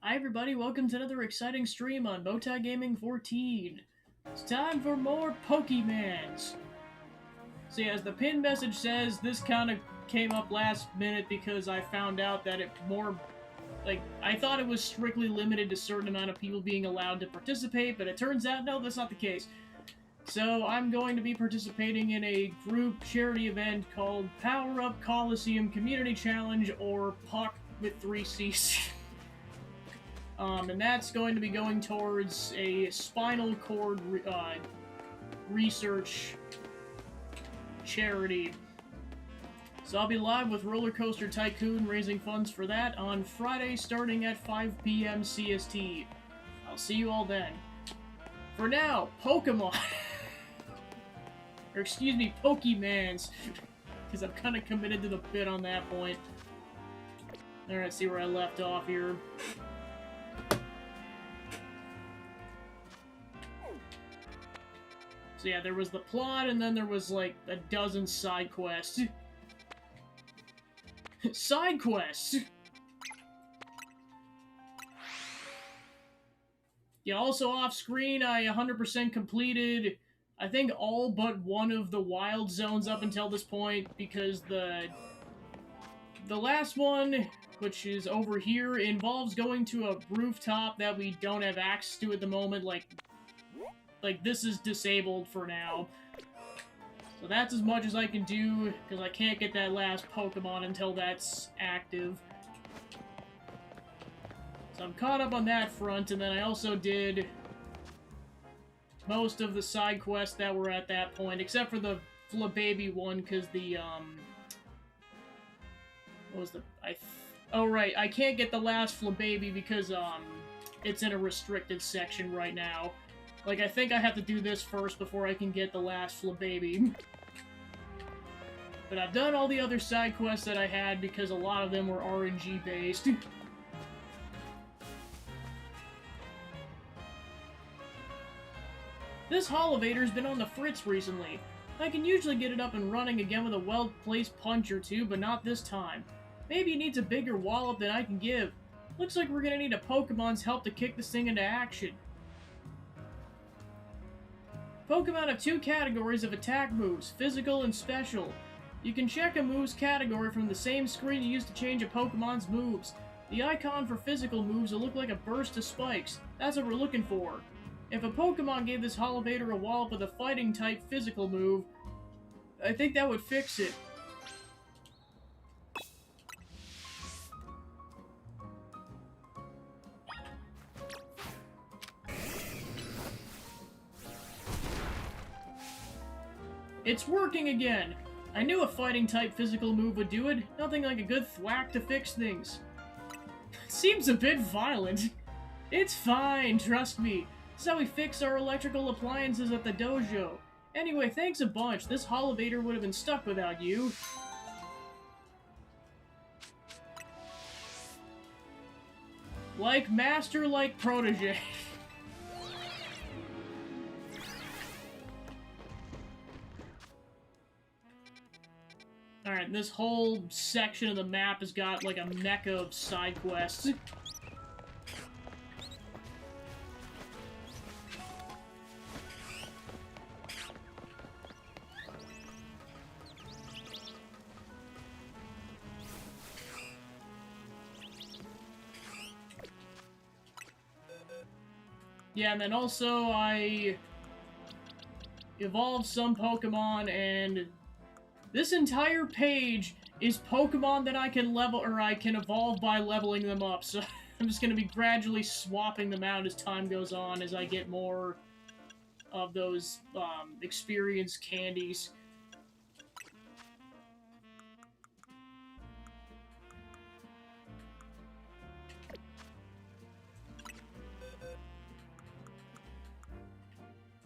Hi everybody, welcome to another exciting stream on Bowtie Gaming 14. It's time for more Pokemans. See, as the pin message says, this kind of came up last minute because I found out that I thought it was strictly limited to a certain amount of people being allowed to participate, but it turns out, no, that's not the case. So I'm going to be participating in a group charity event called Power Up Coliseum Community Challenge, or PUC with 3Cs. And that's going to be going towards a spinal cord research charity. So I'll be live with Roller Coaster Tycoon raising funds for that on Friday starting at 5 p.m. CST. I'll see you all then. For now, Pokemon. Or excuse me, Pokemans. Because I'm kind of committed to the bit on that point. Alright, see where I left off here. So yeah, there was the plot, and then there was like a dozen side quests. Side quests! Yeah, also off screen, I 100% completed, I think, all but one of the wild zones up until this point, because the last one, which is over here, involves going to a rooftop that we don't have access to at the moment, like this is disabled for now. So that's as much as I can do, because I can't get that last Pokemon until that's active. So I'm caught up on that front, and then I also did most of the side quests that were at that point, except for the Flababy one, because the, what was the, oh right, I can't get the last Flababy because, it's in a restricted section right now. Like, I think I have to do this first before I can get the last Flababy. But I've done all the other side quests that I had because a lot of them were RNG based. This Holovator's been on the fritz recently. I can usually get it up and running again with a well-placed punch or two, but not this time. Maybe it needs a bigger wallop than I can give. Looks like we're gonna need a Pokemon's help to kick this thing into action. Pokemon have two categories of attack moves, physical and special. You can check a move's category from the same screen you used to change a Pokemon's moves. The icon for physical moves will look like a burst of spikes. That's what we're looking for. If a Pokemon gave this Holovator a wallop with a fighting-type physical move, I think that would fix it. It's working again! I knew a fighting-type physical move would do it. Nothing like a good thwack to fix things. Seems a bit violent. It's fine, trust me. This is how we fix our electrical appliances at the dojo. Anyway, thanks a bunch. This Holovator would have been stuck without you. Like master, like protege. Alright, this whole section of the map has got like a mecca of side quests. Yeah, and then also I evolved some Pokemon, and this entire page is Pokemon that I can level, or I can evolve by leveling them up, so I'm just gonna be gradually swapping them out as time goes on, as I get more of those, experience candies.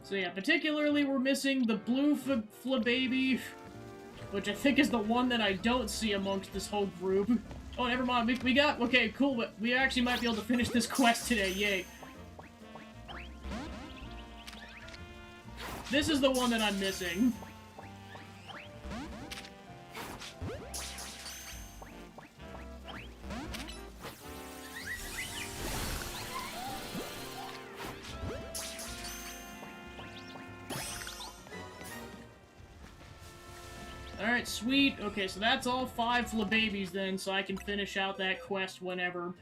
So yeah, particularly we're missing the blue Flababy, which I think is the one that I don't see amongst this whole group. Oh, never mind, we got, okay, cool, but we actually might be able to finish this quest today, yay. This is the one that I'm missing. Alright, sweet. Okay, so that's all 5 Flababies then, so I can finish out that quest whenever.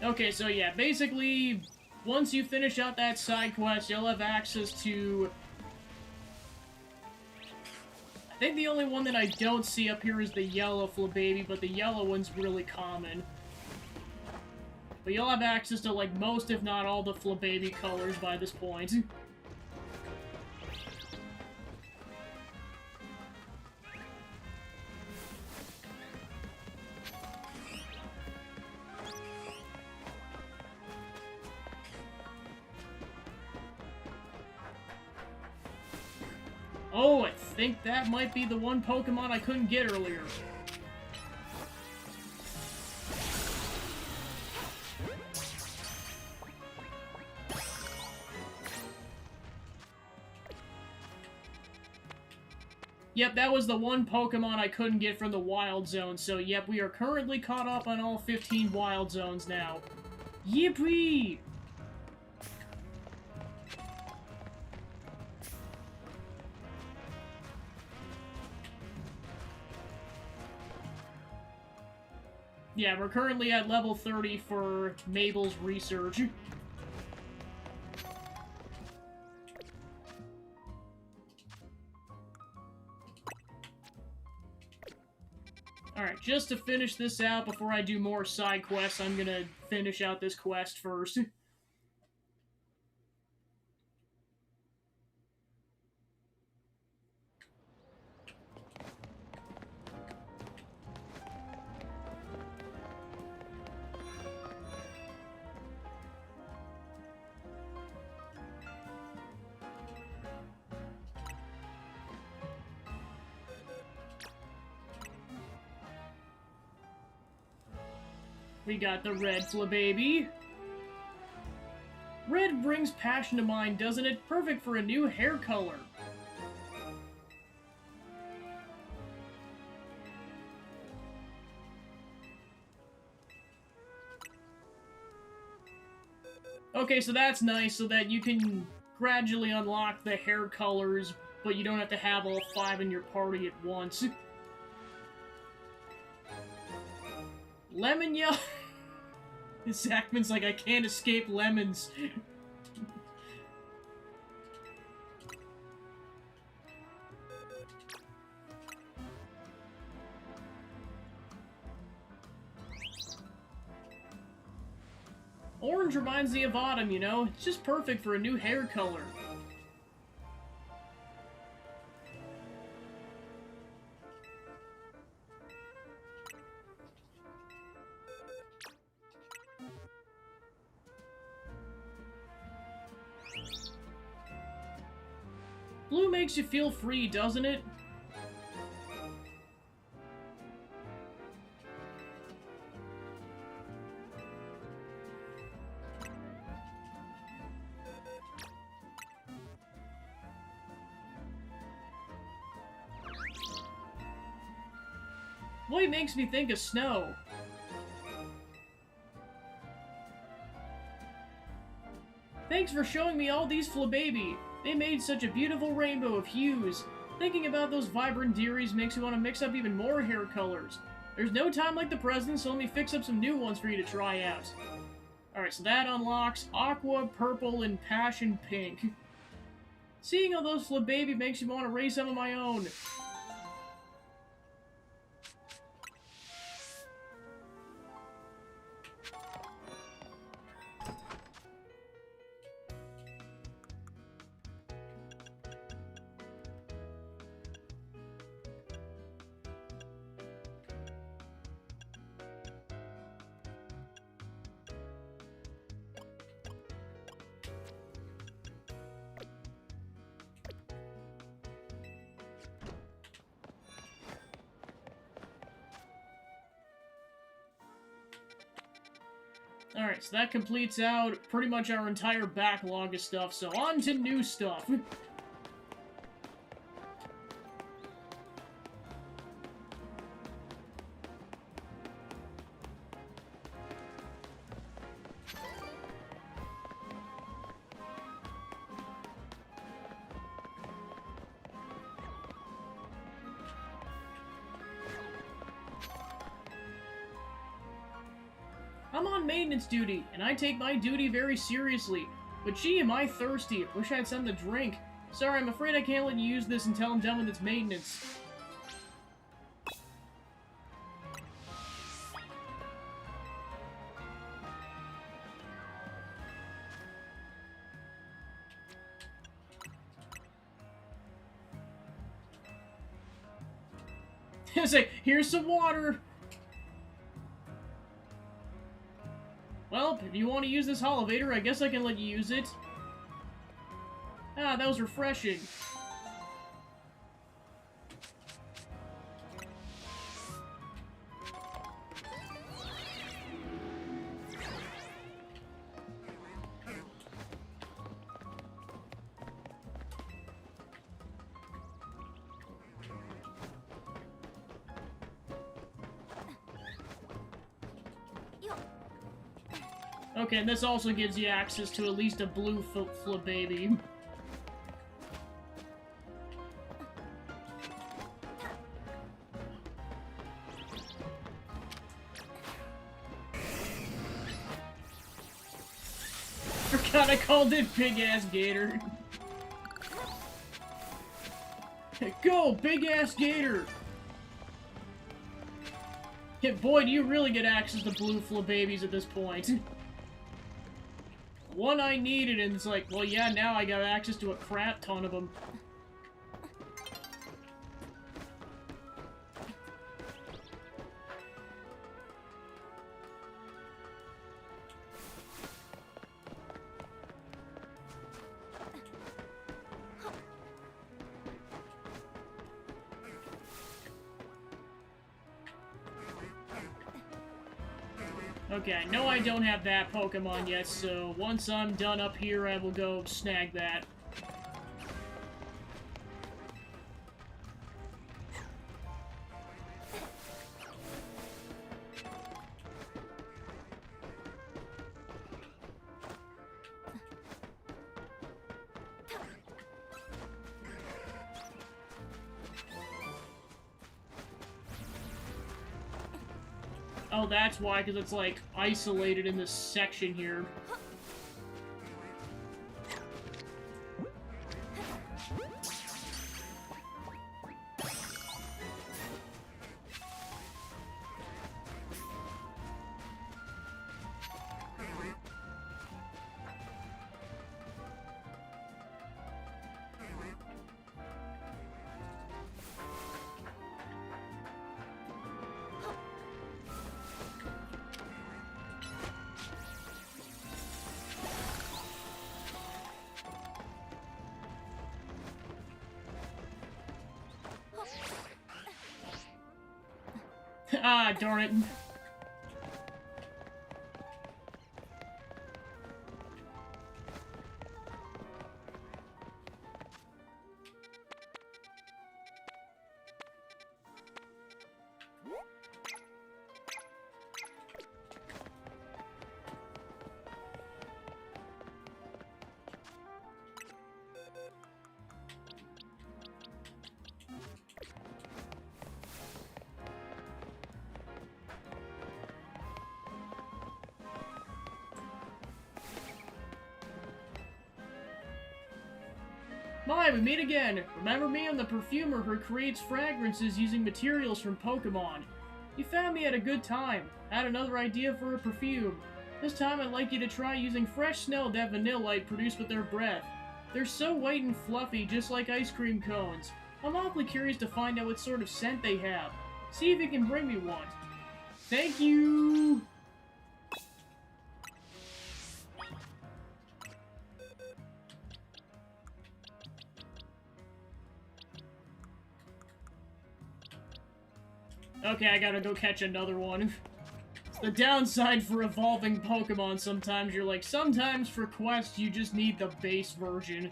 Okay, so yeah, basically, once you finish out that side quest, you'll have access to... I think the only one that I don't see up here is the yellow Flababy, but the yellow one's really common. But you'll have access to, like, most, if not all, the Flababy colors by this point. Oh, I think that might be the one Pokemon I couldn't get earlier. Yep, that was the one Pokemon I couldn't get from the Wild Zone, so yep, we are currently caught up on all 15 Wild Zones now. Yippee! Yeah, we're currently at level 30 for Mabel's research. Alright, just to finish this out before I do more side quests, I'm gonna finish out this quest first. We got the red Flababy. Red brings passion to mind, doesn't it? Perfect for a new hair color. Okay, so that's nice, so that you can gradually unlock the hair colors, but you don't have to have all 5 in your party at once. Lemon yellow. Zachman's like, I can't escape lemons. Orange reminds me of autumn, you know? It's just perfect for a new hair color. Blue makes you feel free, doesn't it? White makes me think of snow. Thanks for showing me all these Flababy. They made such a beautiful rainbow of hues. Thinking about those vibrant Dearies makes me want to mix up even more hair colors. There's no time like the present, so let me fix up some new ones for you to try out. Alright, so that unlocks Aqua, Purple, and Passion Pink. Seeing all those Flababy makes me want to raise some of my own. Alright, so that completes out pretty much our entire backlog of stuff, so on to new stuff. I'm on maintenance duty, and I take my duty very seriously. But gee, am I thirsty. Wish I had something to drink. Sorry, I'm afraid I can't let you use this until I'm done with its maintenance. It's like, here's some water! Well, if you want to use this elevator, I guess I can let you use it. Ah, that was refreshing. Okay, and this also gives you access to at least a blue Flababy. Forgot I called it Big Ass Gator. Go, Big Ass Gator! Yeah, boy, do you really get access to blue Flababies at this point. One I needed, and it's like, well, yeah, now I got access to a crap ton of them. Okay, I know I don't have that Pokemon yet, so once I'm done up here, I will go snag that. Oh, that's why, because it's, like, isolated in this section here. Ah, darn it. My, we meet again! Remember me? I'm the perfumer who creates fragrances using materials from Pokemon. You found me at a good time. I had another idea for a perfume. This time I'd like you to try using fresh snow that Vanillite produced with their breath. They're so white and fluffy, just like ice cream cones. I'm awfully curious to find out what sort of scent they have. See if you can bring me one. Thank you! Okay, I gotta go catch another one. It's the downside for evolving Pokemon sometimes. You're like, sometimes for quests, you just need the base version.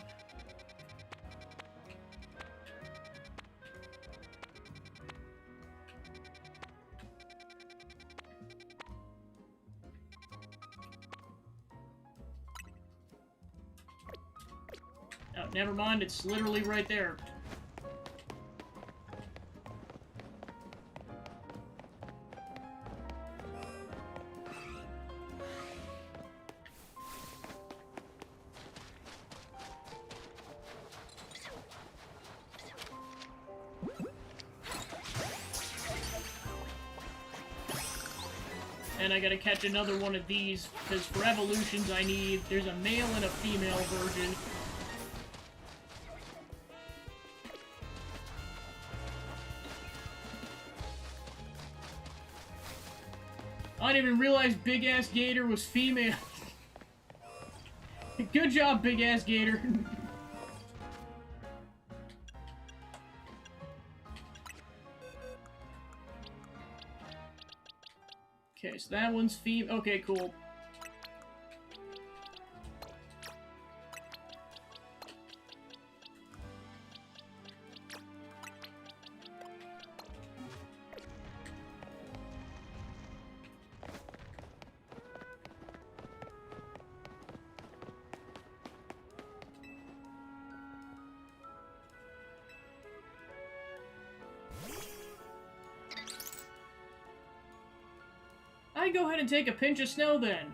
Oh, never mind, it's literally right there. And I gotta catch another one of these, because for evolutions there's a male and a female version. I didn't even realize Big Ass Gator was female. Good job, Big Ass Gator. Okay, so that one's female. Okay, cool. I'd go ahead and take a pinch of snow then.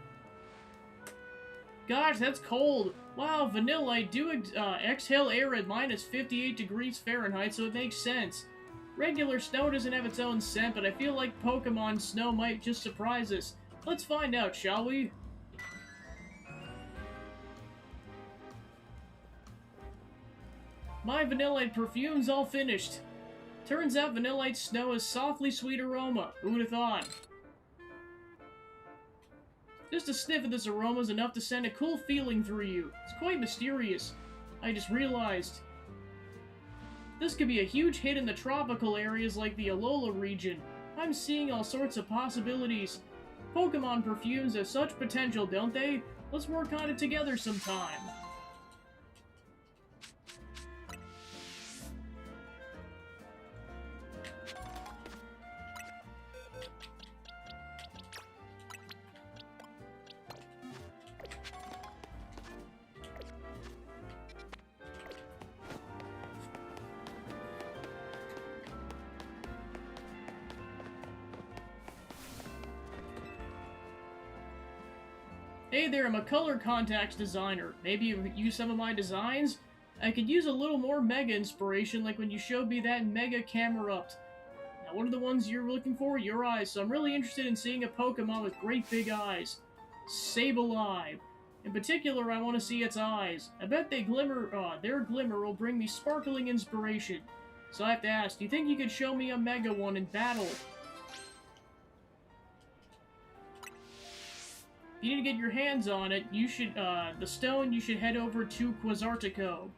Gosh, that's cold. Wow, Vanillite do exhale air at minus 58 degrees Fahrenheit, so it makes sense. Regular snow doesn't have its own scent, but I feel like Pokemon snow might just surprise us. Let's find out, shall we? My Vanillite perfume's all finished. Turns out Vanillite snow has softly sweet aroma. Who'd have thought? Just a sniff of this aroma is enough to send a cool feeling through you. It's quite mysterious. I just realized. This could be a huge hit in the tropical areas like the Alola region. I'm seeing all sorts of possibilities. Pokemon perfumes have such potential, don't they? Let's work on it together sometime. Hey there, I'm a color contacts designer. Maybe you use some of my designs? I could use a little more Mega inspiration, like when you showed me that Mega Camerupt. Now, what are the ones you're looking for? Your eyes. So I'm really interested in seeing a Pokemon with great big eyes. Sableye. In particular, I want to see its eyes. I bet their glimmer will bring me sparkling inspiration. So I have to ask, do you think you could show me a Mega one in battle? If you need to get your hands on it, you should, the stone, you should head over to Quasartico.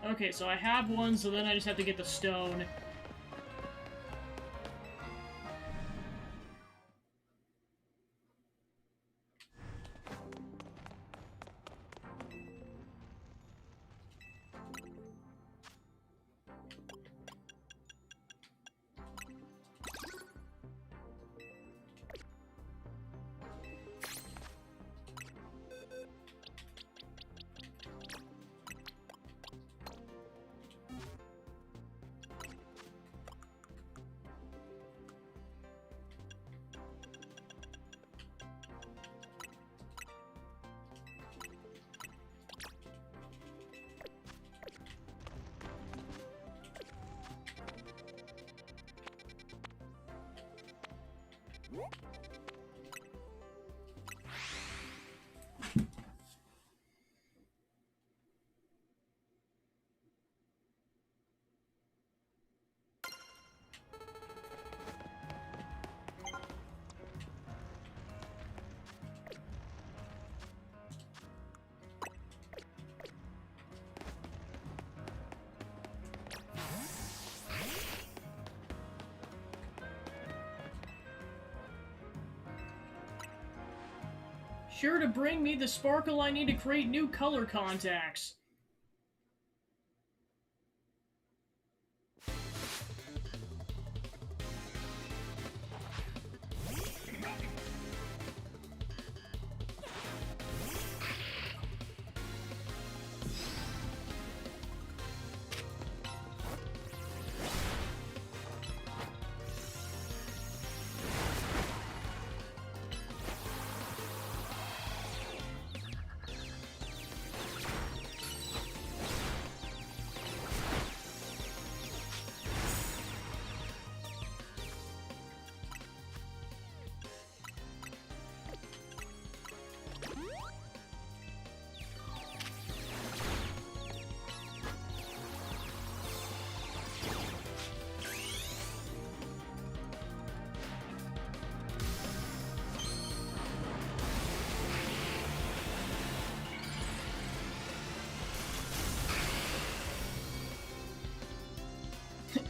Okay, so I have one, so then I just have to get the stone. Sure to bring me the sparkle I need to create new color contacts.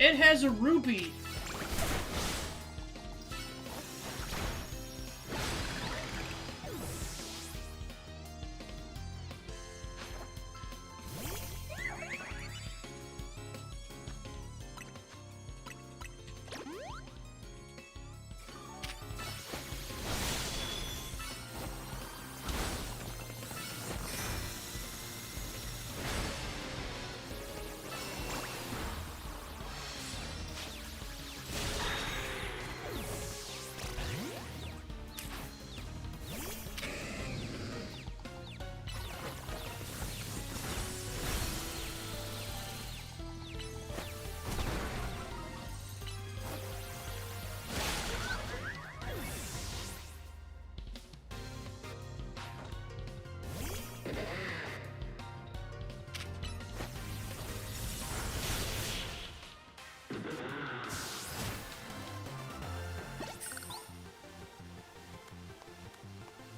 It has a rupee.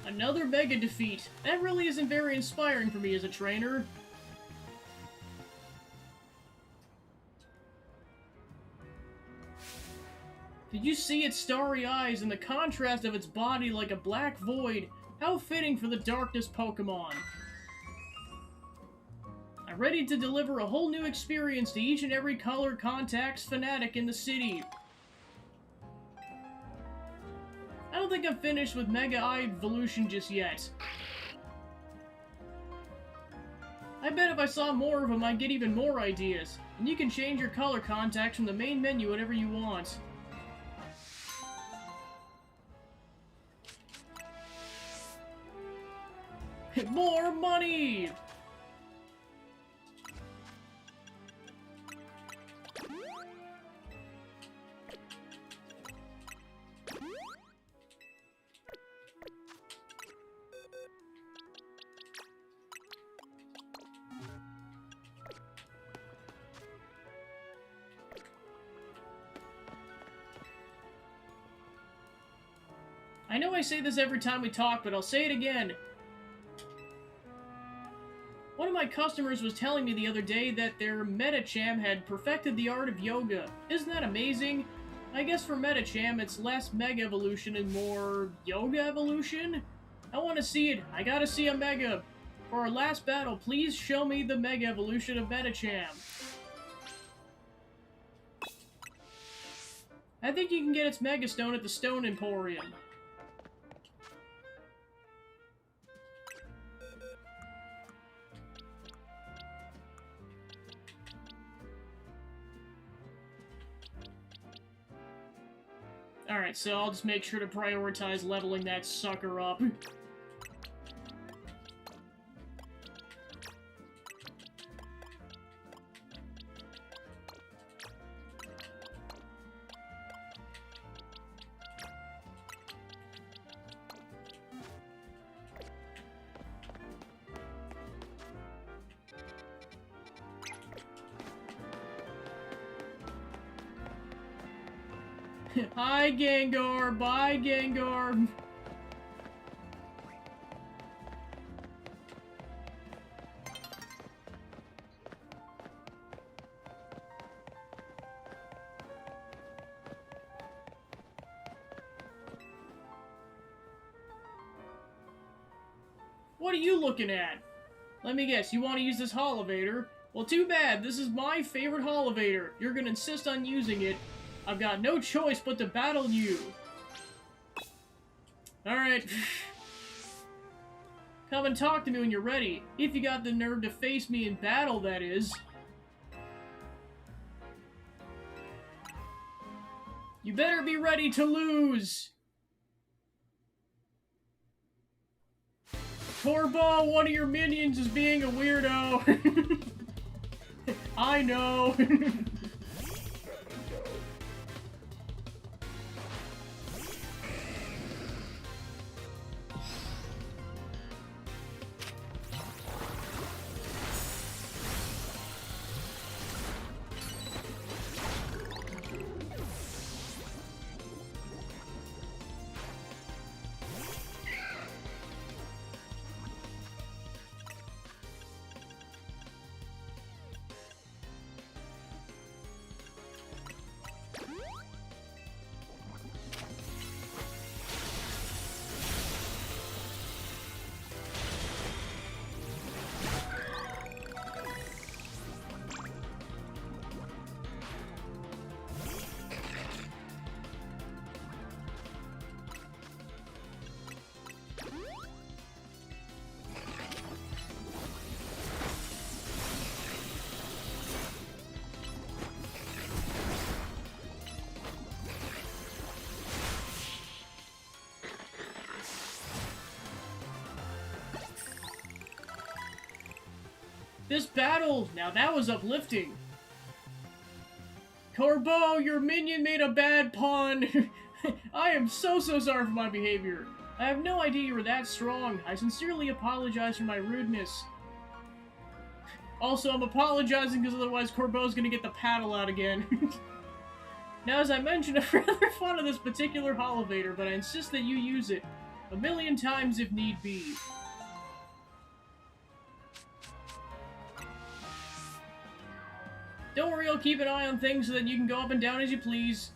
Another Mega defeat. That really isn't very inspiring for me as a trainer. Did you see its starry eyes and the contrast of its body like a black void? How fitting for the Darkness Pokemon. I'm ready to deliver a whole new experience to each and every Color Contacts fanatic in the city. I don't think I'm finished with Mega Evolution just yet. I bet if I saw more of them, I'd get even more ideas. And you can change your color contacts from the main menu whenever you want. More money! I know I say this every time we talk, but I'll say it again. One of my customers was telling me the other day that their Medicham had perfected the art of yoga. Isn't that amazing? I guess for Medicham, it's less Mega Evolution and more Yoga Evolution? I want to see it. I gotta see a Mega. For our last battle, please show me the Mega Evolution of Medicham. I think you can get its Mega Stone at the Stone Emporium. Alright, so I'll just make sure to prioritize leveling that sucker up. Hi, Gengar! Bye, Gengar! What are you looking at? Let me guess, you want to use this Holovator? Well, too bad, this is my favorite Holovator. You're gonna insist on using it. I've got no choice but to battle you. Alright. Come and talk to me when you're ready. If you got the nerve to face me in battle, that is. You better be ready to lose! Corbo, one of your minions is being a weirdo. I know. This battle, now that was uplifting. Corbeau, your minion made a bad pun. I am so sorry for my behavior. I have no idea you were that strong. I sincerely apologize for my rudeness. Also, I'm apologizing because otherwise Corbeau's gonna get the paddle out again. Now, as I mentioned, I'm rather fond of this particular Holovator, but I insist that you use it 1,000,000 times if need be. Don't worry, I'll keep an eye on things so that you can go up and down as you please.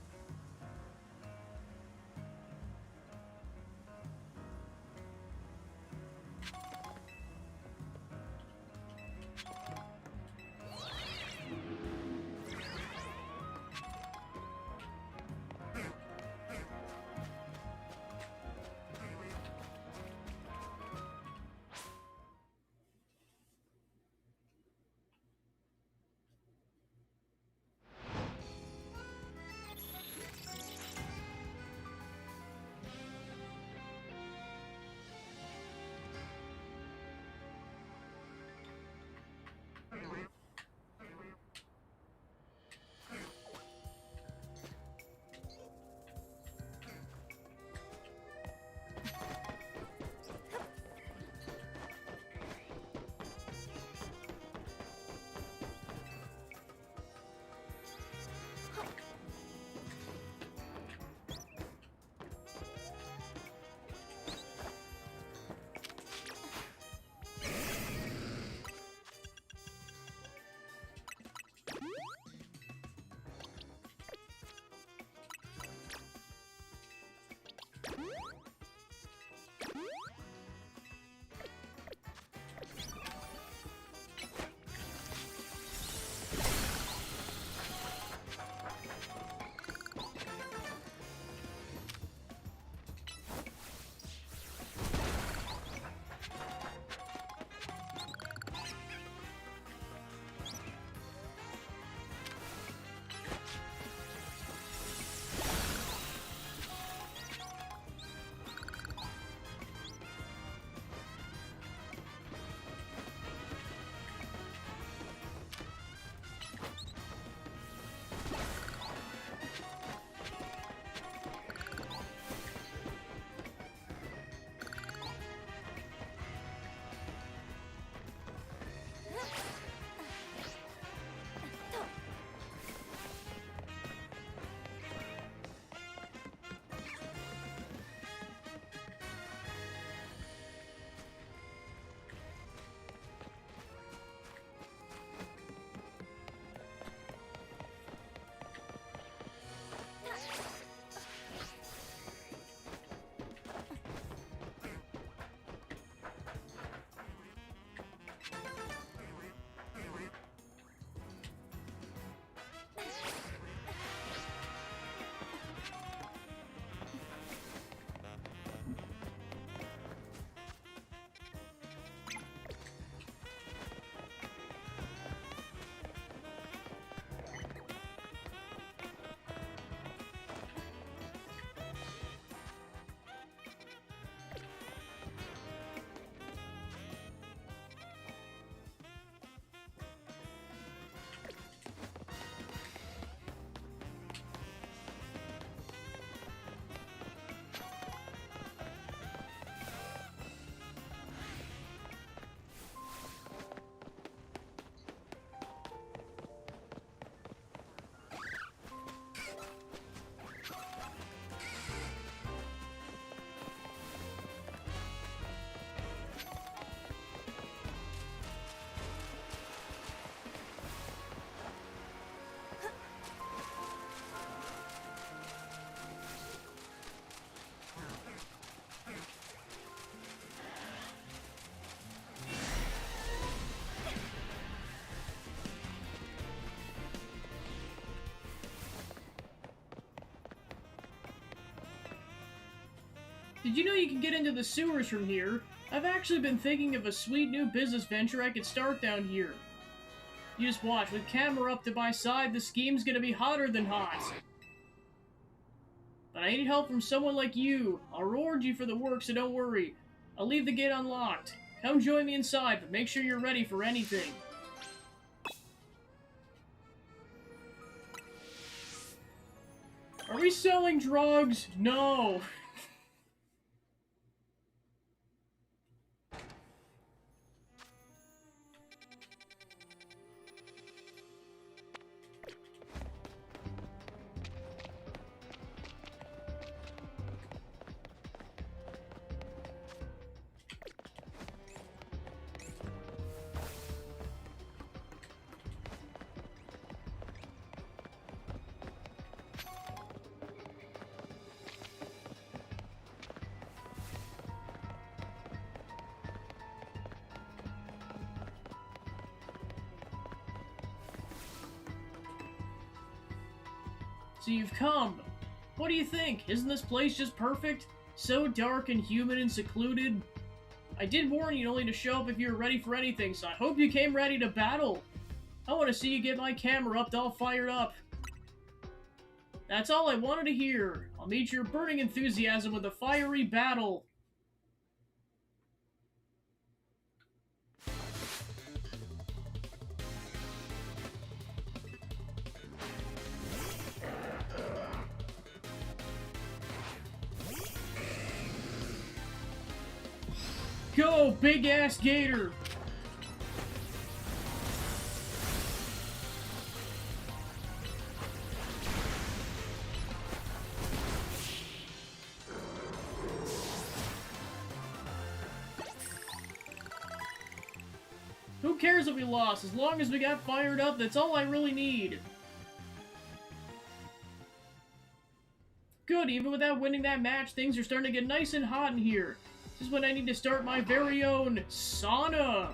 Did you know you can get into the sewers from here? I've actually been thinking of a sweet new business venture I could start down here. You just watch, with camera up to my side, the scheme's gonna be hotter than hot. But I need help from someone like you. I'll reward you for the work, so don't worry. I'll leave the gate unlocked. Come join me inside, but make sure you're ready for anything. Are we selling drugs? No. So you've come. What do you think? Isn't this place just perfect? So dark and humid and secluded. I did warn you only to show up if you were ready for anything, so I hope you came ready to battle. I want to see you get my camera up all fired up. That's all I wanted to hear. I'll meet your burning enthusiasm with a fiery battle. Go, big-ass gator! Who cares if we lost? As long as we got fired up, that's all I really need. Good, even without winning that match, things are starting to get nice and hot in here. This is when I need to start my very own sauna.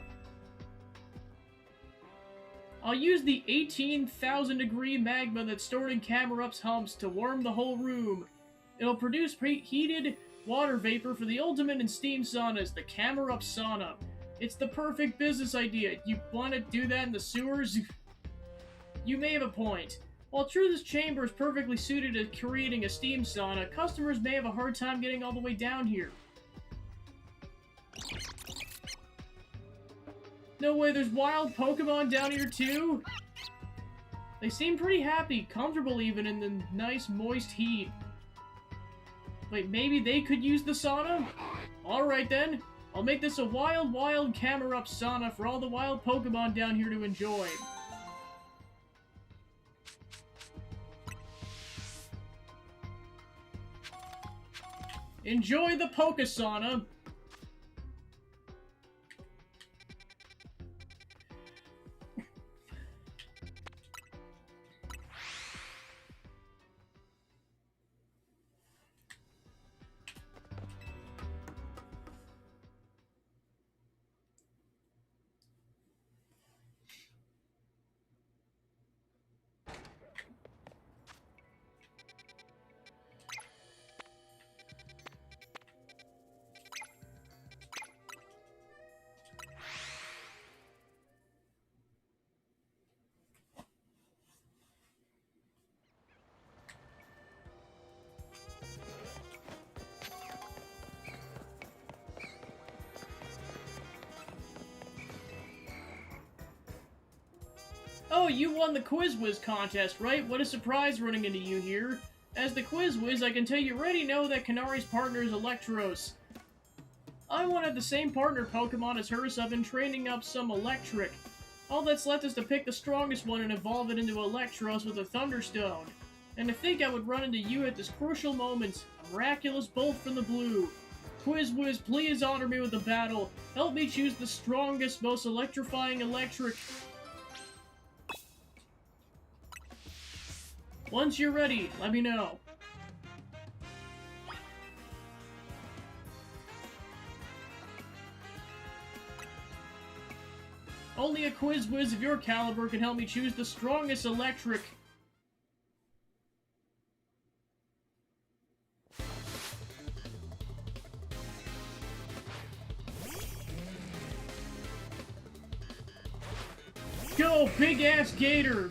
I'll use the 18,000 degree magma that's stored in Camerup's humps to warm the whole room. It'll produce heated water vapor for the ultimate in steam saunas, the Camerup sauna. It's the perfect business idea. You want to do that in the sewers? You may have a point. While true this chamber is perfectly suited to creating a steam sauna, customers may have a hard time getting all the way down here. No way, there's wild Pokemon down here too? They seem pretty happy, comfortable even in the nice moist heat. Wait, maybe they could use the sauna? Alright then, I'll make this a wild Camerup sauna for all the wild Pokemon down here to enjoy. Enjoy the Pokesauna! Oh, you won the Quiz Whiz contest, right? What a surprise running into you here. As the Quiz Whiz, I can tell you already know that Kanari's partner is Electros. I wanted the same partner Pokemon as her, so I've been training up some Electric. All that's left is to pick the strongest one and evolve it into Electros with a Thunderstone. And to think I would run into you at this crucial moment, a miraculous bolt from the blue. Quiz Whiz, please honor me with a battle. Help me choose the strongest, most electrifying Electric. Once you're ready, let me know. Only a Quiz Whiz of your caliber can help me choose the strongest Electric. Go, big-ass gator!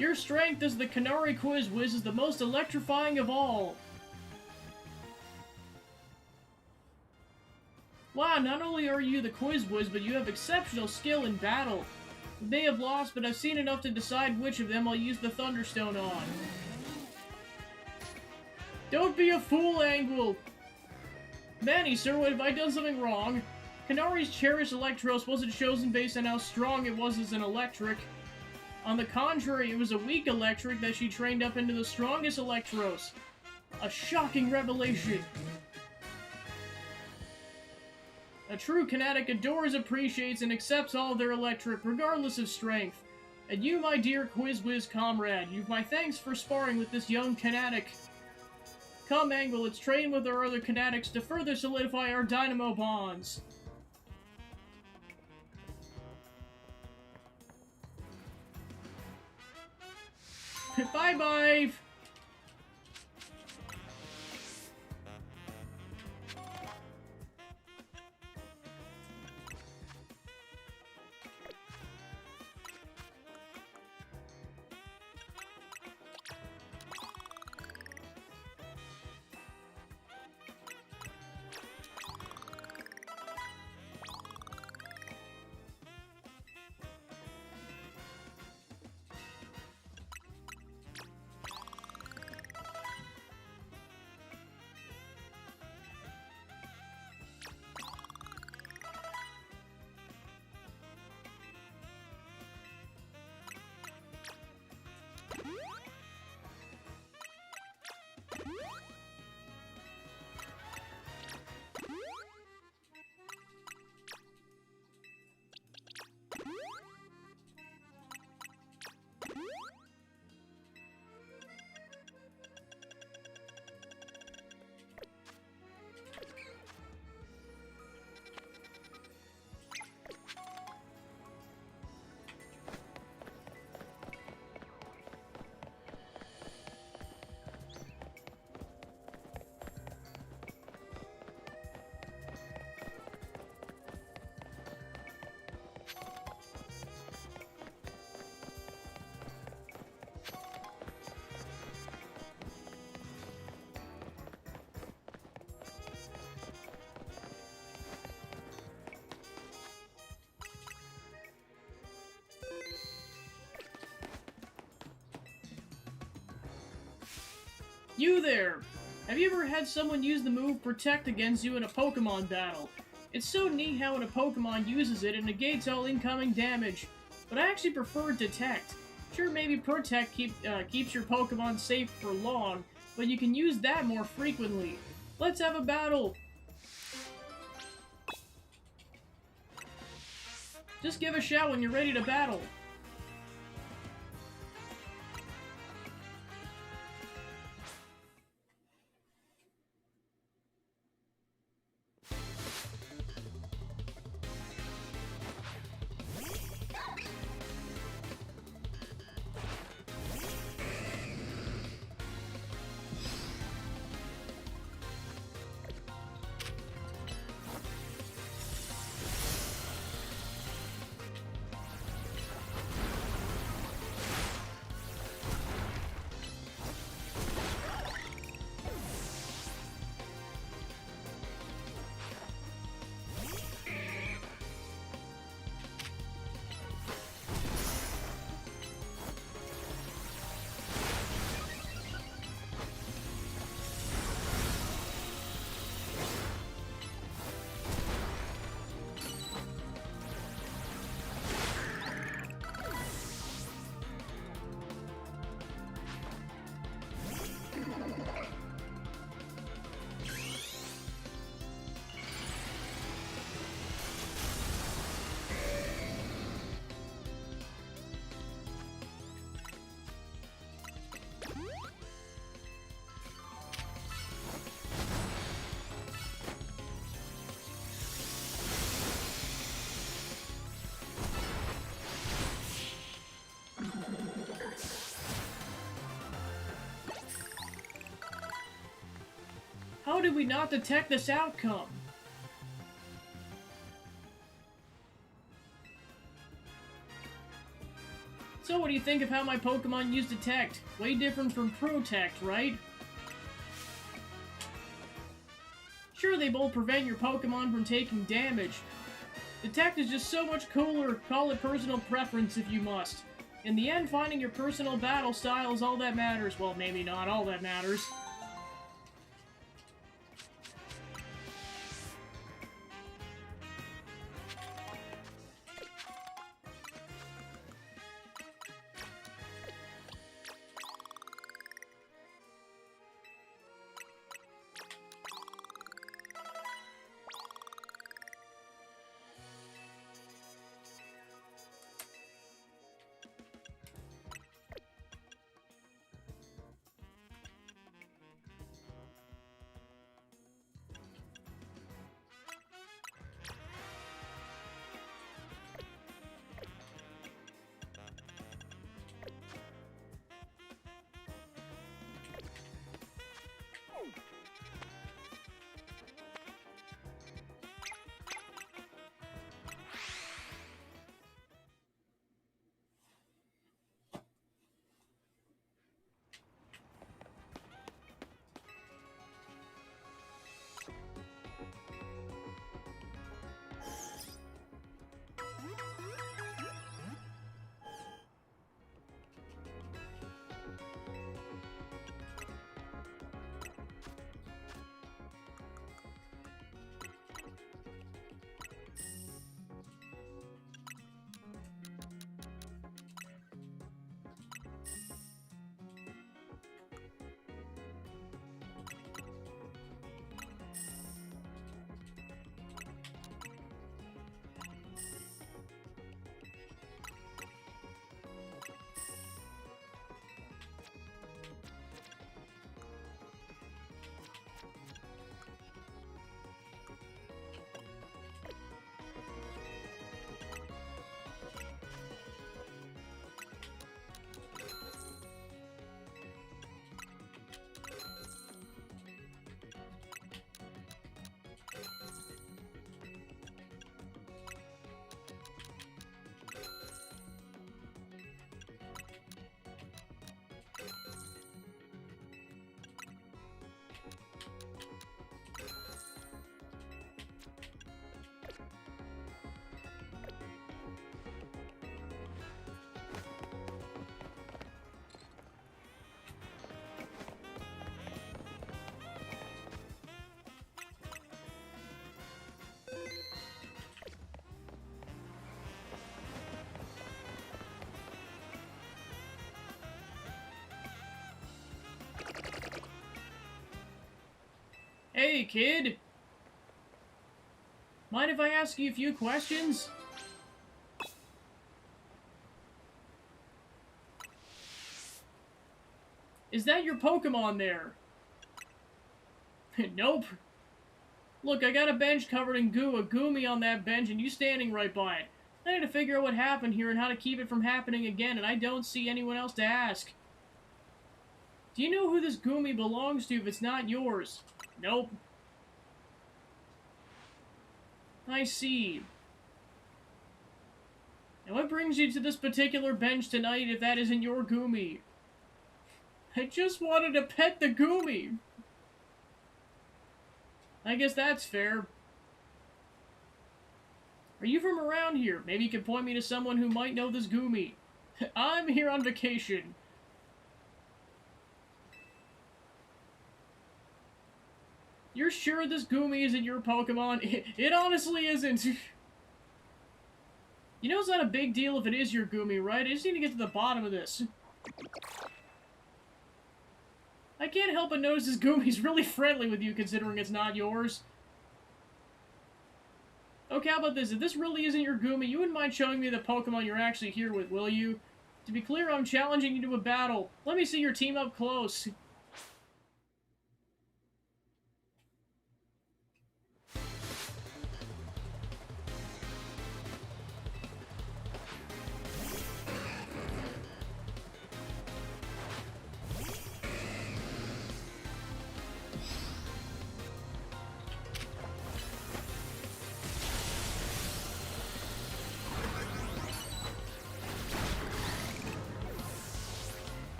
Your strength as the Canary Quizwiz is the most electrifying of all. Wow, not only are you the Quizwiz, but you have exceptional skill in battle. You may have lost, but I've seen enough to decide which of them I'll use the Thunderstone on. Don't be a fool, Anguil! Manny, sir, what have I done something wrong? Canari's cherished Electros wasn't chosen based on how strong it was as an electric. On the contrary, it was a weak electric that she trained up into the strongest Electros. A shocking revelation. A true Kinetic adores, appreciates, and accepts all their electric, regardless of strength. And you, my dear Quizwiz comrade, you've my thanks for sparring with this young Kinetic. Come, Anguil, let's train with our other Kinetics to further solidify our Dynamo bonds. Bye-bye! You there! Have you ever had someone use the move Protect against you in a Pokemon battle? It's so neat how when a Pokemon uses it, it negates all incoming damage, but I actually prefer Detect. Sure, maybe Protect keeps your Pokemon safe for long, but you can use that more frequently. Let's have a battle! Just give a shout when you're ready to battle. How did we not detect this outcome? So what do you think of how my Pokemon use Detect? Way different from Protect, right? Sure, they both prevent your Pokemon from taking damage. Detect is just so much cooler, call it personal preference if you must. In the end, finding your personal battle style is all that matters. Well, maybe not all that matters. Hey, kid! Mind if I ask you a few questions? Is that your Pokemon there? Nope. Look, I got a bench covered in goo, a Goomy on that bench, and you standing right by it. I need to figure out what happened here and how to keep it from happening again, and I don't see anyone else to ask. Do you know who this Goomy belongs to if it's not yours? Nope. I see. And what brings you to this particular bench tonight if that isn't your Goomy? I just wanted to pet the Goomy. I guess that's fair. Are you from around here? Maybe you can point me to someone who might know this Goomy. I'm here on vacation. You're sure this Goomy isn't your Pokemon? It honestly isn't. You know it's not a big deal if it is your Goomy, right? I just need to get to the bottom of this. I can't help but notice this Goomy's really friendly with you considering it's not yours. Okay, how about this? If this really isn't your Goomy, you wouldn't mind showing me the Pokemon you're actually here with, will you? To be clear, I'm challenging you to a battle. Let me see your team up close.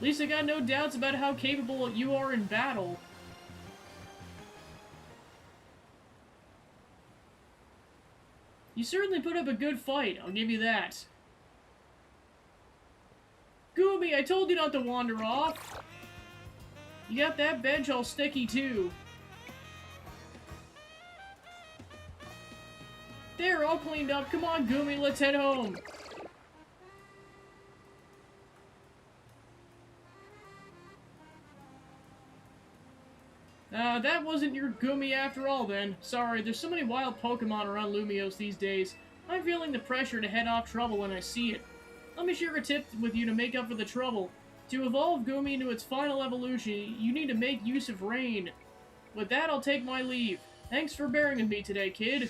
least I got no doubts about how capable you are in battle. You certainly put up a good fight, I'll give you that. Goomy, I told you not to wander off. You got that bench all sticky, too. There, all cleaned up. Come on, Goomy, let's head home. That wasn't your Goomy after all, then. Sorry, there's so many wild Pokemon around Lumiose these days. I'm feeling the pressure to head off trouble when I see it. Let me share a tip with you to make up for the trouble. To evolve Goomy into its final evolution, you need to make use of Rain. With that, I'll take my leave. Thanks for bearing with me today, kid.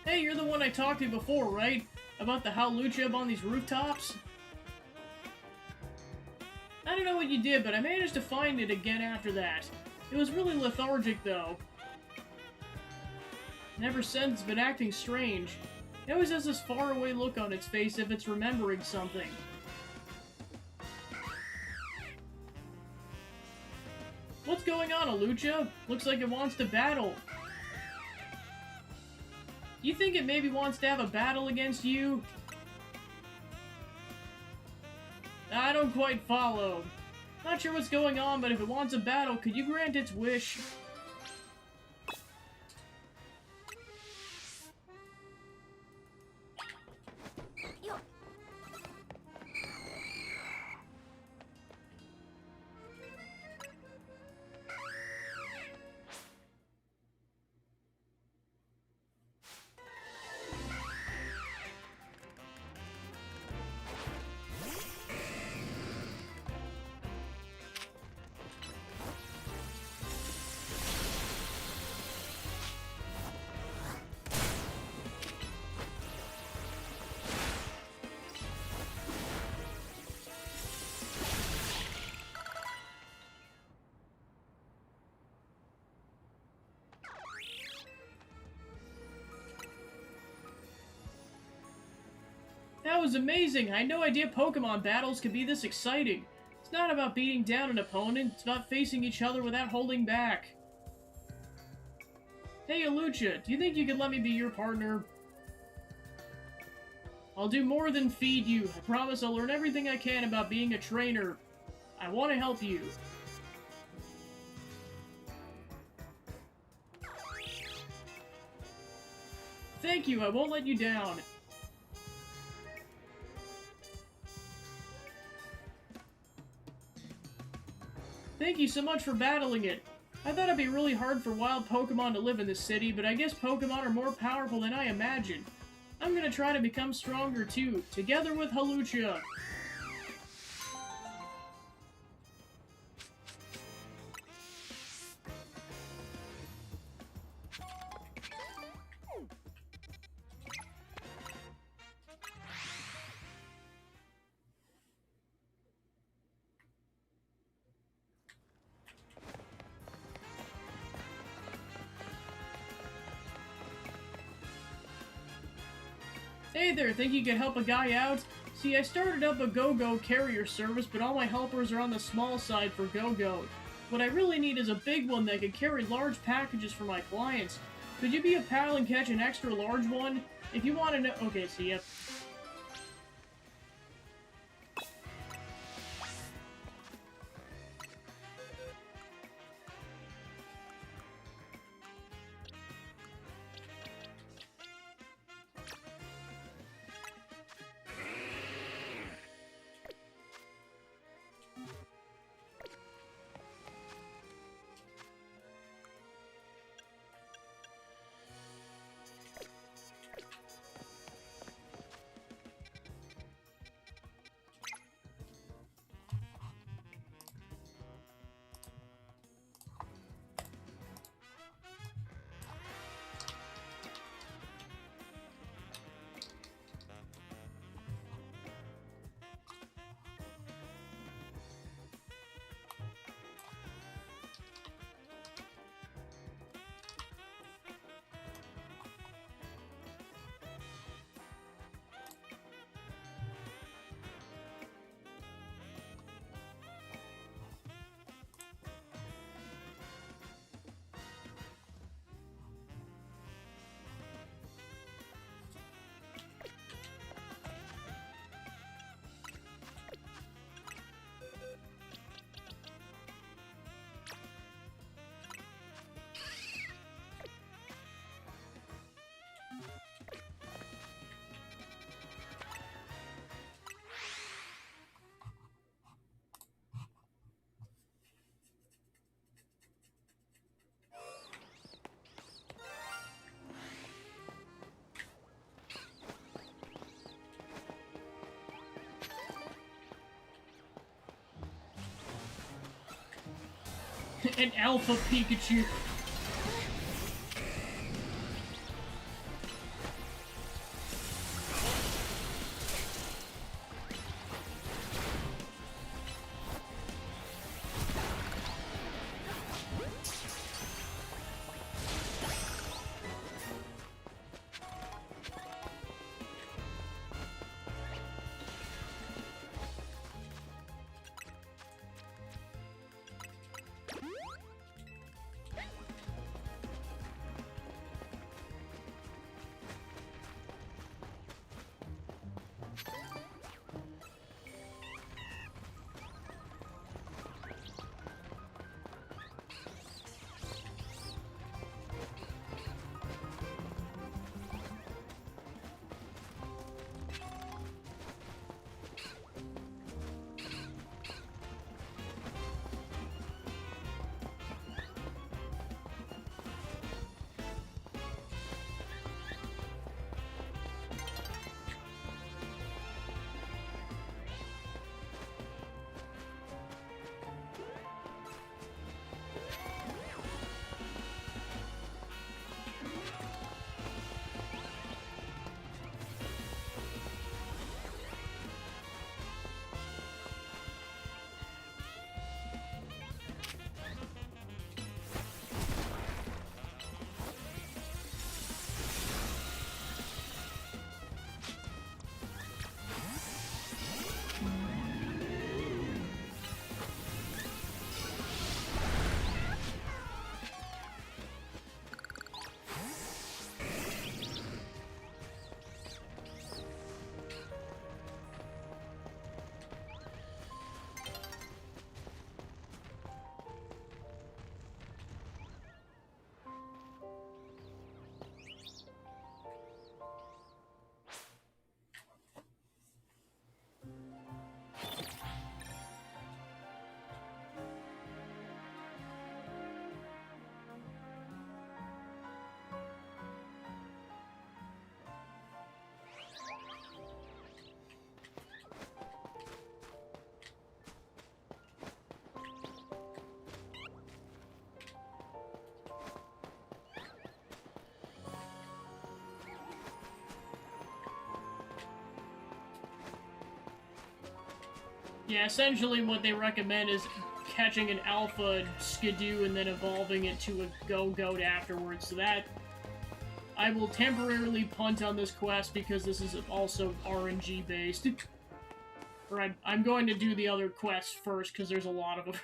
Hey, you're the one I talked to before, right? About the Hawlucha on these rooftops? I don't know what you did, but I managed to find it again after that. It was really lethargic, though. And ever since, it's been acting strange. It always has this faraway look on its face if it's remembering something. What's going on, Hawlucha? Looks like it wants to battle. You think it maybe wants to have a battle against you? I don't quite follow. Not sure what's going on, but if it wants a battle, could you grant its wish? That was amazing! I had no idea Pokemon battles could be this exciting. It's not about beating down an opponent, it's about facing each other without holding back. Hey, Hawlucha, do you think you could let me be your partner? I'll do more than feed you. I promise I'll learn everything I can about being a trainer. I want to help you. Thank you, I won't let you down. Thank you so much for battling it. I thought it'd be really hard for wild Pokemon to live in this city, but I guess Pokemon are more powerful than I imagined. I'm gonna try to become stronger too, together with Hawlucha. Hey there, think you could help a guy out? See, I started up a Go-Go carrier service, but all my helpers are on the small side for Go-Go. What I really need is a big one that could carry large packages for my clients. Could you be a pal and catch an extra large one? If you want to know— okay, see ya. An Alpha Pikachu. Yeah, essentially what they recommend is catching an alpha Skidoo and then evolving it to a Go-Goat afterwards, so that I will temporarily punt on this quest because this is also RNG based. Or I'm going to do the other quests first because there's a lot of them.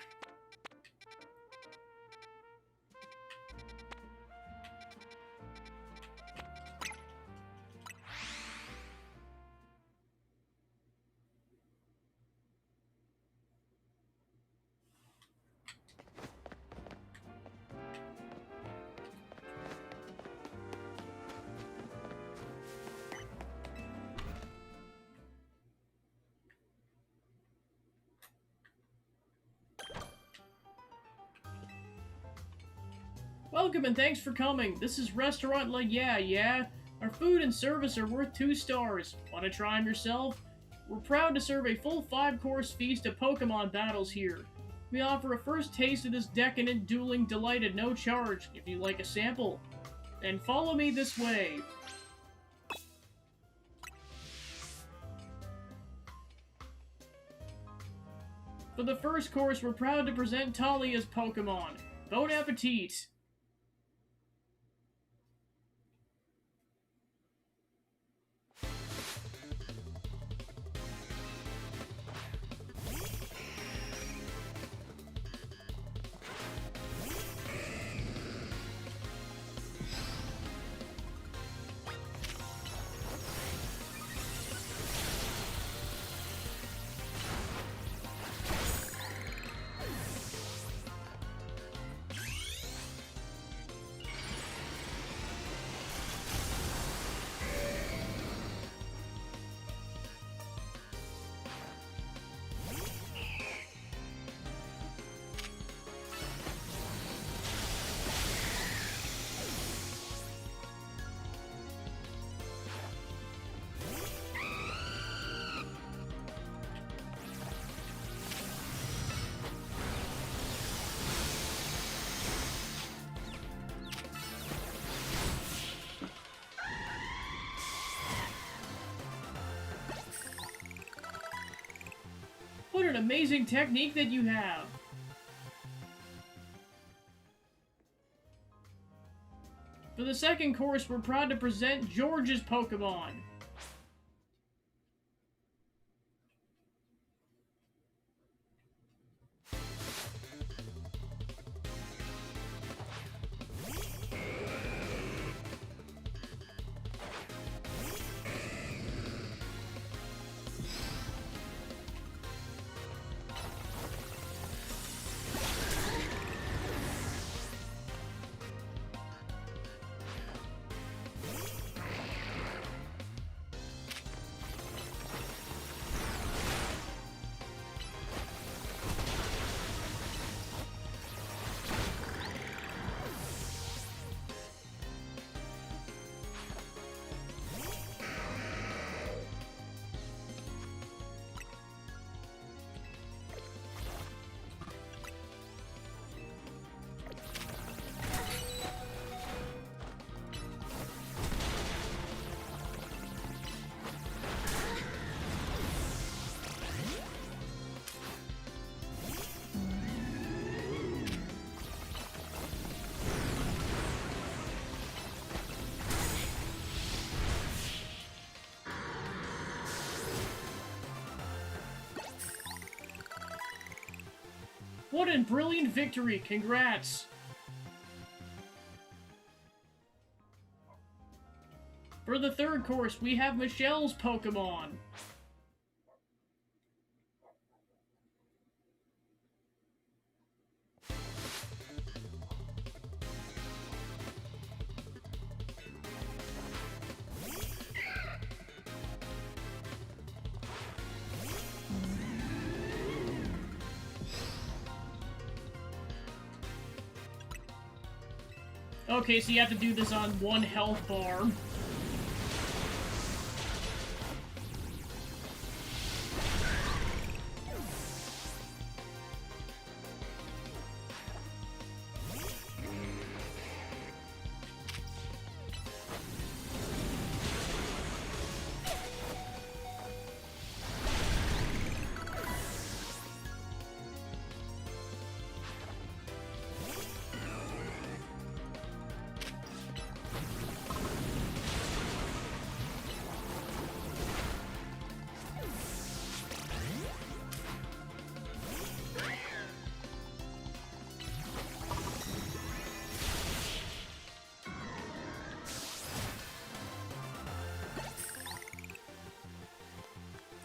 Welcome and thanks for coming. This is Restaurant La Yeah. Our food and service are worth 2 stars. Want to try them yourself? We're proud to serve a full 5-course feast of Pokemon battles here. We offer a first taste of this decadent dueling delight at no charge, if you'd like a sample. Then follow me this way. For the first course, we're proud to present Talia's Pokemon. Bon appetit! What an amazing technique that you have! For the second course, we're proud to present George's Pokemon. What a brilliant victory! Congrats! For the third course, we have Michelle's Pokemon. Okay, so you have to do this on 1 health bar.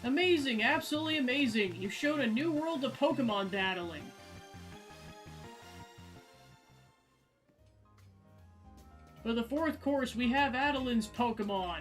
Amazing, absolutely amazing. You showed a new world of Pokemon battling. For the fourth course, we have Adeline's Pokemon.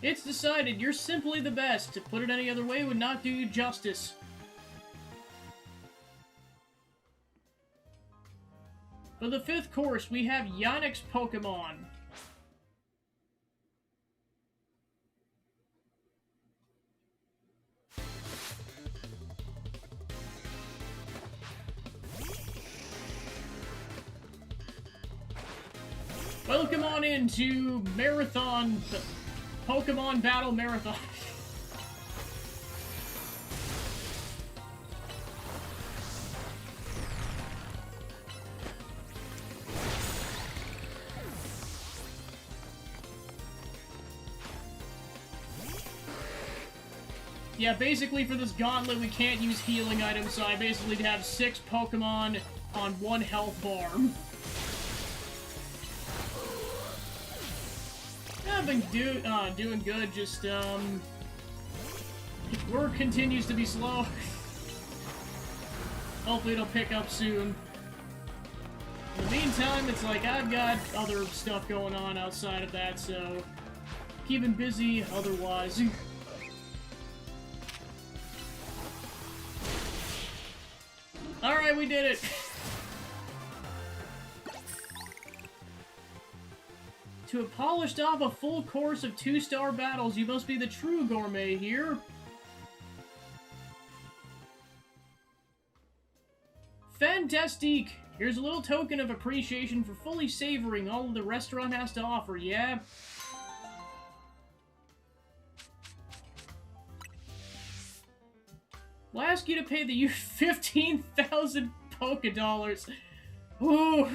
It's decided, you're simply the best. To put it any other way would not do you justice. For the fifth course, we have Yannick's Pokemon. Welcome on into Marathon... Pokemon Battle Marathon. Yeah, basically for this gauntlet we can't use healing items, so I basically have 6 Pokemon on 1 health bar. I've been doing good, just, work continues to be slow. Hopefully it'll pick up soon. In the meantime, it's like I've got other stuff going on outside of that, so keeping busy otherwise. Alright, we did it! To have polished off a full course of 2-star battles, you must be the true gourmet here. Fantastique! Here's a little token of appreciation for fully savoring all the restaurant has to offer, yeah? We'll ask you to pay the 15,000 Poké-Dollars. Ooh.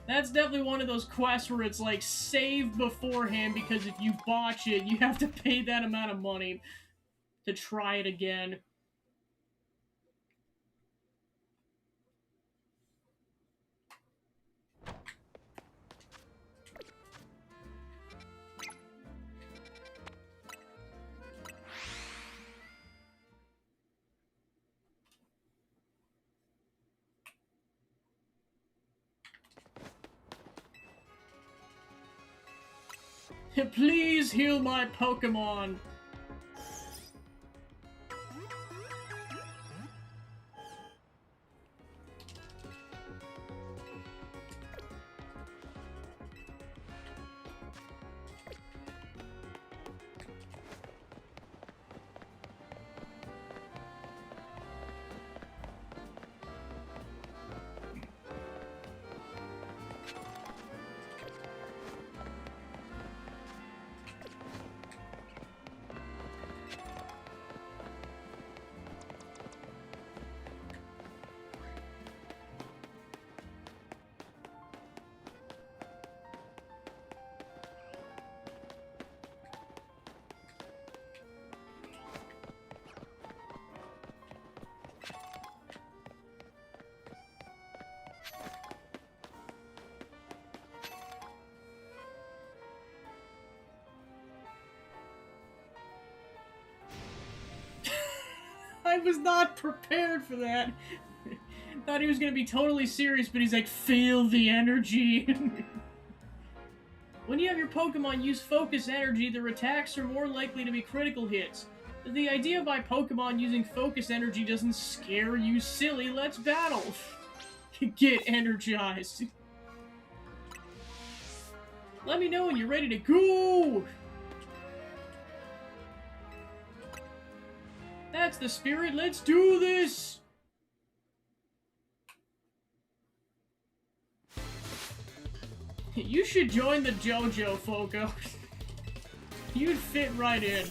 That's definitely one of those quests where it's like, save beforehand, because if you botch it, you have to pay that amount of money to try it again. Please heal my Pokemon! I was not prepared for that. Thought he was gonna be totally serious, but he's like, feel the energy. When you have your Pokemon use Focus Energy, their attacks are more likely to be critical hits. The idea by Pokemon using Focus Energy doesn't scare you silly. Let's battle. Get energized. Let me know when you're ready to go. That's the spirit. Let's do this. You should join the JoJo, Foco. You'd fit right in.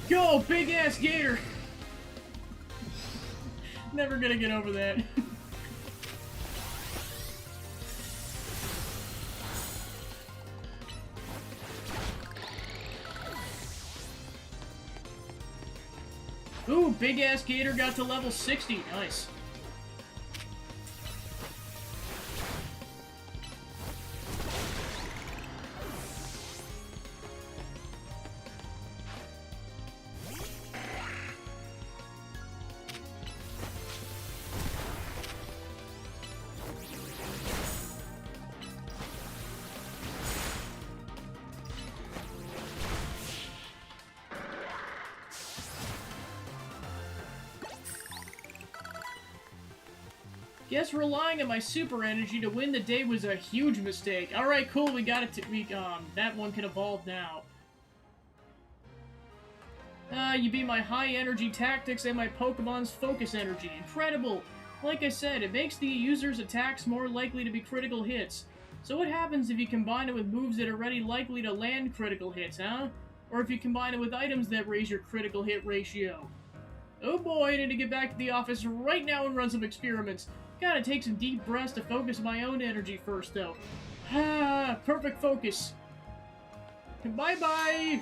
Go, big ass gator! Never gonna get over that. Ooh, big ass gator got to level 60. Nice. Guess relying on my super energy to win the day was a huge mistake. Alright, cool, we got it that one can evolve now. You beat my high energy tactics and my Pokemon's focus energy. Incredible! Like I said, it makes the user's attacks more likely to be critical hits. So what happens if you combine it with moves that are already likely to land critical hits, huh? Or if you combine it with items that raise your critical hit ratio? Oh boy, I need to get back to the office right now and run some experiments. Gotta take some deep breaths to focus my own energy first, though. Ah, perfect focus. Bye-bye!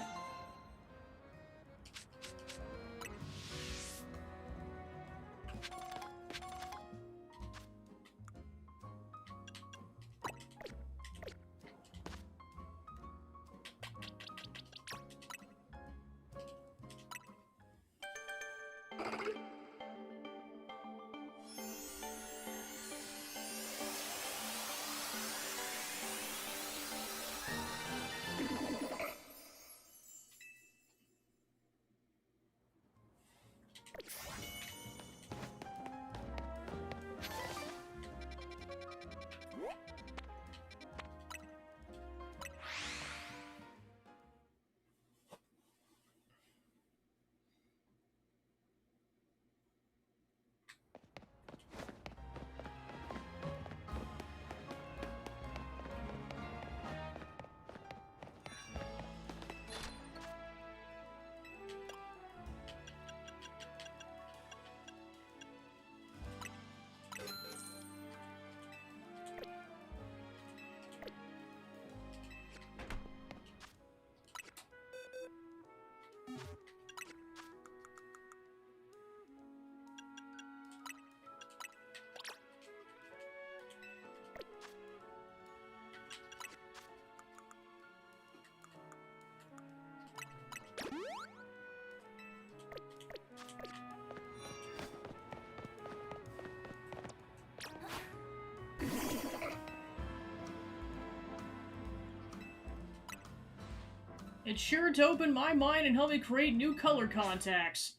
It's sure to open my mind and help me create new color contacts.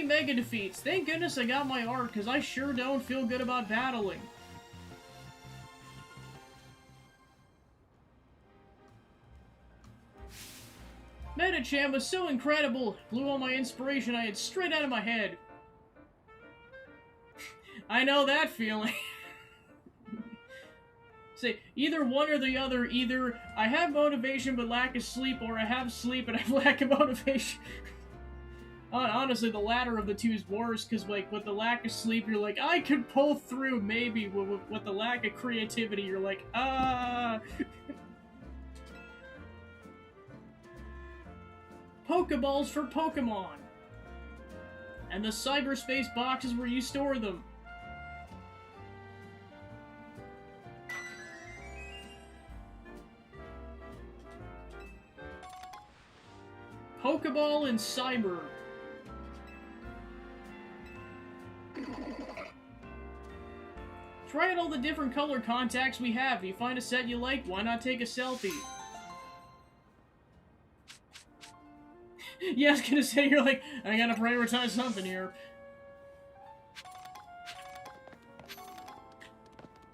3 mega defeats. Thank goodness I got my art, because I sure don't feel good about battling. Metachan was so incredible. Blew all my inspiration I had straight out of my head. I know that feeling. Say, either one or the other. Either I have motivation but lack of sleep, or I have sleep and I lack of motivation. Honestly, the latter of the two is worse, because, like, with the lack of sleep, you're like, I could pull through, maybe. With the lack of creativity, you're like, ah. Pokeballs for Pokemon. And the cyberspace boxes where you store them. Pokeball and Cyber. Try out all the different color contacts we have. If you find a set you like, why not take a selfie? Yeah, I was gonna say, you're like, I gotta prioritize something here.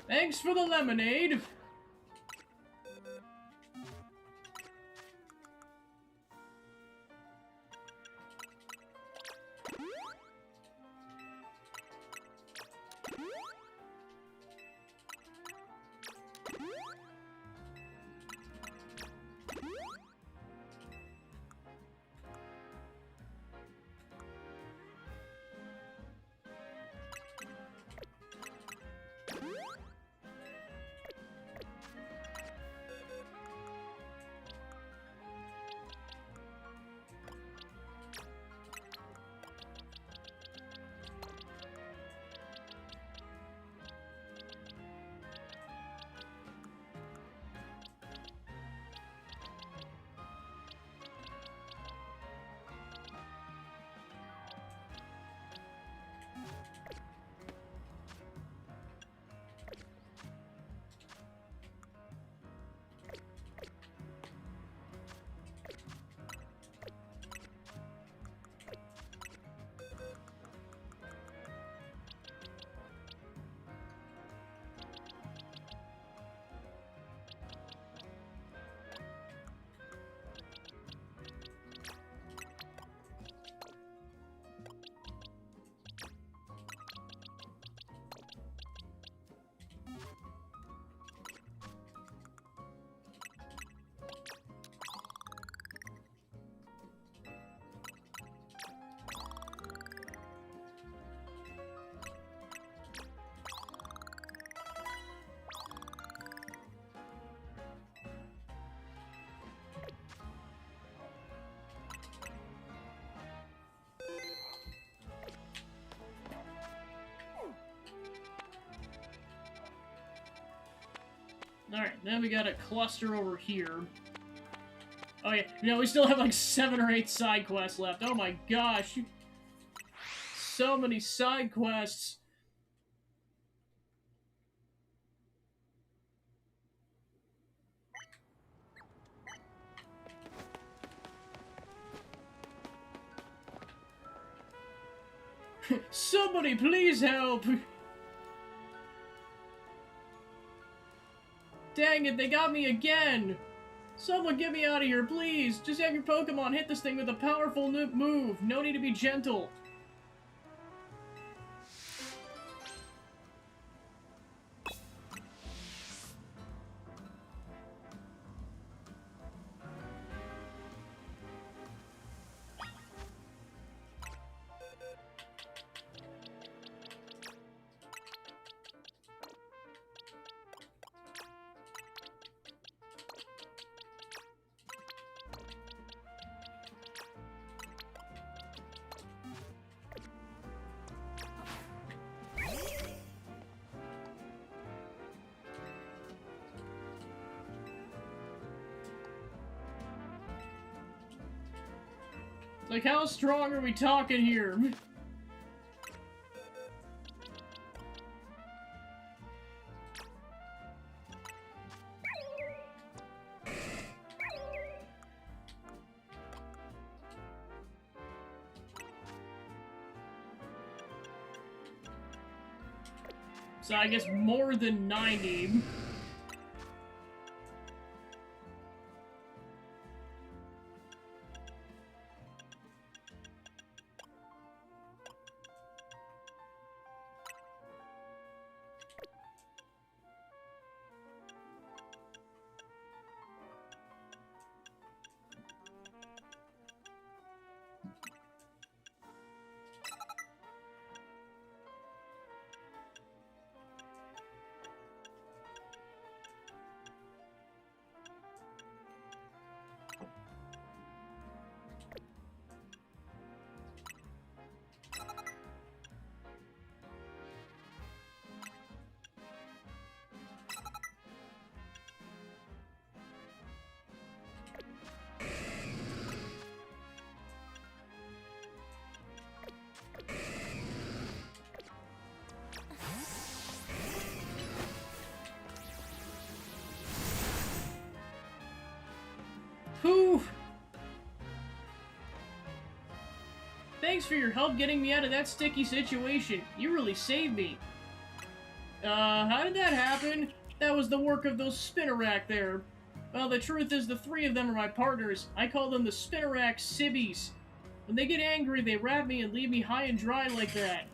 Thanks for the lemonade! Alright, then we got a cluster over here. Oh yeah, we still have like 7 or 8 side quests left. Oh my gosh. So many side quests. Somebody please help! Dang it, they got me again! Someone get me out of here, please! Just have your Pokemon hit this thing with a powerful move. No need to be gentle. Like, how strong are we talking here? So I guess more than 90. Whew! Thanks for your help getting me out of that sticky situation. You really saved me. How did that happen? That was the work of those Spinnerack there. Well, the truth is the three of them are my partners. I call them the Spinnerack Sibbies. When they get angry, they wrap me and leave me high and dry like that.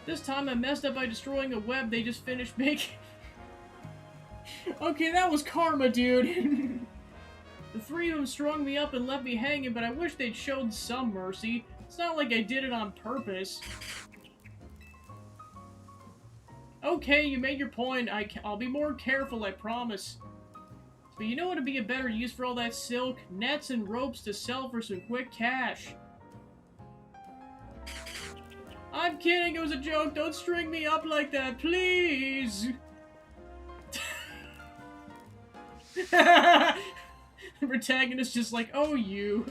This time I messed up by destroying a web they just finished making. Okay, that was karma, dude. The three of them strung me up and left me hanging, but I wish they'd showed some mercy. It's not like I did it on purpose. Okay, you made your point. I'll be more careful, I promise. But you know what would be a better use for all that silk? Nets and ropes to sell for some quick cash. I'm kidding, it was a joke. Don't string me up like that, please. The protagonist just like, oh, you.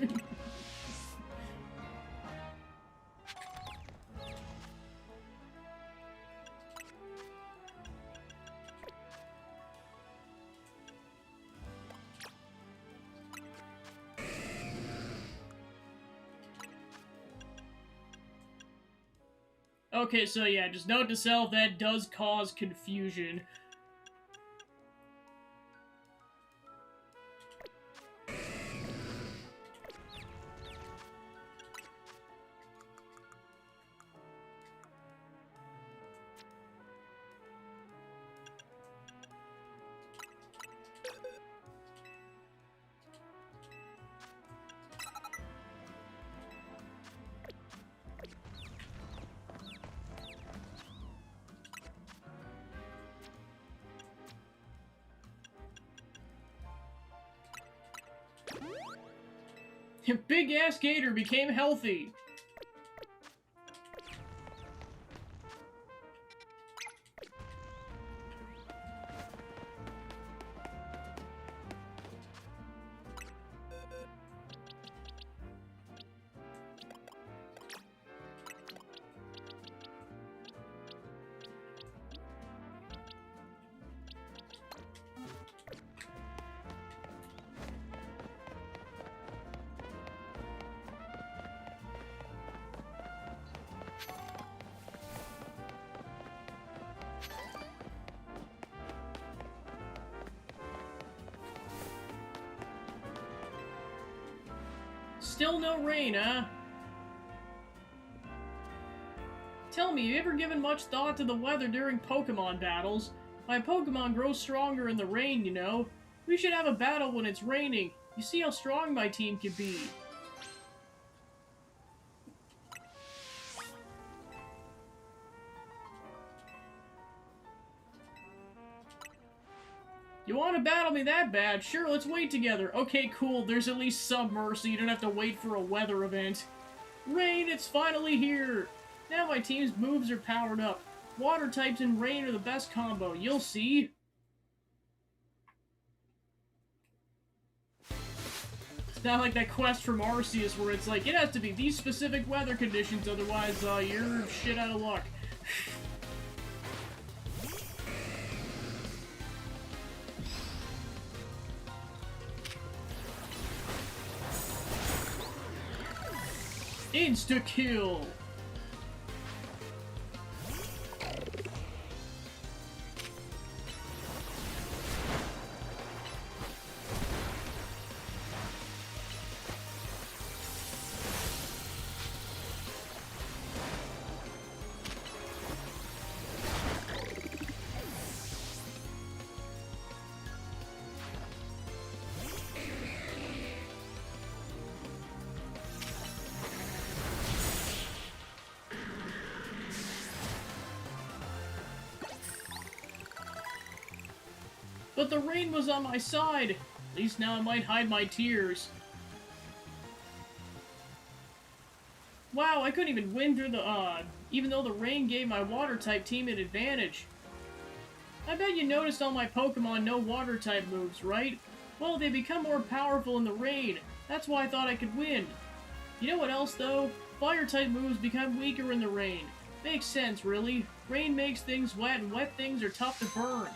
Okay, so yeah, just note to self, that does cause confusion. Big Ass Gator became healthy. Still no rain, huh? Tell me, have you ever given much thought to the weather during Pokemon battles? My Pokemon grow stronger in the rain, you know. We should have a battle when it's raining. You see how strong my team can be. You want to battle me that bad? Sure, let's wait together. Okay, cool, there's at least some mercy. You don't have to wait for a weather event. Rain, it's finally here! Now my team's moves are powered up. Water types and rain are the best combo, you'll see. It's not like that quest from Arceus where it's like, it has to be these specific weather conditions, otherwise, you're shit out of luck. Insta-kill! But the rain was on my side. At least now I might hide my tears. Wow, I couldn't even win through the, even though the rain gave my water-type team an advantage. I bet you noticed all my Pokemon know water-type moves, right? Well, they become more powerful in the rain. That's why I thought I could win. You know what else, though? Fire-type moves become weaker in the rain. Makes sense, really. Rain makes things wet, and wet things are tough to burn.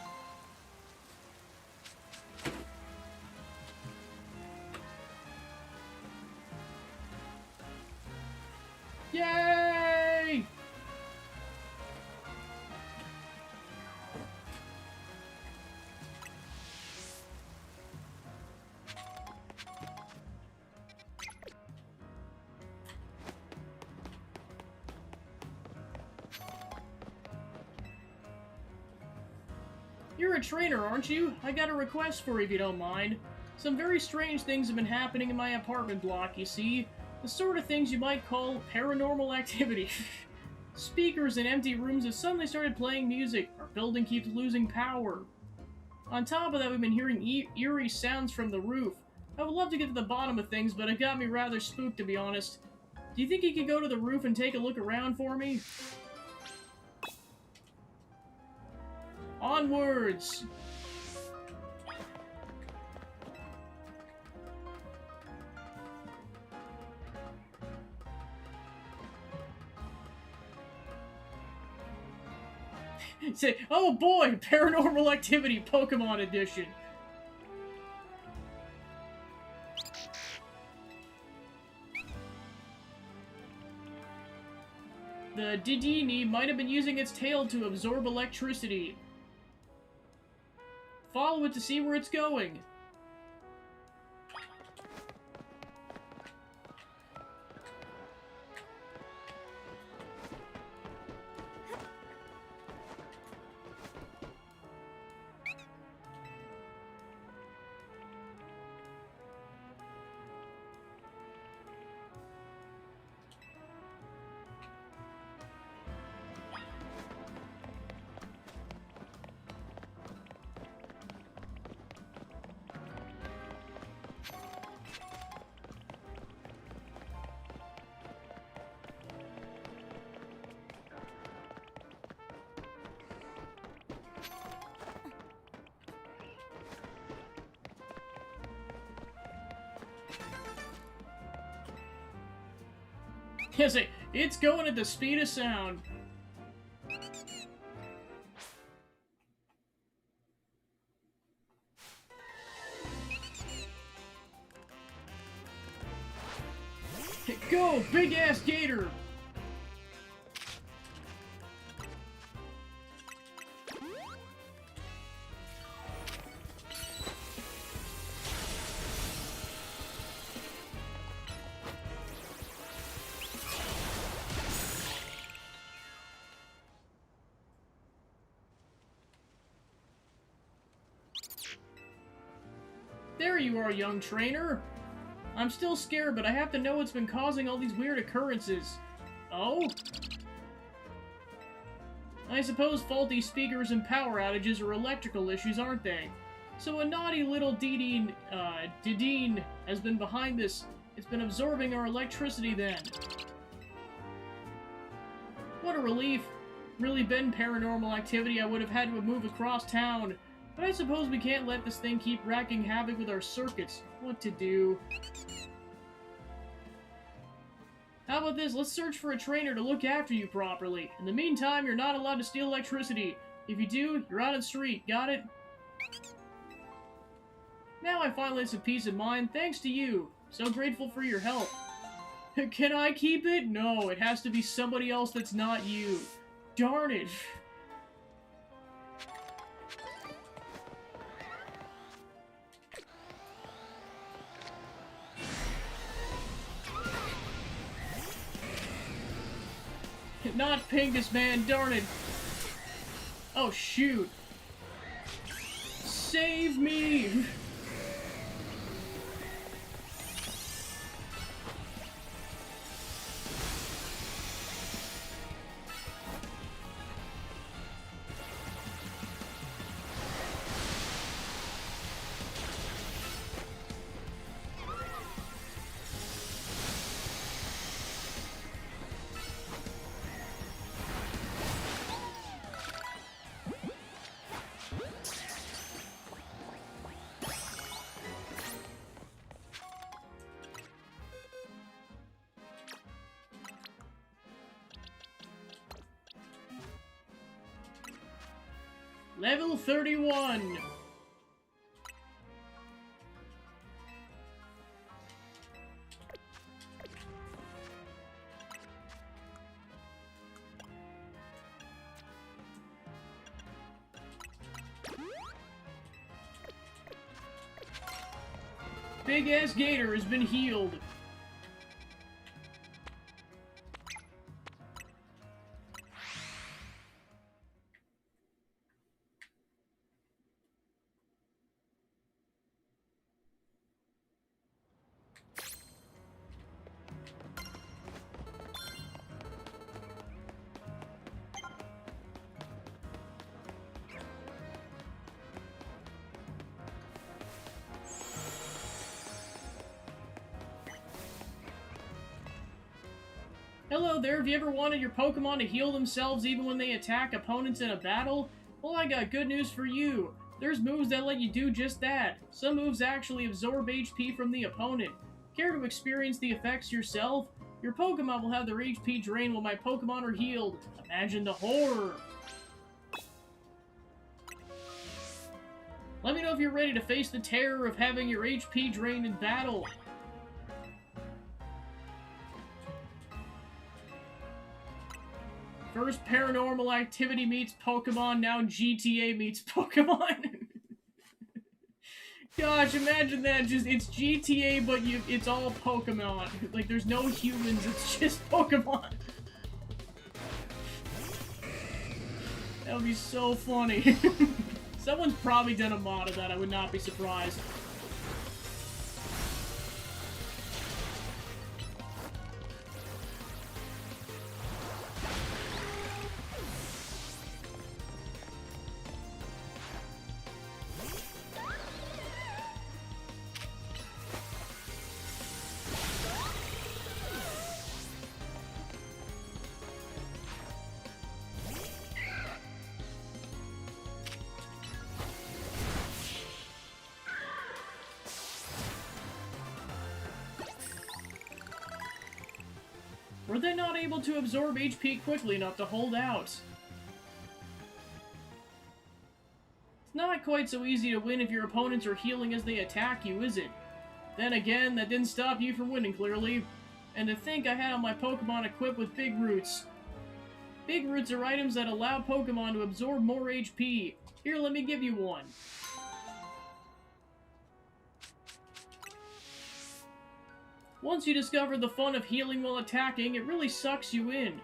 Yay! You're a trainer, aren't you? I got a request for you if you don't mind. Some very strange things have been happening in my apartment block, you see. The sort of things you might call paranormal activity. Speakers in empty rooms have suddenly started playing music. Our building keeps losing power. On top of that, we've been hearing eerie sounds from the roof. I would love to get to the bottom of things, but it got me rather spooked, to be honest. Do you think you could go to the roof and take a look around for me? Onwards! Say, oh boy, Paranormal Activity Pokemon Edition. The Dedenne might have been using its tail to absorb electricity. Follow it to see where it's going. Yes, it's going at the speed of sound. Go, big-ass gator! There you are, young trainer. I'm still scared, but I have to know what's been causing all these weird occurrences. Oh? I suppose faulty speakers and power outages are electrical issues, aren't they? So a naughty little Dedenne has been behind this. It's been absorbing our electricity then. What a relief. Really been Paranormal Activity, I would have had to move across town. But I suppose we can't let this thing keep wreaking havoc with our circuits. What to do? How about this? Let's search for a trainer to look after you properly. In the meantime, you're not allowed to steal electricity. If you do, you're out of the street. Got it? Now I finally have some peace of mind, thanks to you. So grateful for your help. Can I keep it? No, it has to be somebody else that's not you. Darn it. Not Pingus, man, darn it. Oh, shoot. Save me! Level 31. Big-ass gator has been healed. Hello there, have you ever wanted your Pokemon to heal themselves even when they attack opponents in a battle? Well, I got good news for you. There's moves that let you do just that. Some moves actually absorb HP from the opponent. Care to experience the effects yourself? Your Pokemon will have their HP drained while my Pokemon are healed. Imagine the horror! Let me know if you're ready to face the terror of having your HP drained in battle. First Paranormal Activity meets Pokemon, now GTA meets Pokemon. Gosh, imagine that, it's GTA, but it's all Pokemon. Like, there's no humans, it's just Pokemon. That would be so funny. Someone's probably done a mod of that, I would not be surprised. Were they not able to absorb HP quickly enough to hold out? It's not quite so easy to win if your opponents are healing as they attack you, is it? Then again, that didn't stop you from winning, clearly. And to think I had all my Pokemon equipped with Big Roots. Big Roots are items that allow Pokemon to absorb more HP. Here, let me give you one. Once you discover the fun of healing while attacking, it really sucks you in.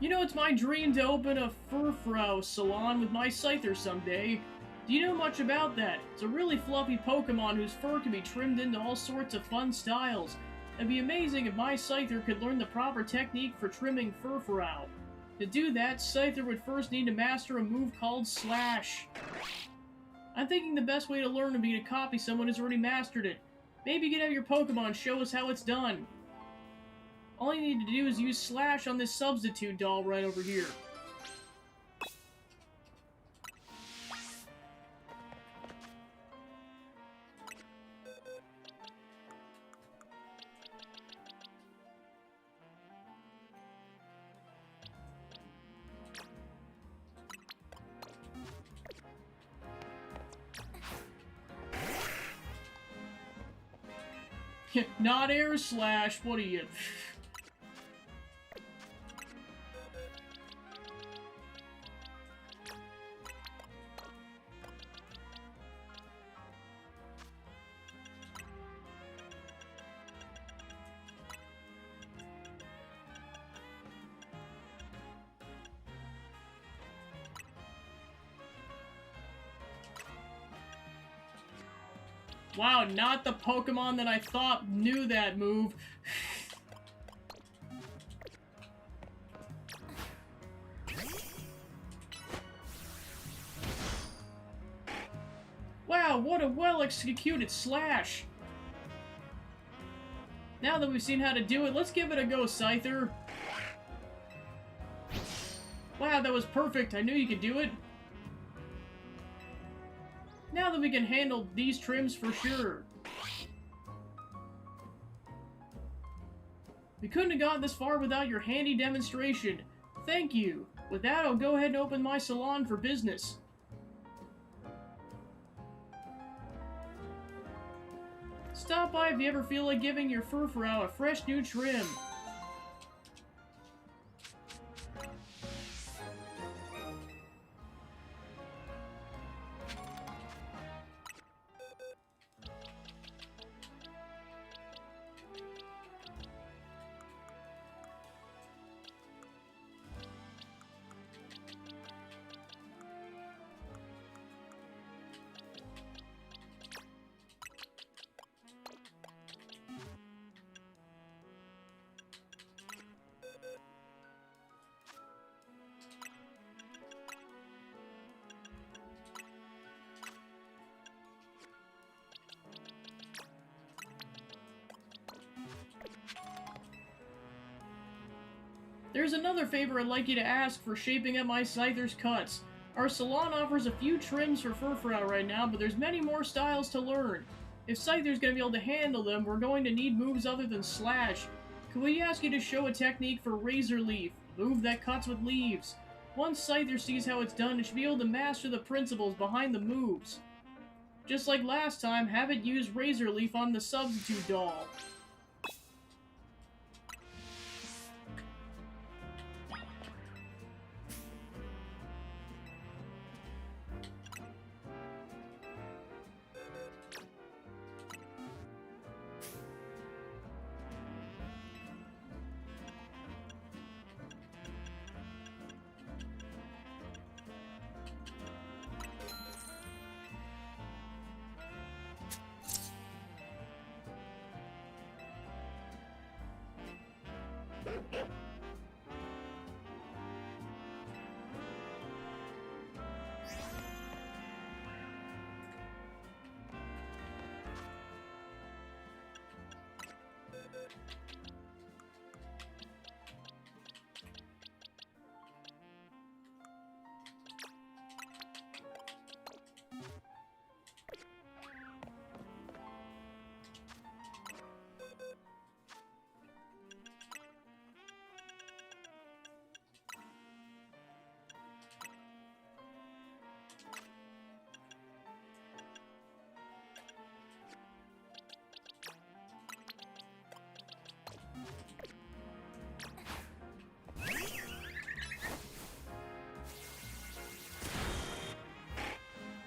You know, it's my dream to open a Furfrou salon with my Scyther someday. Do you know much about that? It's a really fluffy Pokemon whose fur can be trimmed into all sorts of fun styles. It'd be amazing if my Scyther could learn the proper technique for trimming Furfrou. To do that, Scyther would first need to master a move called Slash. I'm thinking the best way to learn would be to copy someone who's already mastered it. Maybe you could have your Pokemon show us how it's done. All you need to do is use Slash on this substitute doll right over here. Not air slash, what are you? Wow, not the Pokemon that I thought knew that move. Wow, what a well-executed slash! Now that we've seen how to do it, let's give it a go, Scyther. Wow, that was perfect. I knew you could do it. Now that we can handle these trims for sure. We couldn't have gotten this far without your handy demonstration. Thank you. With that, I'll go ahead and open my salon for business. Stop by if you ever feel like giving your Furfrou a fresh new trim. There's another favor I'd like you to ask for shaping up my Scyther's cuts. Our salon offers a few trims for Furfrou right now, but there's many more styles to learn. If Scyther's gonna be able to handle them, we're going to need moves other than Slash. Could we ask you to show a technique for Razor Leaf, move that cuts with leaves? Once Scyther sees how it's done, it should be able to master the principles behind the moves. Just like last time, have it use Razor Leaf on the Substitute Doll.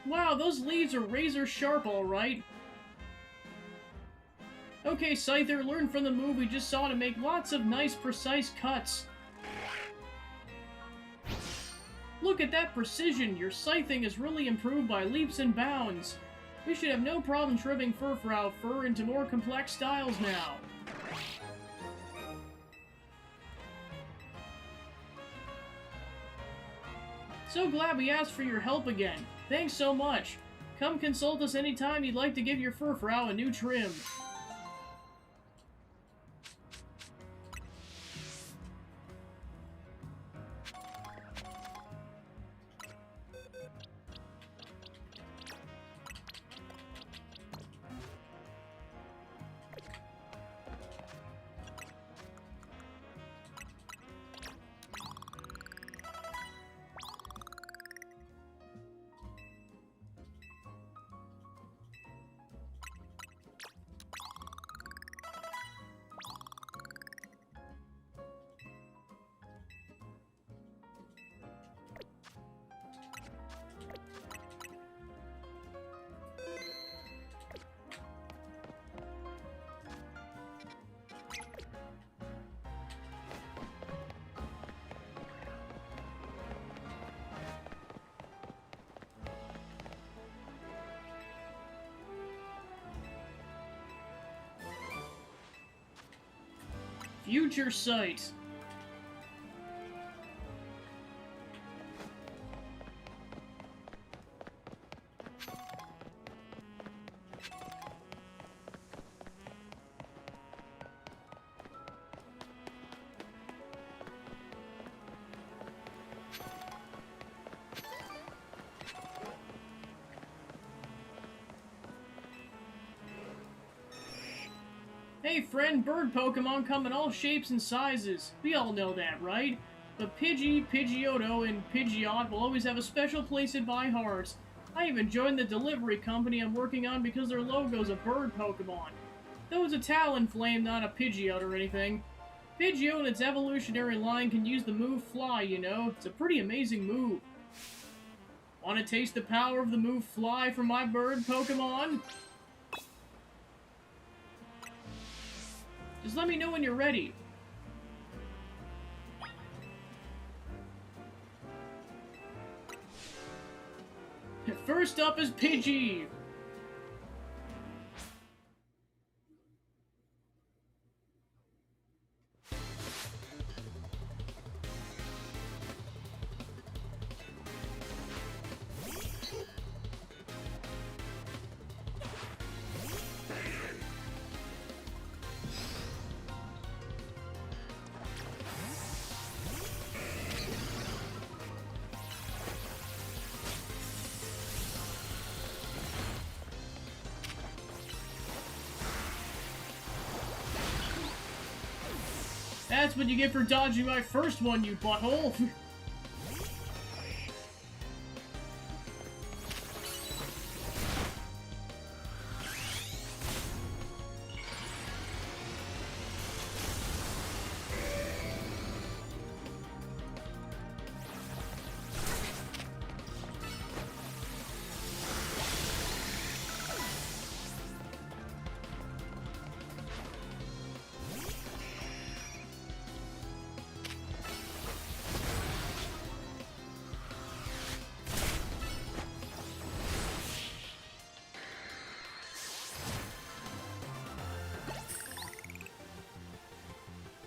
Wow, those leaves are razor sharp, alright. Okay, Scyther, learn from the move we just saw to make lots of nice, precise cuts. Look at that precision! Your scything is really improved by leaps and bounds. We should have no problem trimming Furfrou fur into more complex styles now. So glad we asked for your help again. Thanks so much. Come consult us anytime you'd like to give your Furfrou a new trim. Future Sight. Hey friend, bird Pokemon come in all shapes and sizes. We all know that, right? But Pidgey, Pidgeotto, and Pidgeot will always have a special place in my heart. I even joined the delivery company I'm working on because their logo's a bird Pokemon. Though it's a Talonflame, not a Pidgeot or anything. Pidgeot and its evolutionary line can use the move Fly, you know? It's a pretty amazing move. Want to taste the power of the move Fly from my bird Pokemon? Just let me know when you're ready. First up is Pidgey. That's what you get for dodging my first one, you butthole!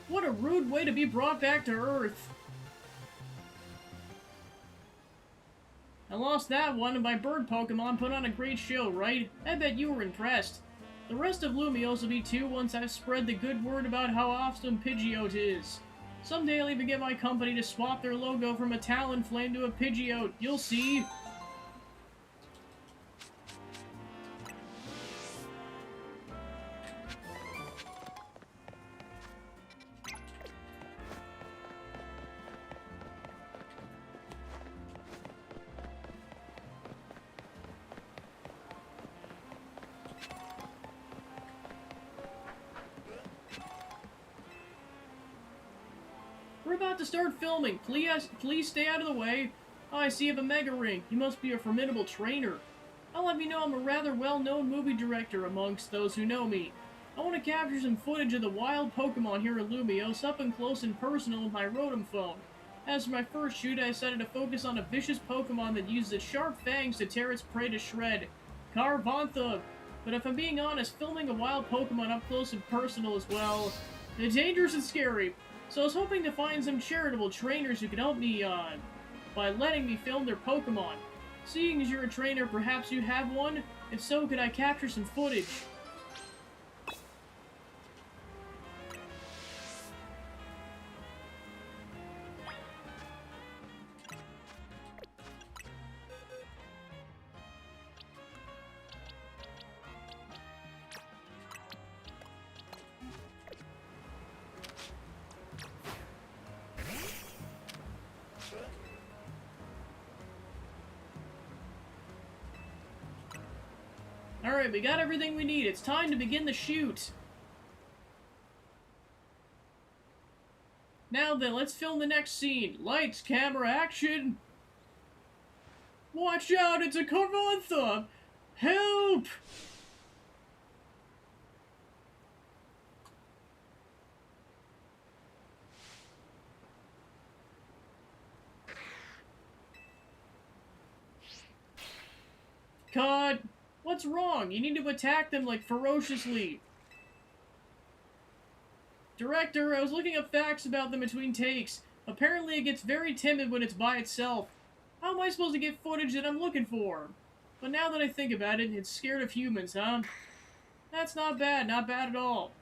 What a rude way to be brought back to Earth! I lost that one, and my bird Pokemon put on a great show, right? I bet you were impressed. The rest of Lumiose will be too once I've spread the good word about how awesome Pidgeot is. Someday I'll even get my company to swap their logo from a Talonflame to a Pidgeot. You'll see! We're about to start filming. Please stay out of the way. Oh, I see you have a Mega Ring. You must be a formidable trainer. I'll let you know I'm a rather well-known movie director amongst those who know me. I want to capture some footage of the wild Pokemon here in Lumiose up and close and personal with my Rotom phone. As for my first shoot, I decided to focus on a vicious Pokemon that uses its sharp fangs to tear its prey to shred. Carvanthog. But if I'm being honest, filming a wild Pokemon up close and personal is, well, dangerous and scary. So I was hoping to find some charitable trainers who could help me, by letting me film their Pokemon. Seeing as you're a trainer, perhaps you have one? If so, could I capture some footage? Alright, we got everything we need. It's time to begin the shoot. Now then, let's film the next scene. Lights, camera, action! Watch out, it's a Carvanthog! Help! Cut! What's wrong? You need to attack them, like, ferociously. Director, I was looking up facts about them between takes. Apparently it gets very timid when it's by itself. How am I supposed to get footage that I'm looking for? But now that I think about it, it's scared of humans, huh? That's not bad at all.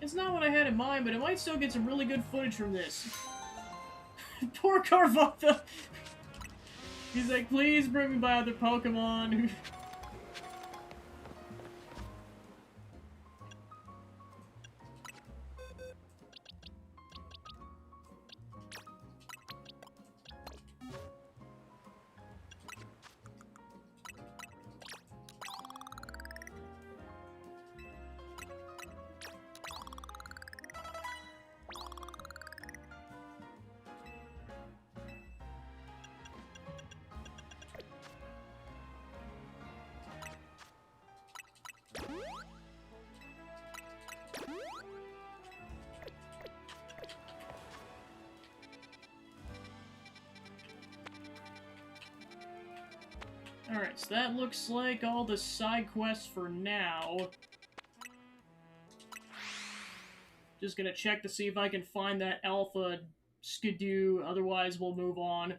It's not what I had in mind, but it might still get some really good footage from this. Poor Carvotha! He's like, please bring me by other Pokemon. Alright, so that looks like all the side quests for now. Just gonna check to see if I can find that Alpha Skidoo, otherwise we'll move on.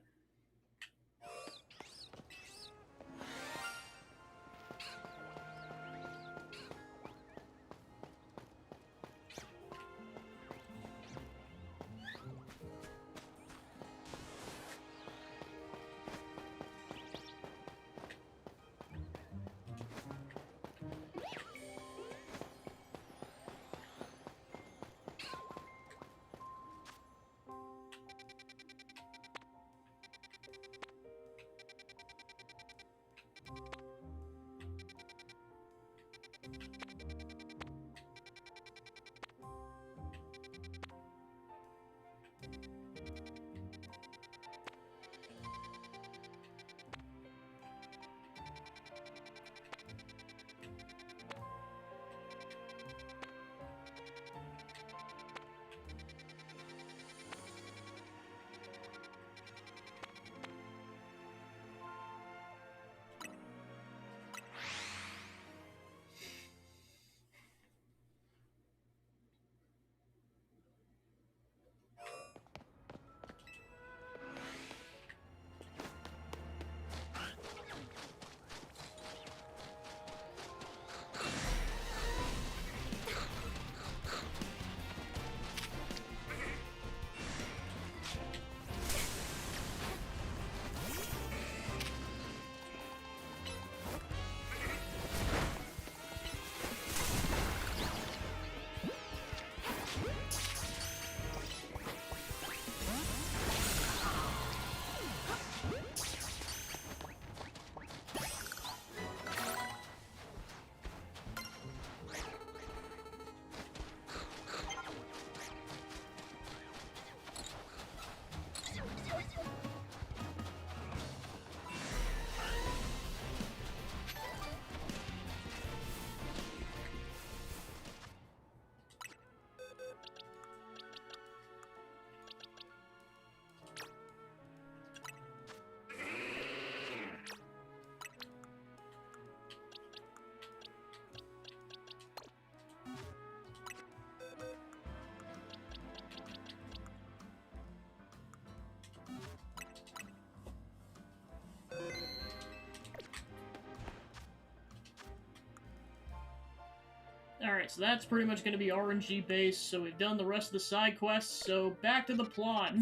Alright, so that's pretty much going to be RNG based, so we've done the rest of the side quests, so back to the plot.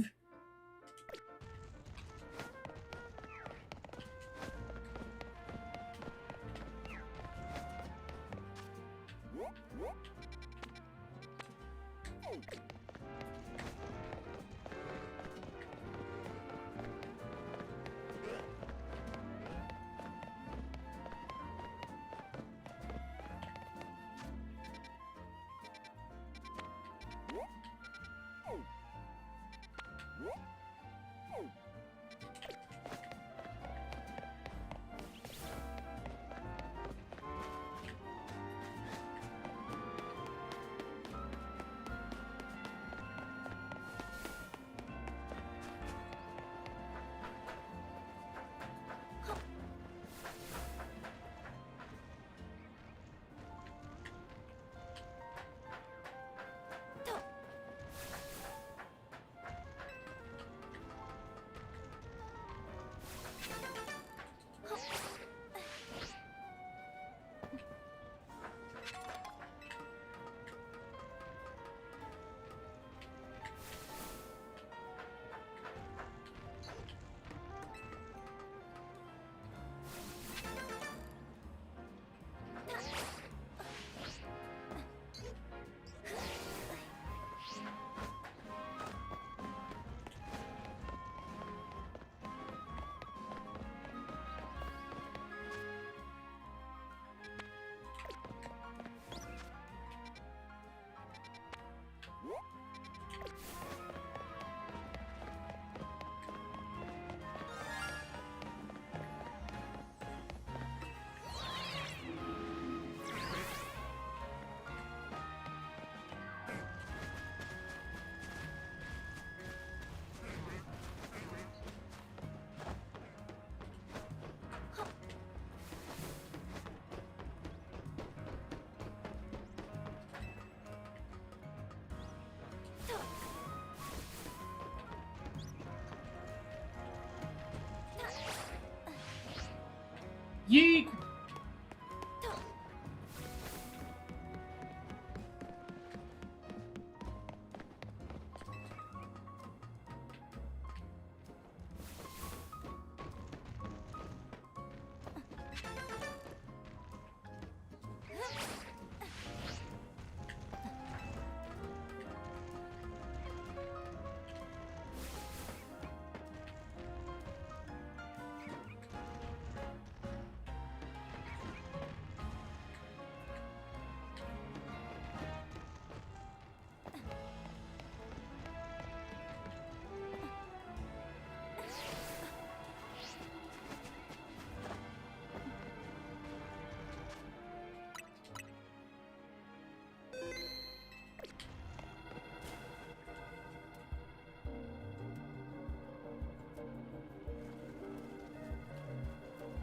Yeek!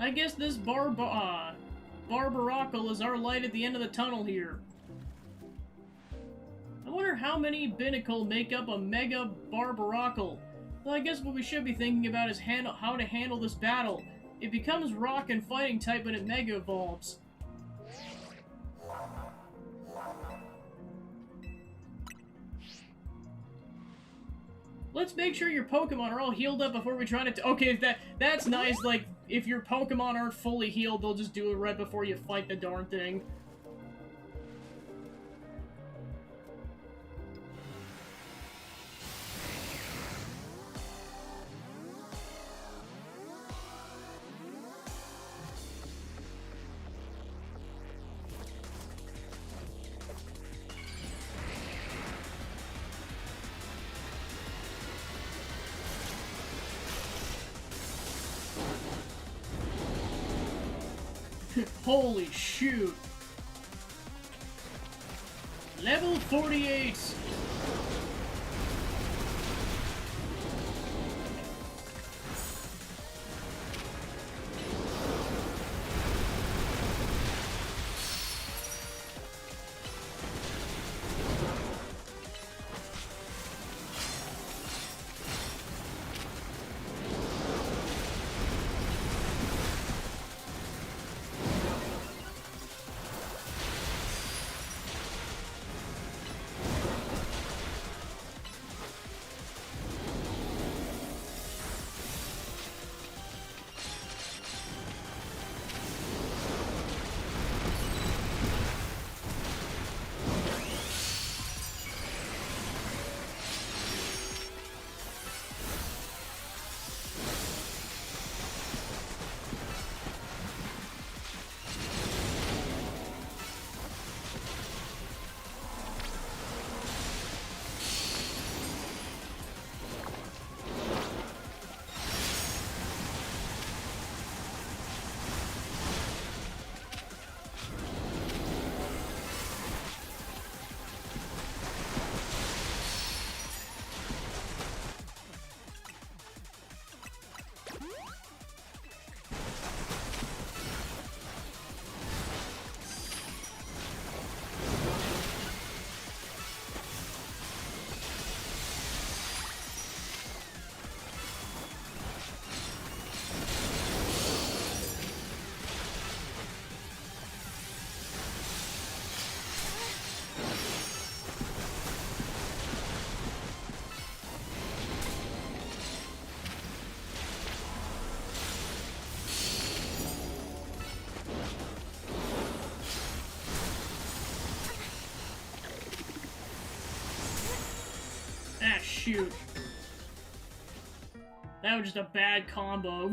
I guess this Barbaracle is our light at the end of the tunnel here. I wonder how many Binnacle make up a Mega Barbaracle. Well, I guess what we should be thinking about is how to handle this battle. It becomes rock and fighting type when it Mega Evolves. Let's make sure your Pokemon are all healed up before we try to... Okay, that's nice, like, if your Pokemon aren't fully healed, they'll just do it right before you fight the darn thing. Holy shoot. Level 48. Ah, shoot. That was just a bad combo.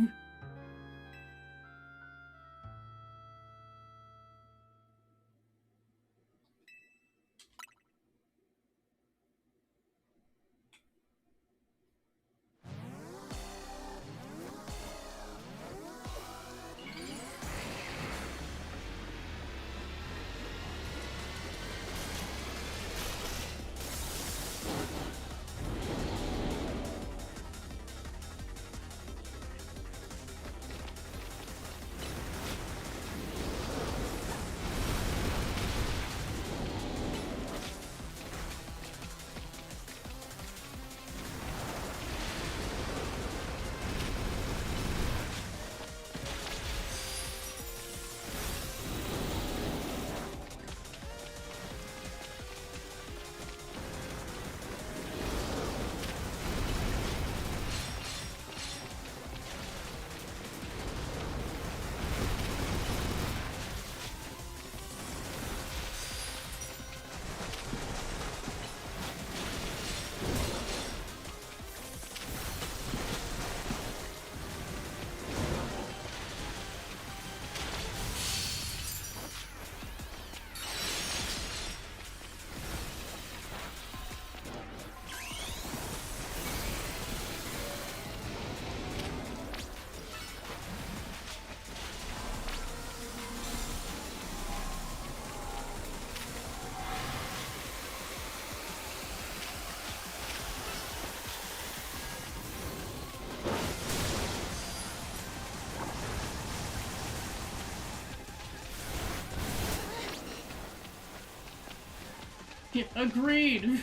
Yeah, agreed.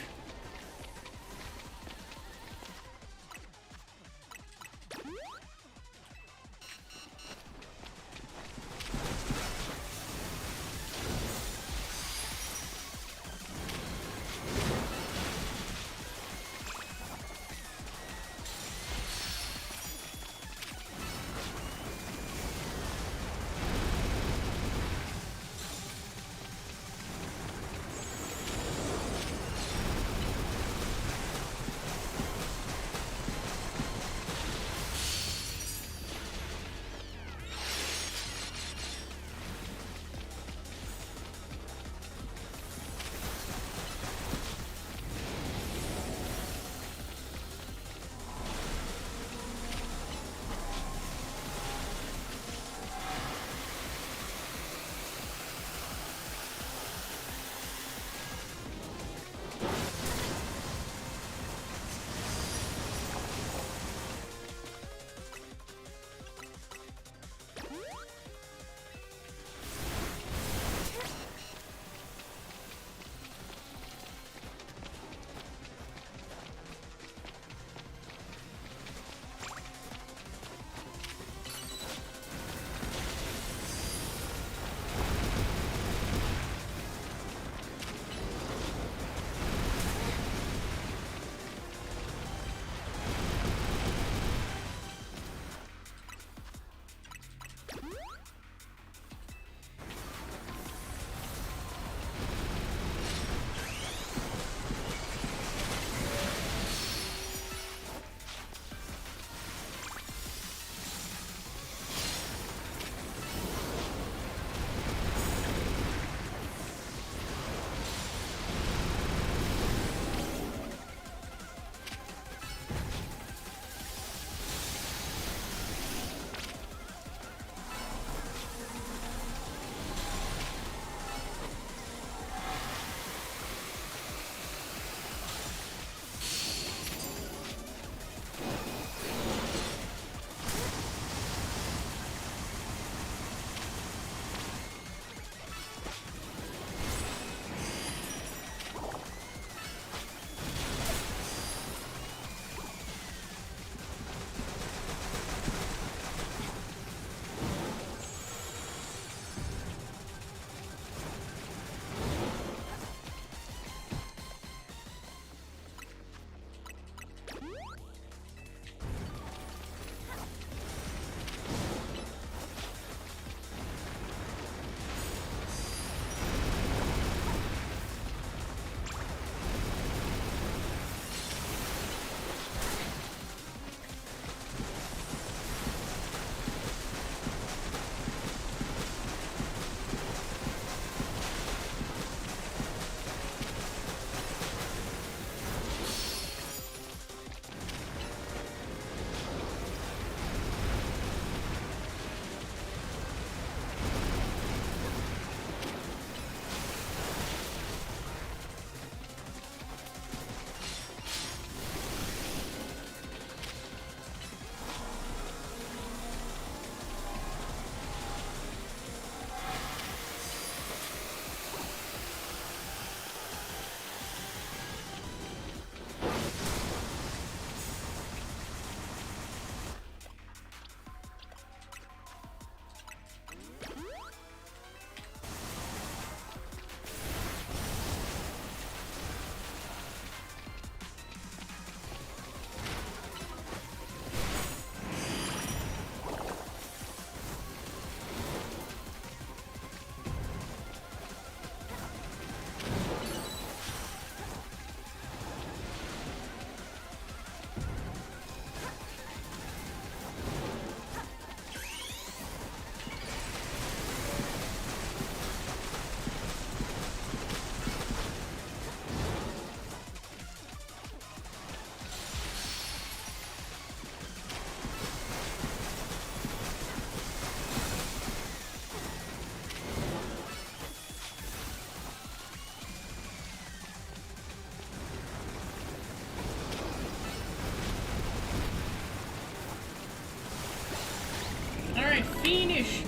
Alright, Fiendish!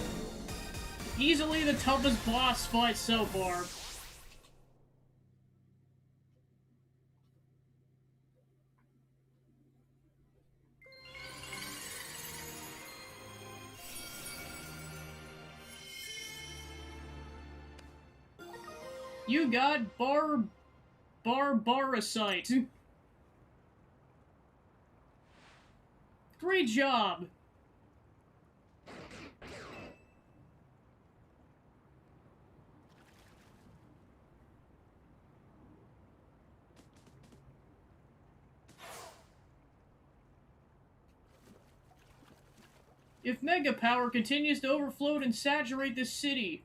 Easily the toughest boss fight so far. You got Barbarosite. Great job! If Mega Power continues to overflow and saturate this city,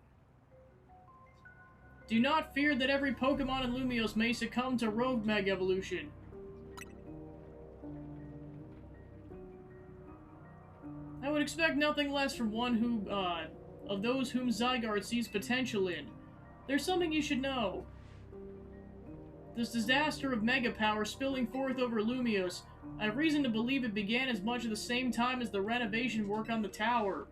do not fear that every Pokemon in Lumiose may succumb to Rogue Mega Evolution. I would expect nothing less from one who, of those whom Zygarde sees potential in. There's something you should know. This disaster of Mega Power spilling forth over Lumiose, I have reason to believe it began as much at the same time as the renovation work on the tower.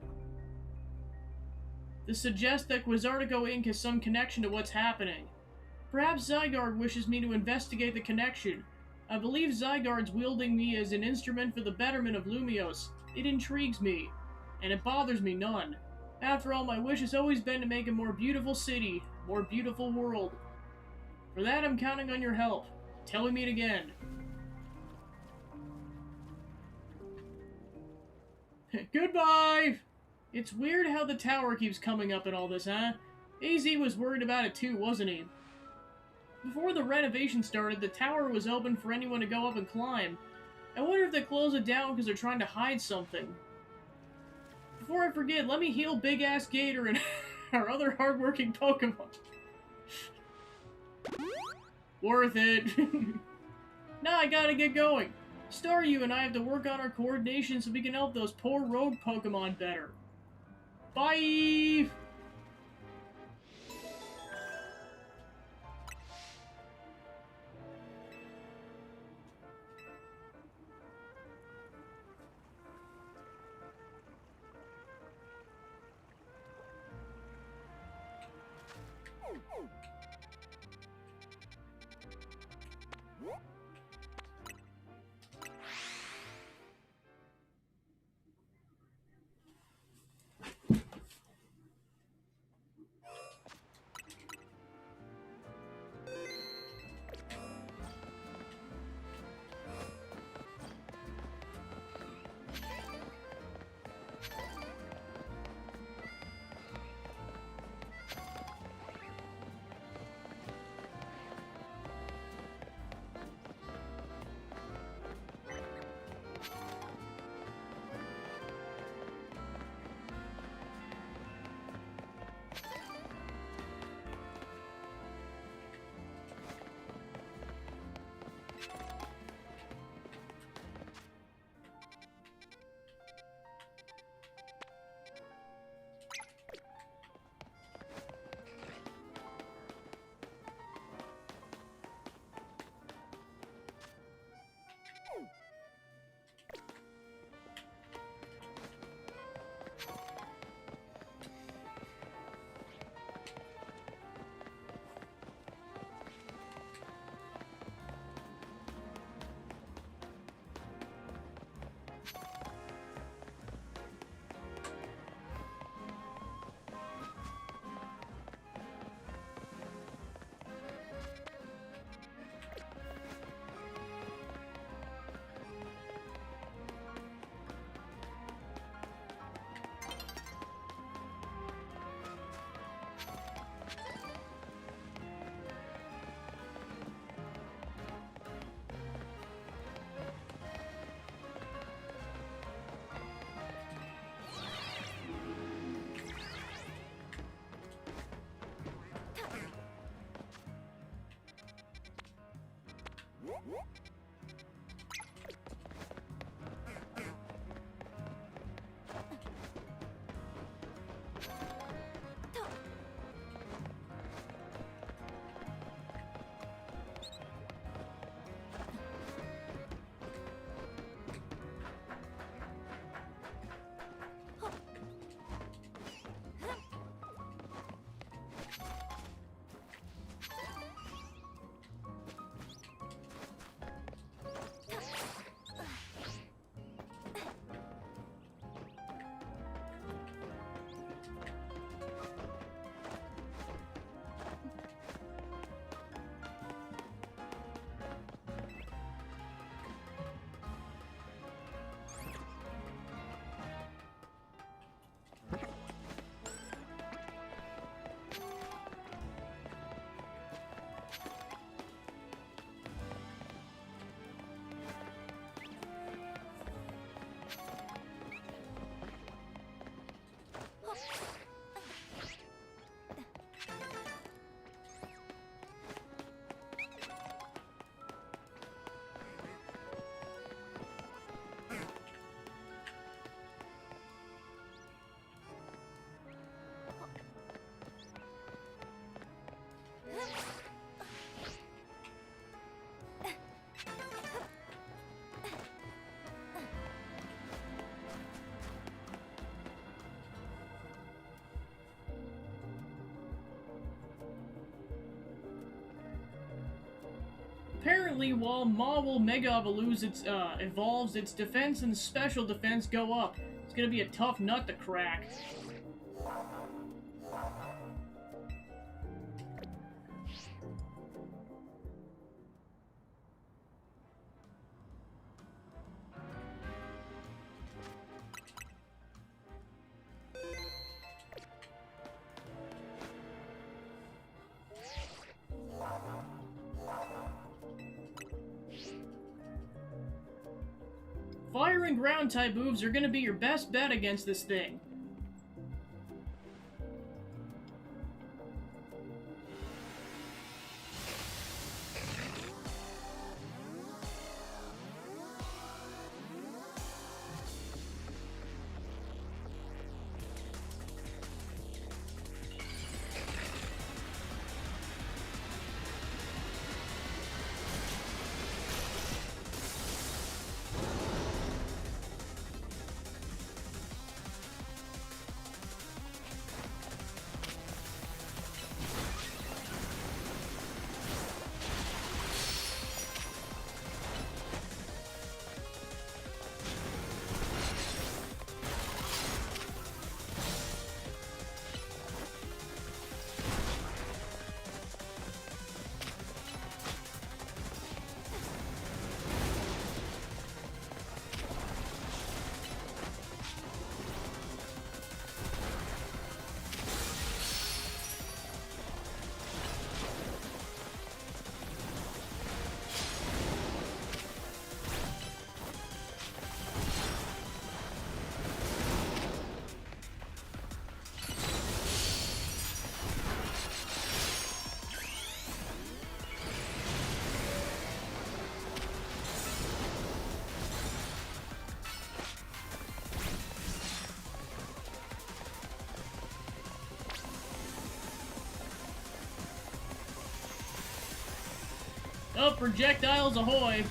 This suggests that Quizartico Inc. has some connection to what's happening. Perhaps Zygarde wishes me to investigate the connection. I believe Zygarde's wielding me as an instrument for the betterment of Lumiose. It intrigues me, and it bothers me none. After all, my wish has always been to make a more beautiful city, a more beautiful world. For that, I'm counting on your help. Till we meet again. Goodbye! It's weird how the tower keeps coming up in all this, huh? AZ was worried about it too, wasn't he? Before the renovation started, the tower was open for anyone to go up and climb. I wonder if they closed it down because they're trying to hide something. Before I forget, let me heal Big Ass Gator and our other hardworking Pokemon. Worth it. Now I gotta get going. Staryu and I have to work on our coordination so we can help those poor rogue Pokemon better. Bye! Apparently, while Maw will Mega evolves, its defense and special defense go up. It's gonna be a tough nut to crack. Fire and ground type moves are gonna be your best bet against this thing. Oh, projectiles ahoy!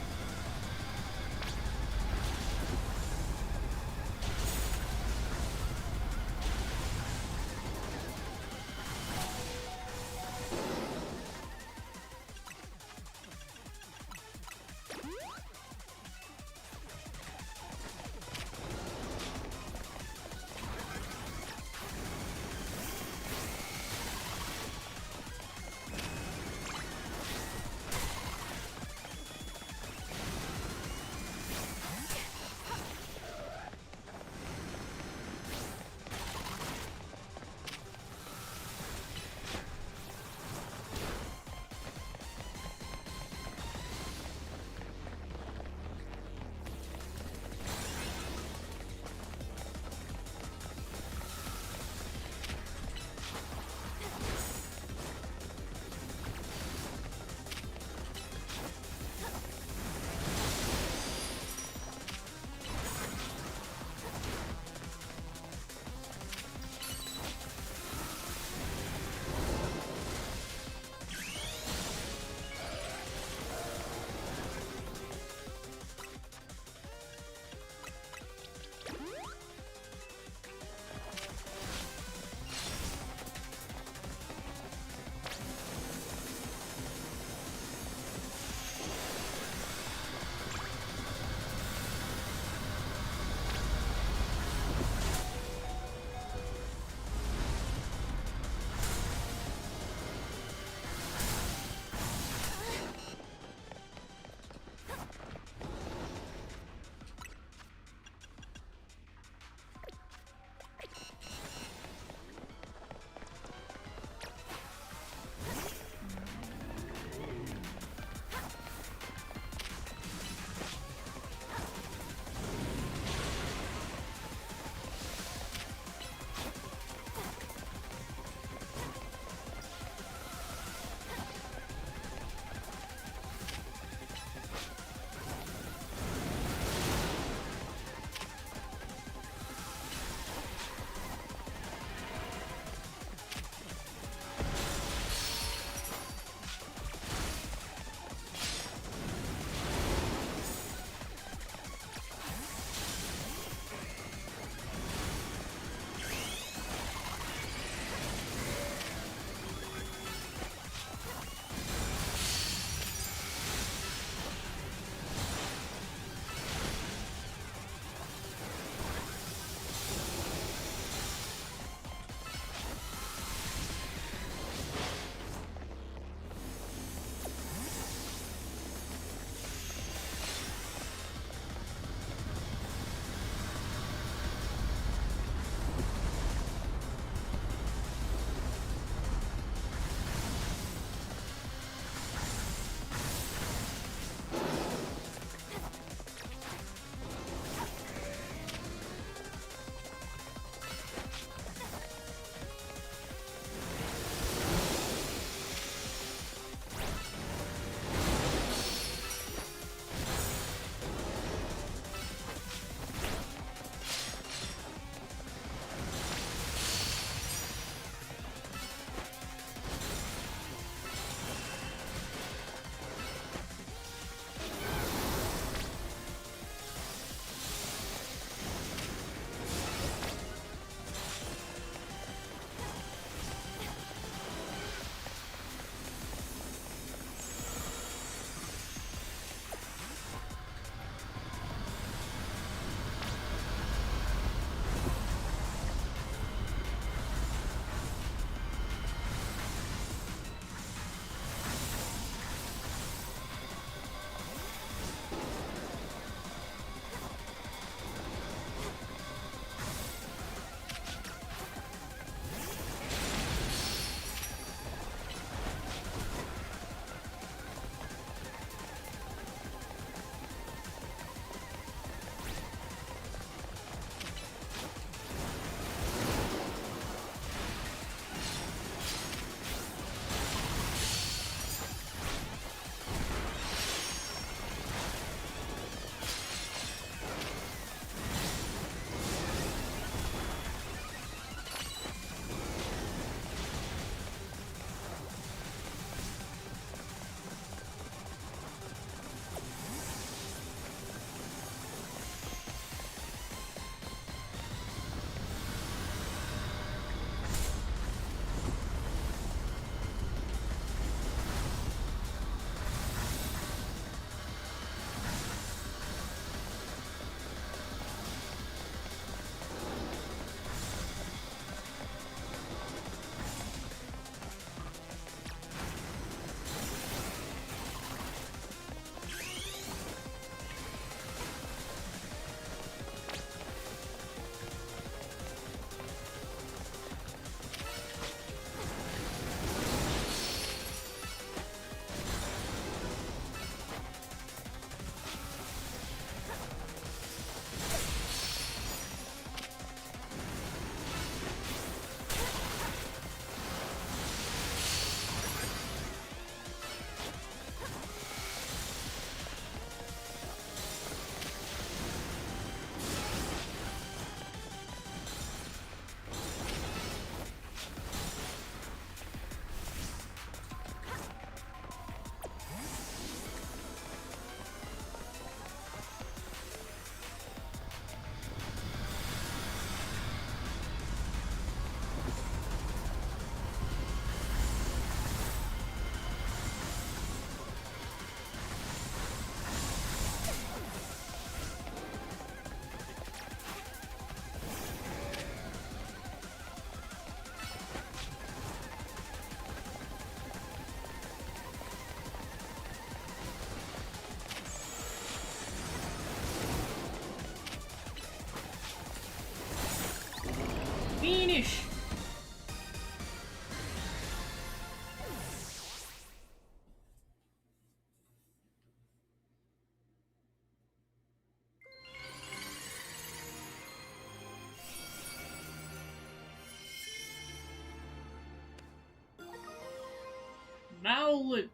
Mowlet.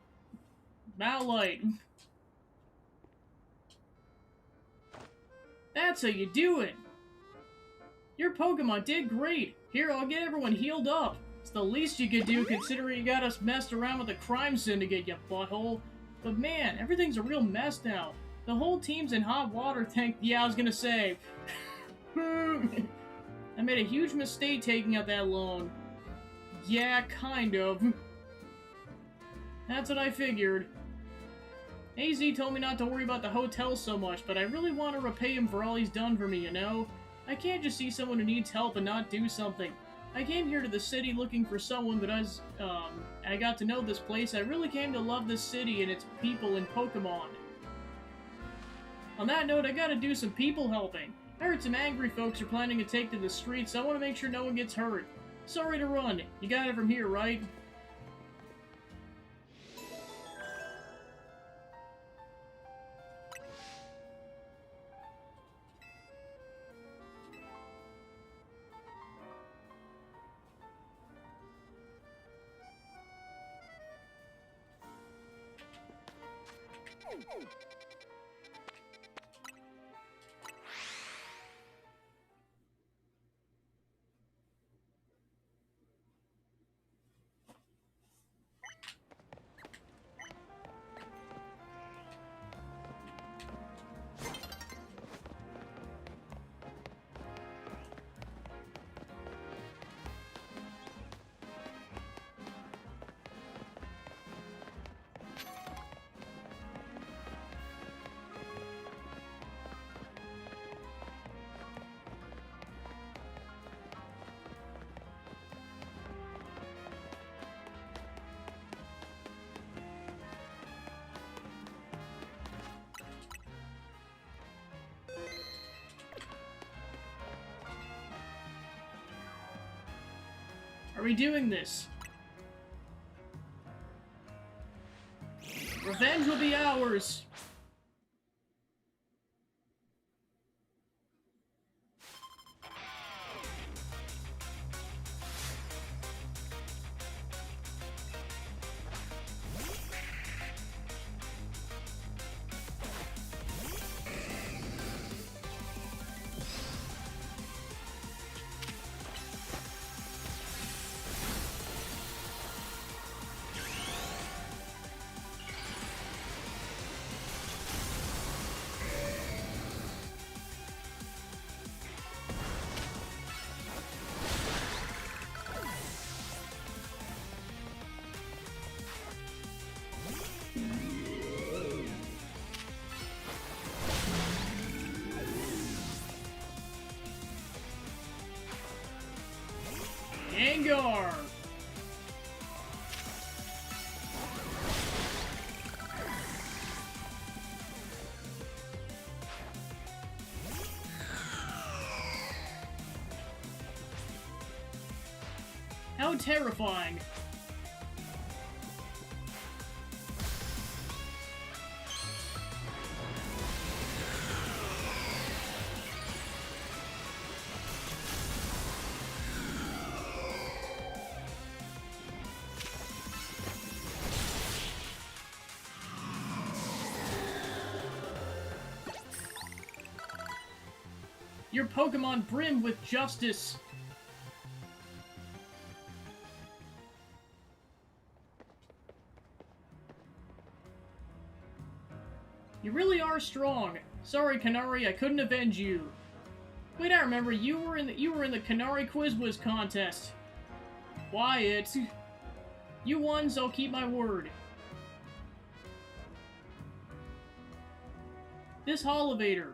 Mowlite. That's how you do it. Your Pokemon did great. Here, I'll get everyone healed up. It's the least you could do considering you got us messed around with the crime syndicate, you butthole. But man, everything's a real mess now. The whole team's in hot water, yeah, I was gonna say. I made a huge mistake taking out that loan. Yeah, kind of. That's what I figured. AZ told me not to worry about the hotel so much, but I really want to repay him for all he's done for me, you know? I can't just see someone who needs help and not do something. I came here to the city looking for someone, but as I got to know this place, I really came to love this city and its people and Pokemon. On that note, I gotta do some people helping. I heard some angry folks are planning to take to the streets, so I want to make sure no one gets hurt. Sorry to run. You got it from here, right? Are we doing this? Revenge will be ours! Gengar! How terrifying! Your Pokemon brim with justice! You really are strong. Sorry, Kanari, I couldn't avenge you. Wait, I remember, you were in the Kanari Quizwiz contest. Wyatt. You won, so I'll keep my word. This Holovator.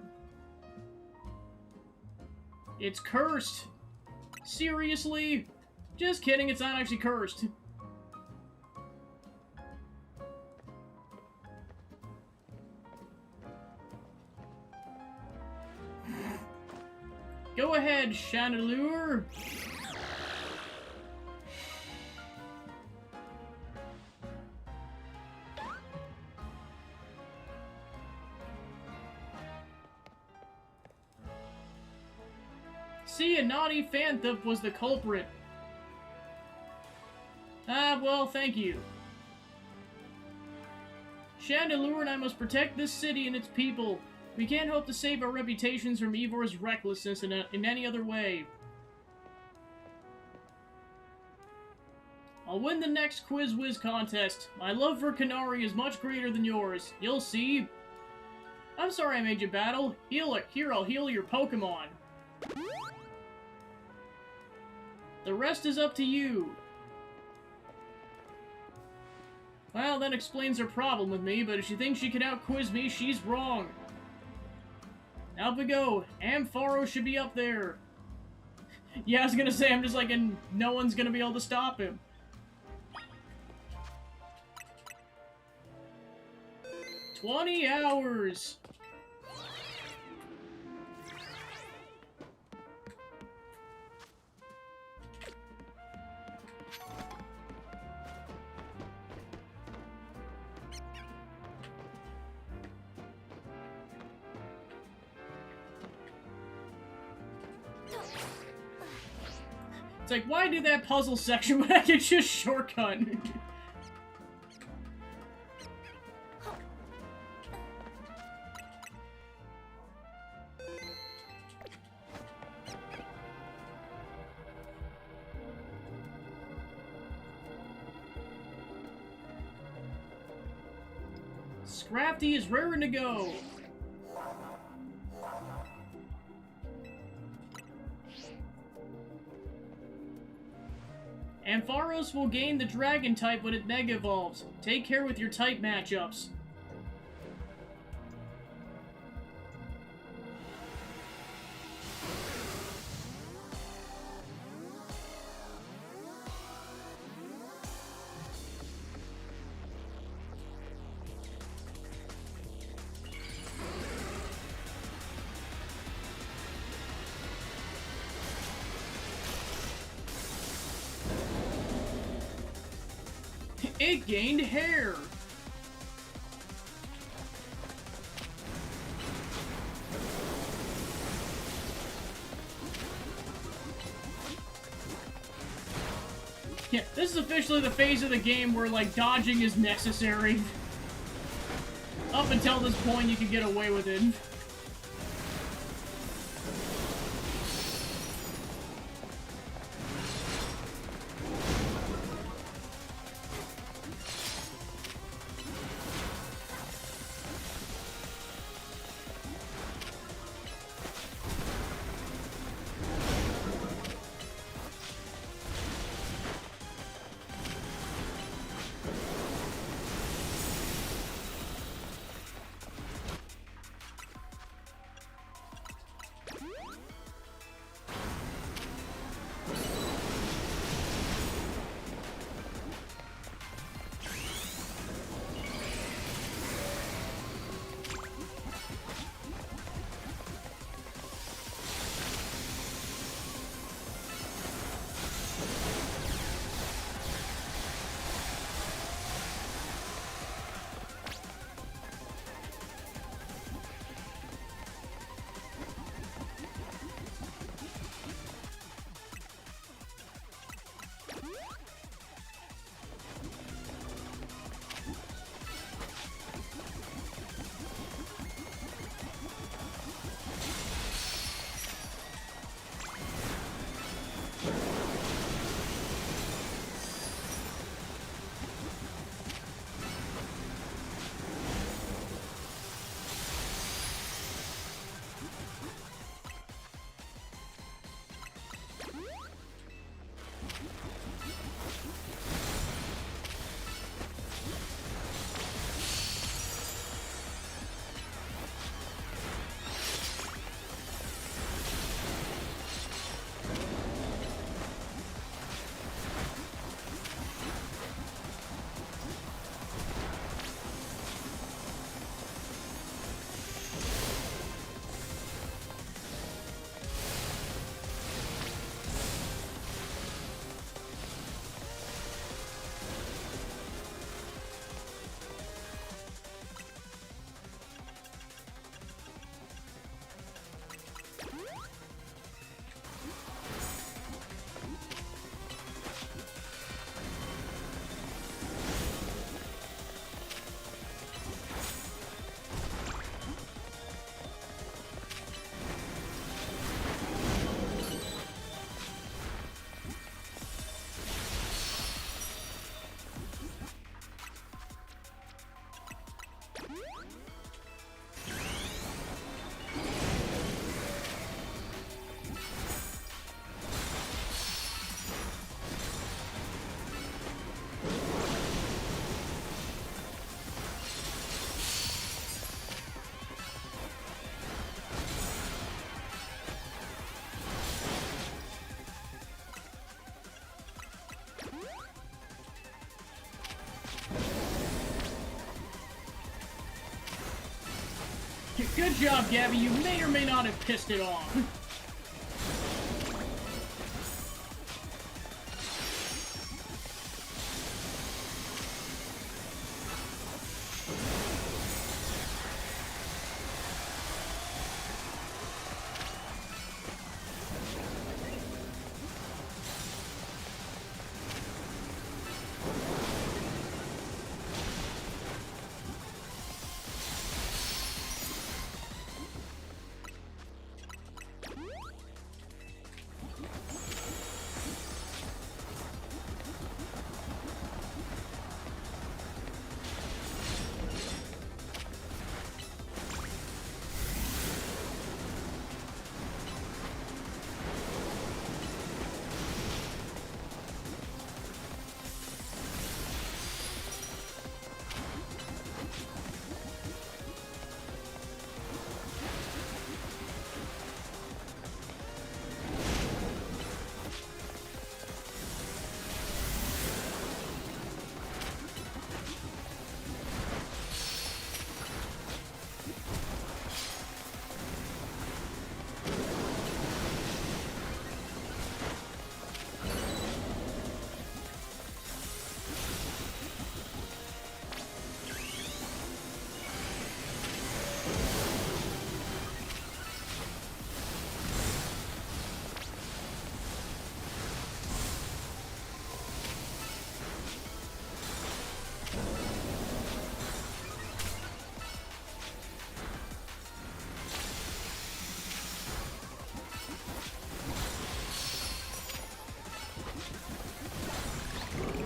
It's cursed! Seriously? Just kidding, it's not actually cursed. Go ahead, Chandelure! See, a naughty Phantom was the culprit. Ah, well, thank you. Chandelure and I must protect this city and its people. We can't hope to save our reputations from Ivor's recklessness in any other way. I'll win the next Quiz Whiz contest. My love for Canary is much greater than yours. You'll see. I'm sorry I made you battle. Here, I'll heal your Pokemon. The rest is up to you. Well, that explains her problem with me, but if she thinks she can out-quiz me, she's wrong. Out we go. Ampharos should be up there. Yeah, I was gonna say, I'm just like, and no one's gonna be able to stop him. 20 hours! It's like, why do that puzzle section when I can just shortcut? Scrafty is raring to go. Ampharos will gain the Dragon type when it Mega Evolves. Take care with your type matchups. It gained hair! Yeah, this is officially the phase of the game where, like, dodging is necessary. Up until this point, you can get away with it. Good job, Gabby. You may or may not have pissed it off.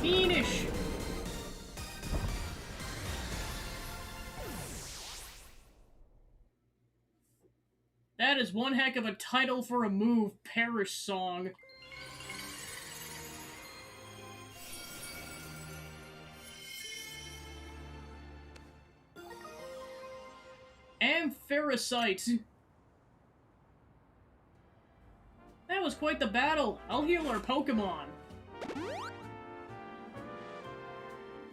Fiendish! That is one heck of a title for a move, Perish Song. Ampharasite. That was quite the battle. I'll heal our Pokemon.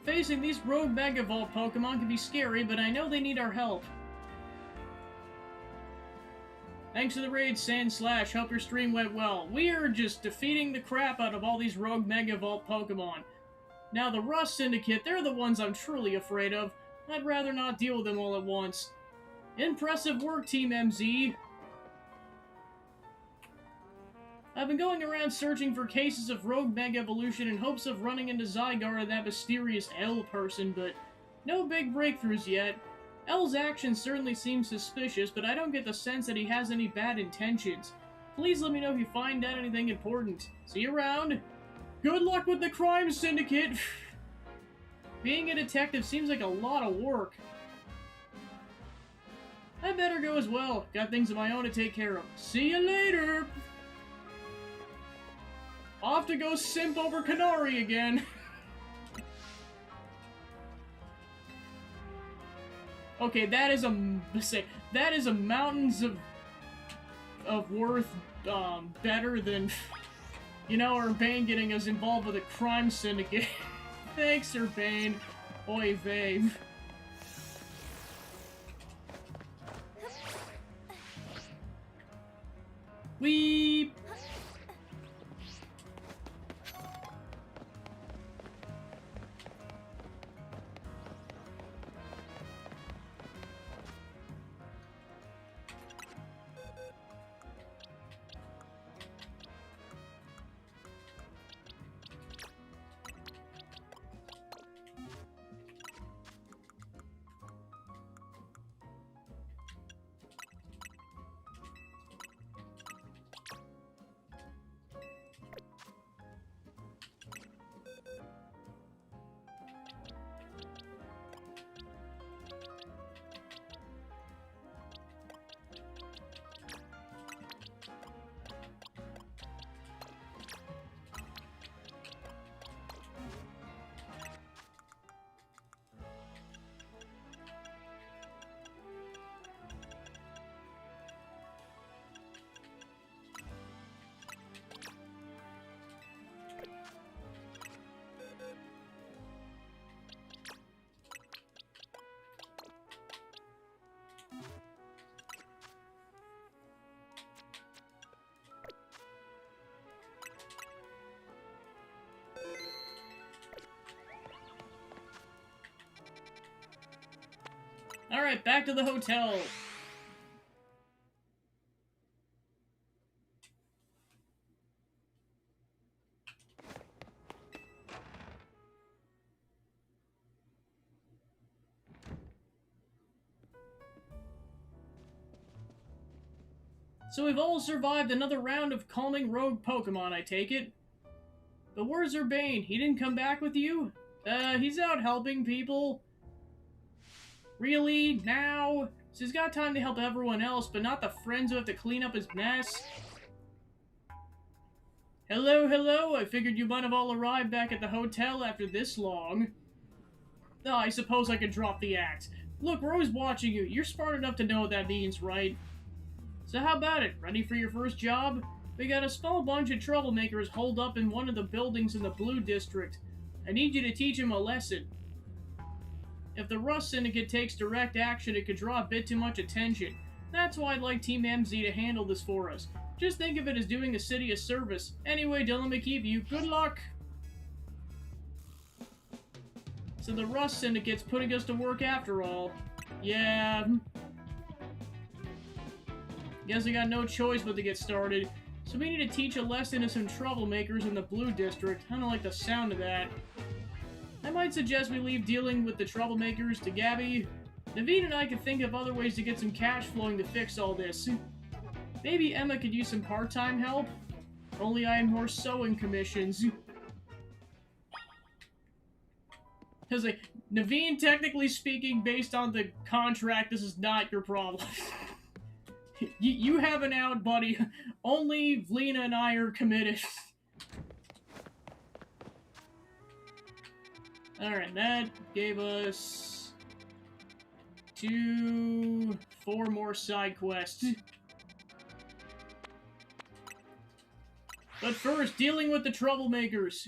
Facing these rogue Mega Vault Pokemon can be scary, but I know they need our help. Thanks to the raid, Sandslash. Hope your stream went well. We are just defeating the crap out of all these rogue Mega Vault Pokemon. Now, the Rust Syndicate, they're the ones I'm truly afraid of. I'd rather not deal with them all at once. Impressive work, Team MZ. I've been going around searching for cases of rogue Mega Evolution in hopes of running into Zygarde and that mysterious L person, but no big breakthroughs yet. L's action certainly seems suspicious, but I don't get the sense that he has any bad intentions. Please let me know if you find out anything important. See you around. Good luck with the crime syndicate. Being a detective seems like a lot of work. I better go as well. Got things of my own to take care of. See you later. Off to go simp over Canary again. Okay, that is a mountains of worth better than, you know, Urbane getting us involved with a crime syndicate. Thanks, Urbane. Oy vey. Weep. Alright, back to the hotel. So we've all survived another round of calming rogue Pokemon, I take it? But where's Urbane? He didn't come back with you? He's out helping people. Really? Now? So he's got time to help everyone else, but not the friends who have to clean up his mess? Hello, hello, I figured you might have all arrived back at the hotel after this long. Oh, I suppose I could drop the act. Look, we're always watching you. You're smart enough to know what that means, right? So how about it? Ready for your first job? We got a small bunch of troublemakers holed up in one of the buildings in the Blue District. I need you to teach them a lesson. If the Rust Syndicate takes direct action, it could draw a bit too much attention. That's why I'd like Team MZ to handle this for us. Just think of it as doing the city a service. Anyway, Dylan McKeevy, good luck! So the Rust Syndicate's putting us to work after all. Yeah. Guess I got no choice but to get started. So we need to teach a lesson to some troublemakers in the Blue District. I don't like the sound of that. I might suggest we leave dealing with the troublemakers to Gabby. Naveen and I could think of other ways to get some cash flowing to fix all this. Maybe Emma could use some part-time help? Only I have more sewing commissions. Because, like, Naveen, technically speaking, based on the contract, this is not your problem. You have an out, buddy. Only Lena and I are committed. Alright, that gave us 4 more side quests. But first, dealing with the troublemakers.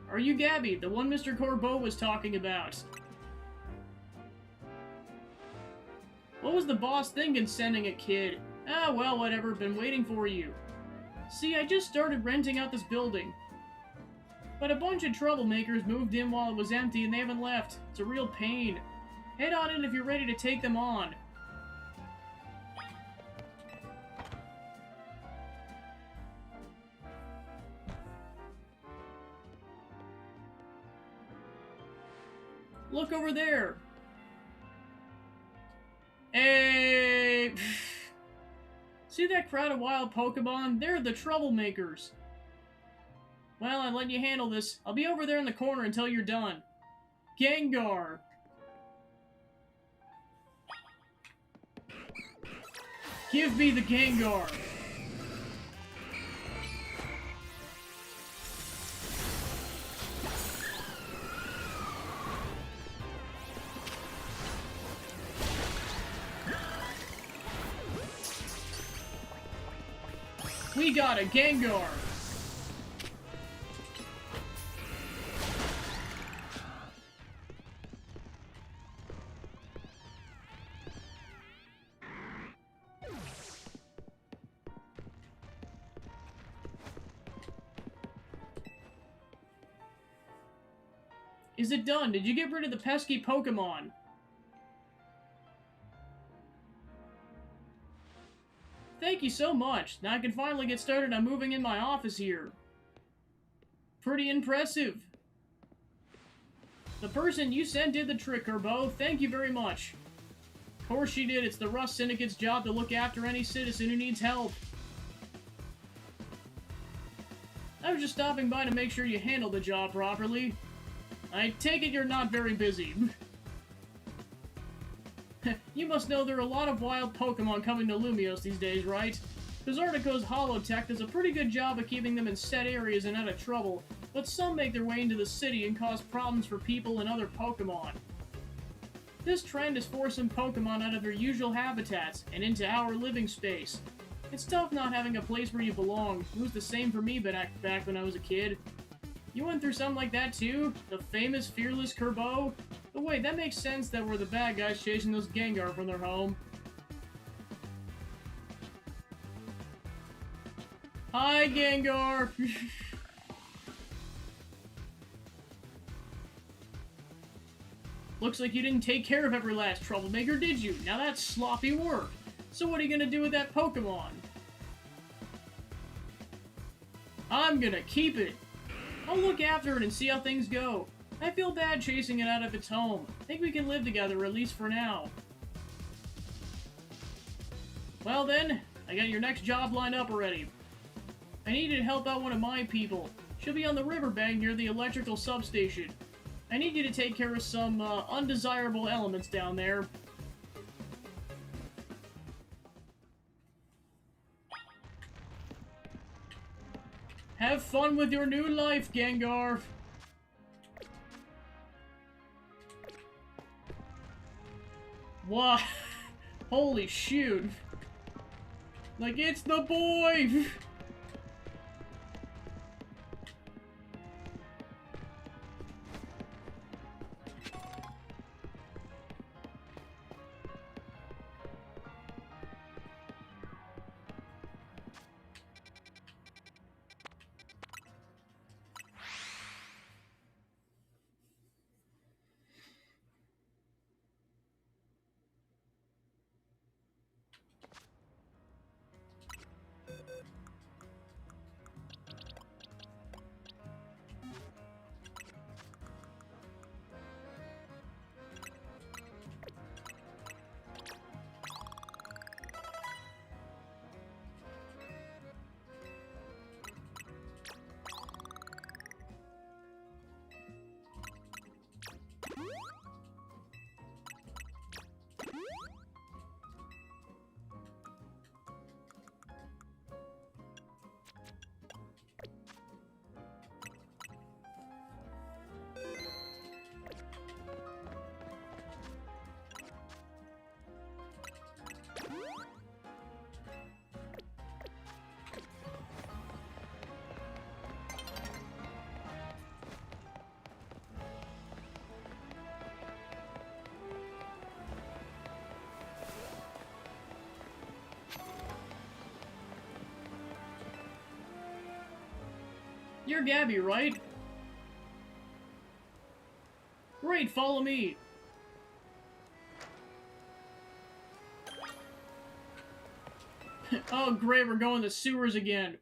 Are you Gabby, the one Mr. Corbeau was talking about? What was the boss thinking sending a kid? Ah, well, whatever, been waiting for you. See, I just started renting out this building. But a bunch of troublemakers moved in while it was empty and they haven't left. It's a real pain. Head on in if you're ready to take them on. Look over there. Hey! See that crowd of wild Pokemon? They're the troublemakers. Well, I'll let you handle this. I'll be over there in the corner until you're done. Gengar. Give me the Gengar. We got a Gengar! Is it done? Did you get rid of the pesky Pokemon? Thank you so much. Now I can finally get started on moving in my office here. Pretty impressive. The person you sent did the trick, Corbeau. Thank you very much. Of course she did. It's the Rust Syndicate's job to look after any citizen who needs help. I was just stopping by to make sure you handled the job properly. I take it you're not very busy. You must know there are a lot of wild Pokemon coming to Lumiose these days, right? Bizartico's Holotech does a pretty good job of keeping them in set areas and out of trouble, but some make their way into the city and cause problems for people and other Pokemon. This trend is forcing Pokemon out of their usual habitats and into our living space. It's tough not having a place where you belong. It was the same for me back when I was a kid. You went through something like that too? The famous Fearless Kerbo? But wait, that makes sense that we're the bad guys chasing those Gengar from their home. Hi, Gengar! Looks like you didn't take care of every last troublemaker, did you? Now that's sloppy work. So what are you gonna do with that Pokemon? I'm gonna keep it. I'll look after it and see how things go. I feel bad chasing it out of its home. I think we can live together, at least for now. Well then, I got your next job lined up already. I need you to help out one of my people. She'll be on the riverbank near the electrical substation. I need you to take care of some undesirable elements down there. Have fun with your new life, Gengar. Wow. Holy shoot. Like, it's the boy! You're Gabby, right? Great, follow me. Oh great, we're going to sewers again.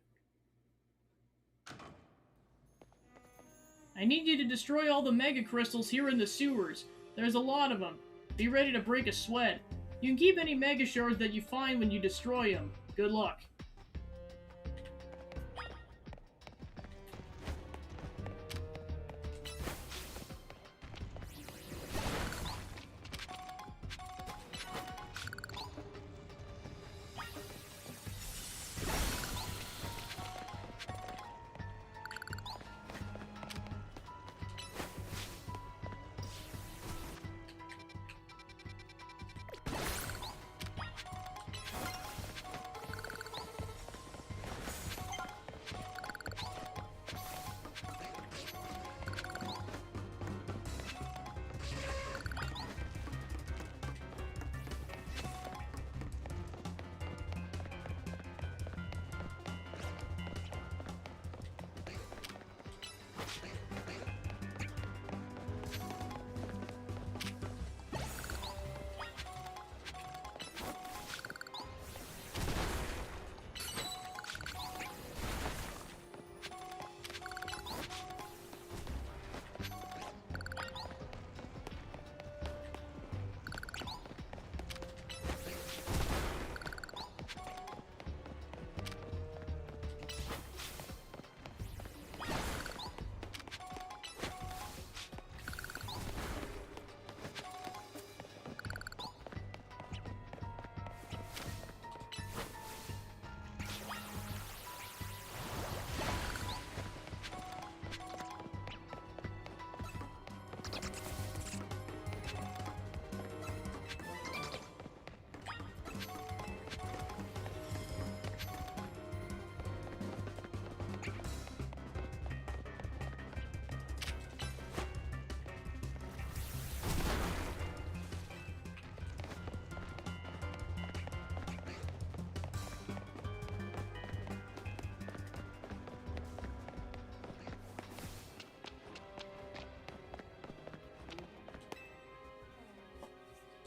I need you to destroy all the Mega Crystals here in the sewers. There's a lot of them. Be ready to break a sweat. You can keep any Mega Shards that you find when you destroy them. Good luck.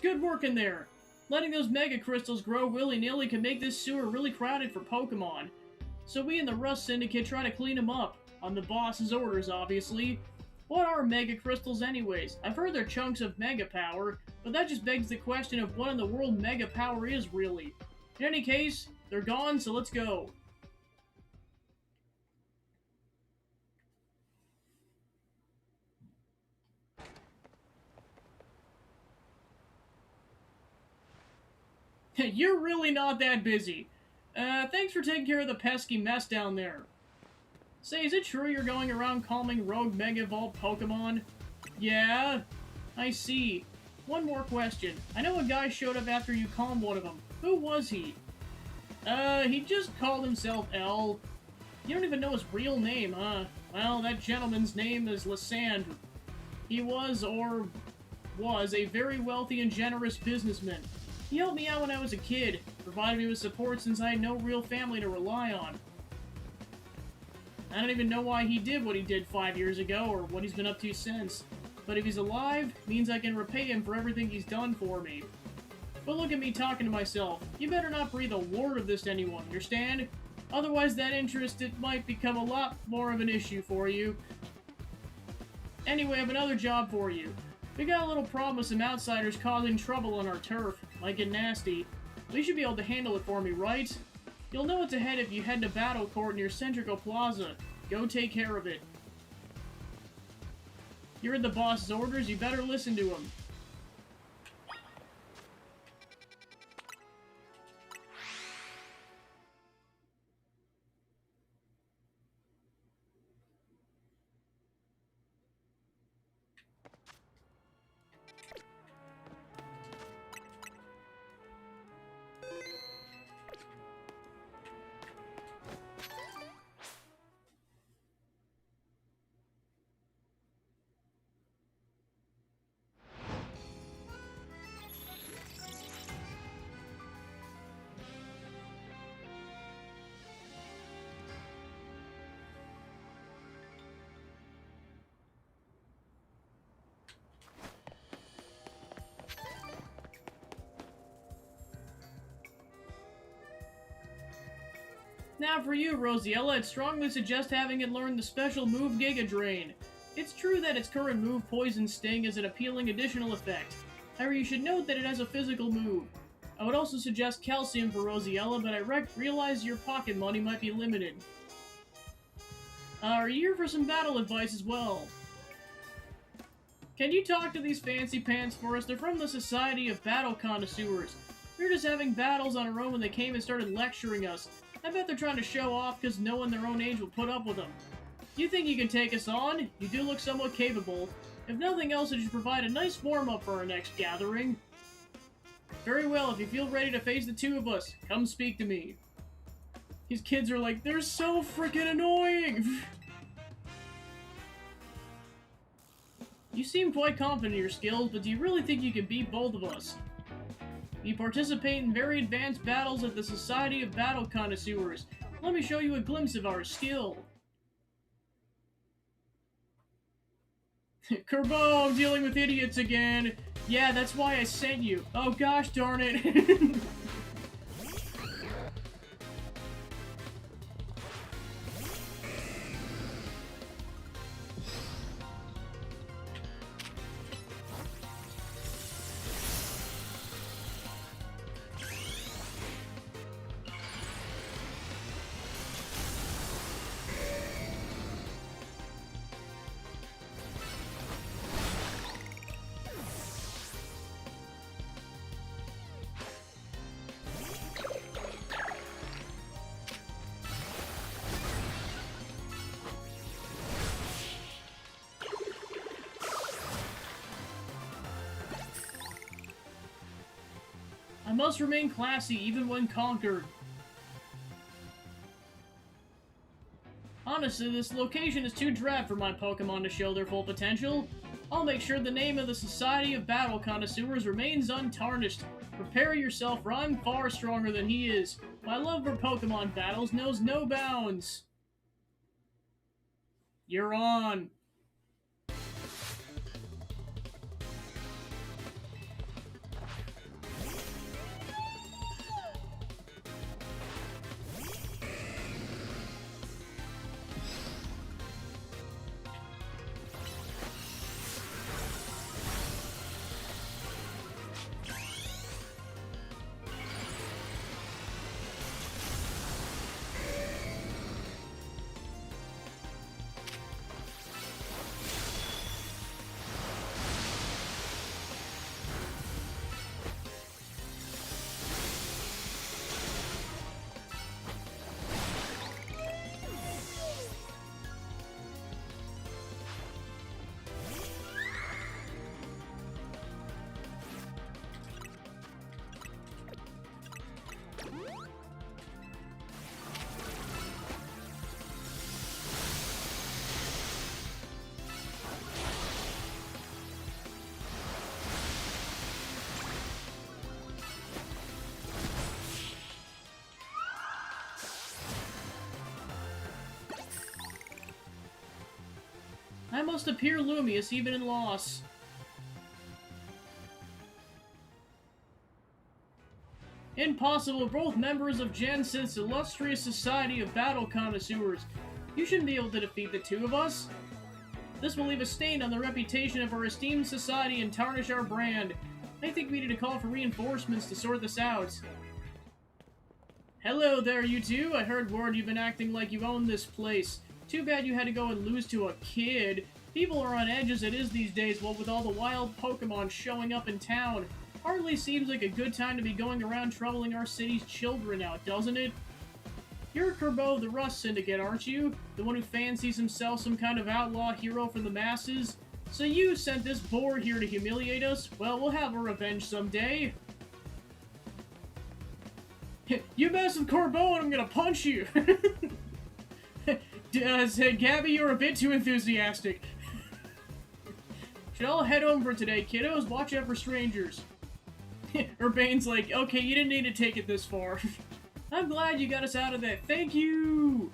Good work in there. Letting those Mega Crystals grow willy-nilly can make this sewer really crowded for Pokemon. So we in the Rust Syndicate try to clean them up. On the boss's orders, obviously. What are Mega Crystals anyways? I've heard they're chunks of Mega Power, but that just begs the question of what in the world Mega Power is, really. In any case, they're gone, so let's go. You're really not that busy. Thanks for taking care of the pesky mess down there. Say, is it true you're going around calming rogue Mega Evolved Pokemon? Yeah, I see. One more question. I know a guy showed up after you calmed one of them. Who was he? He just called himself L. You don't even know his real name, huh? Well, that gentleman's name is Lysandre. He was a very wealthy and generous businessman. He helped me out when I was a kid, provided me with support since I had no real family to rely on. I don't even know why he did what he did 5 years ago, or what he's been up to since. But if he's alive, means I can repay him for everything he's done for me. But look at me talking to myself. You better not breathe a word of this to anyone, understand? Otherwise that interest, it might become a lot more of an issue for you. Anyway, I have another job for you. We got a little problem with some outsiders causing trouble on our turf. Might get nasty. But you should be able to handle it for me, right? You'll know what's ahead if you head to Battle Court near Centrical Plaza. Go take care of it. You're in the boss's orders, you better listen to him. Now for you, Rosiella, I'd strongly suggest having it learn the special move Giga Drain. It's true that its current move, Poison Sting, is an appealing additional effect. However, you should note that it has a physical move. I would also suggest Calcium for Rosiella, but I realize your pocket money might be limited. Are you here for some battle advice as well? Can you talk to these fancy pants for us? They're from the Society of Battle Connoisseurs. We were just having battles on our own when they came and started lecturing us. I bet they're trying to show off because no one their own age will put up with them. You think you can take us on? You do look somewhat capable. If nothing else, it should provide a nice warm-up for our next gathering. Very well, if you feel ready to face the two of us, come speak to me. These kids are like, they're so freaking annoying! You seem quite confident in your skills, but do you really think you can beat both of us? You participate in very advanced battles at the Society of Battle Connoisseurs. Let me show you a glimpse of our skill. Kerbo, I'm dealing with idiots again. Yeah, that's why I sent you. Oh gosh darn it. I must remain classy even when conquered. Honestly, this location is too drab for my Pokemon to show their full potential. I'll make sure the name of the Society of Battle Connoisseurs remains untarnished. Prepare yourself, for I'm far stronger than he is. My love for Pokemon battles knows no bounds. You're on. I must appear lumious even in loss. Impossible, both members of Jensith's illustrious society of battle connoisseurs. You shouldn't be able to defeat the two of us. This will leave a stain on the reputation of our esteemed society and tarnish our brand. I think we need to call for reinforcements to sort this out. Hello there, you two. I heard word you've been acting like you own this place. Too bad you had to go and lose to a kid. People are on edge as it is these days, what with all the wild Pokemon showing up in town. Hardly seems like a good time to be going around troubling our city's children now, doesn't it? You're Kerbo the Rust Syndicate, aren't you? The one who fancies himself some kind of outlaw hero for the masses? So you sent this boar here to humiliate us? Well, we'll have our revenge someday. You mess with Kerbo and I'm gonna punch you! Gabby, you're a bit too enthusiastic. Should all head home for today, kiddos? Watch out for strangers. Urbane's like, okay, you didn't need to take it this far. I'm glad you got us out of that. Thank you!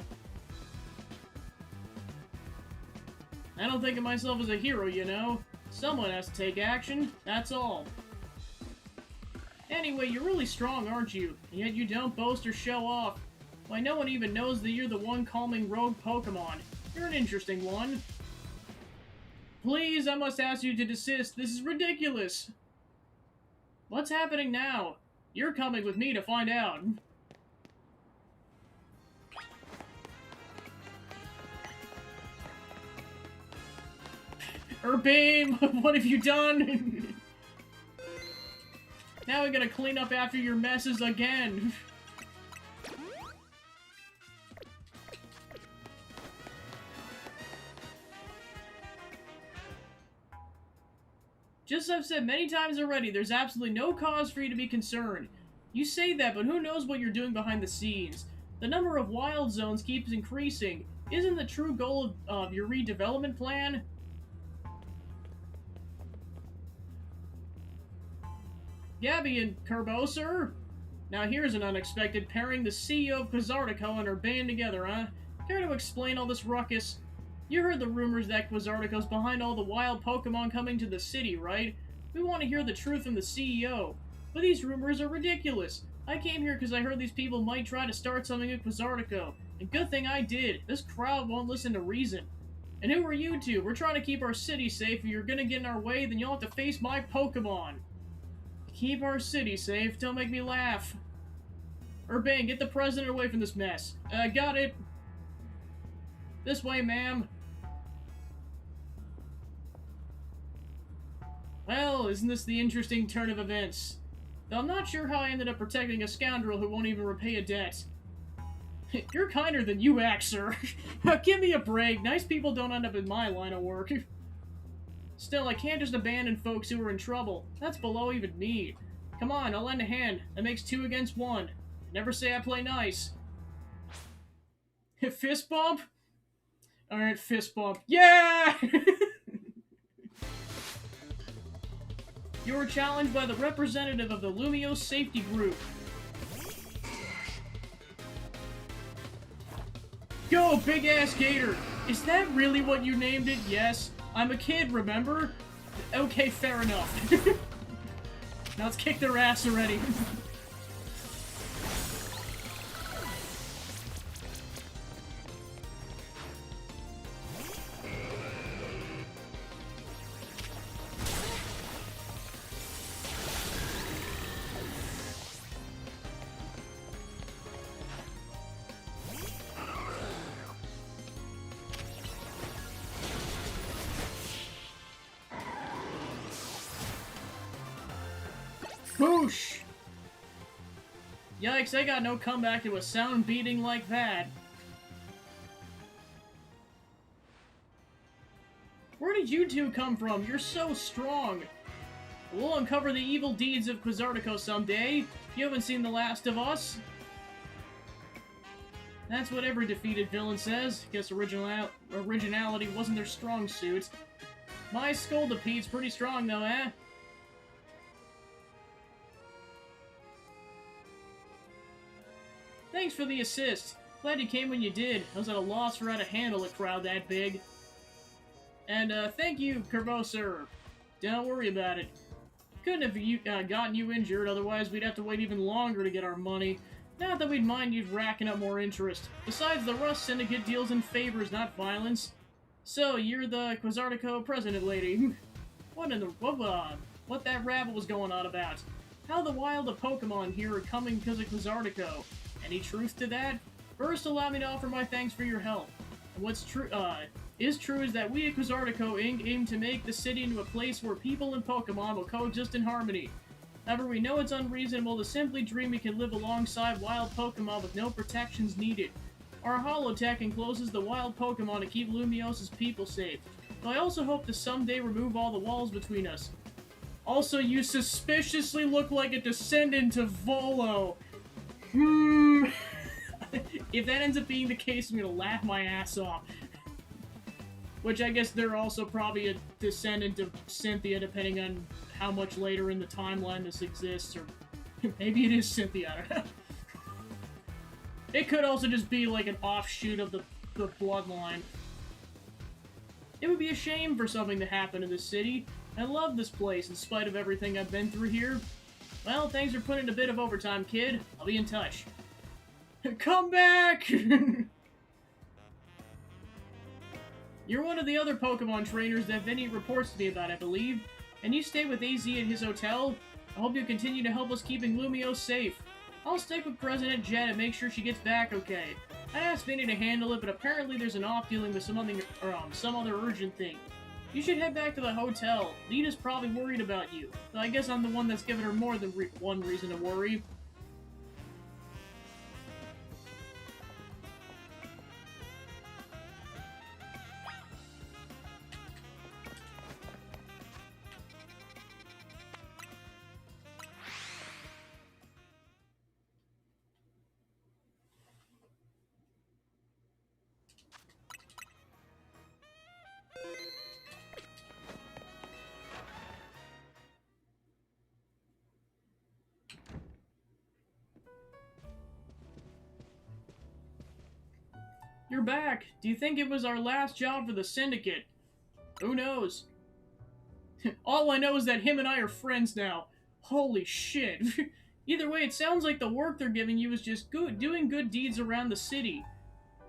I don't think of myself as a hero, you know. Someone has to take action, that's all. Anyway, you're really strong, aren't you? And yet you don't boast or show off. Why, no one even knows that you're the one calming rogue Pokemon. You're an interesting one. Please, I must ask you to desist. This is ridiculous. What's happening now? You're coming with me to find out. Urbane, what have you done? Now we gotta clean up after your messes again. Just as I've said many times already, there's absolutely no cause for you to be concerned. You say that, but who knows what you're doing behind the scenes. The number of wild zones keeps increasing. Isn't the true goal of your redevelopment plan? Gabby and Kerbo, sir? Now here's an unexpected pairing, the CEO of Quizartico and her band together, huh? Care to explain all this ruckus? You heard the rumors that Quizartico's behind all the wild Pokemon coming to the city, right? We want to hear the truth from the CEO. But these rumors are ridiculous. I came here because I heard these people might try to start something at Quizartico. And good thing I did. This crowd won't listen to reason. And who are you two? We're trying to keep our city safe. If you're gonna get in our way, then you'll have to face my Pokemon. Keep our city safe? Don't make me laugh. Urbane, get the president away from this mess. Got it. This way, ma'am. Well, isn't this the interesting turn of events? Though I'm not sure how I ended up protecting a scoundrel who won't even repay a debt. You're kinder than you act, sir. Give me a break. Nice people don't end up in my line of work. Still, I can't just abandon folks who are in trouble. That's below even me. Come on, I'll lend a hand. That makes 2 against 1. Never say I play nice. Fist bump? Alright, fist bump. Yeah! You were challenged by the representative of the Lumio Safety Group. Go, big-ass gator! Is that really what you named it? Yes. I'm a kid, remember? Okay, fair enough. Now let's kick their ass already. Boosh! Yikes, I got no comeback to a sound beating like that. Where did you two come from? You're so strong. We'll uncover the evil deeds of Quizartico someday. You haven't seen The Last of Us? That's what every defeated villain says. Guess originality wasn't their strong suit. My Scoldipede's pretty strong though, eh? Thanks for the assist. Glad you came when you did. I was at a loss for how to handle a crowd that big. And, thank you, Kerboser. Don't worry about it. Couldn't have gotten you injured, otherwise we'd have to wait even longer to get our money. Not that we'd mind you racking up more interest. Besides, the Rust Syndicate deals in favors, not violence. So, you're the Quasartico president lady. What that rabble was going on about? How the wild of Pokemon here are coming because of Quasartico. Any truth to that? First, allow me to offer my thanks for your help. And what's true is that we at Quasartico Inc. aim to make the city into a place where people and Pokemon will coexist in harmony. However, we know it's unreasonable to simply dream we can live alongside wild Pokemon with no protections needed. Our holotech encloses the wild Pokemon to keep Lumios's people safe. But I also hope to someday remove all the walls between us. Also, you suspiciously look like a descendant of Volo. If that ends up being the case, I'm gonna laugh my ass off. Which I guess they're also probably a descendant of Cynthia, depending on how much later in the timeline this exists, or maybe it is Cynthia, I don't know. It could also just be like an offshoot of the bloodline. It would be a shame for something to happen in this city. I love this place in spite of everything I've been through here. Well, thanks for putting in a bit of overtime, kid. I'll be in touch. Come back! You're one of the other Pokemon trainers that Vinny reports to me about, I believe. And you stay with AZ at his hotel? I hope you continue to help us keeping Lumiose safe. I'll stick with President Jet and make sure she gets back okay. I asked Vinny to handle it, but apparently there's an off dealing with some other urgent thing. You should head back to the hotel. Lita's probably worried about you. So I guess I'm the one that's given her more than one reason to worry. You're back. Do you think it was our last job for the Syndicate? Who knows? All I know is that him and I are friends now. Holy shit. Either way, it sounds like the work they're giving you is just doing good deeds around the city.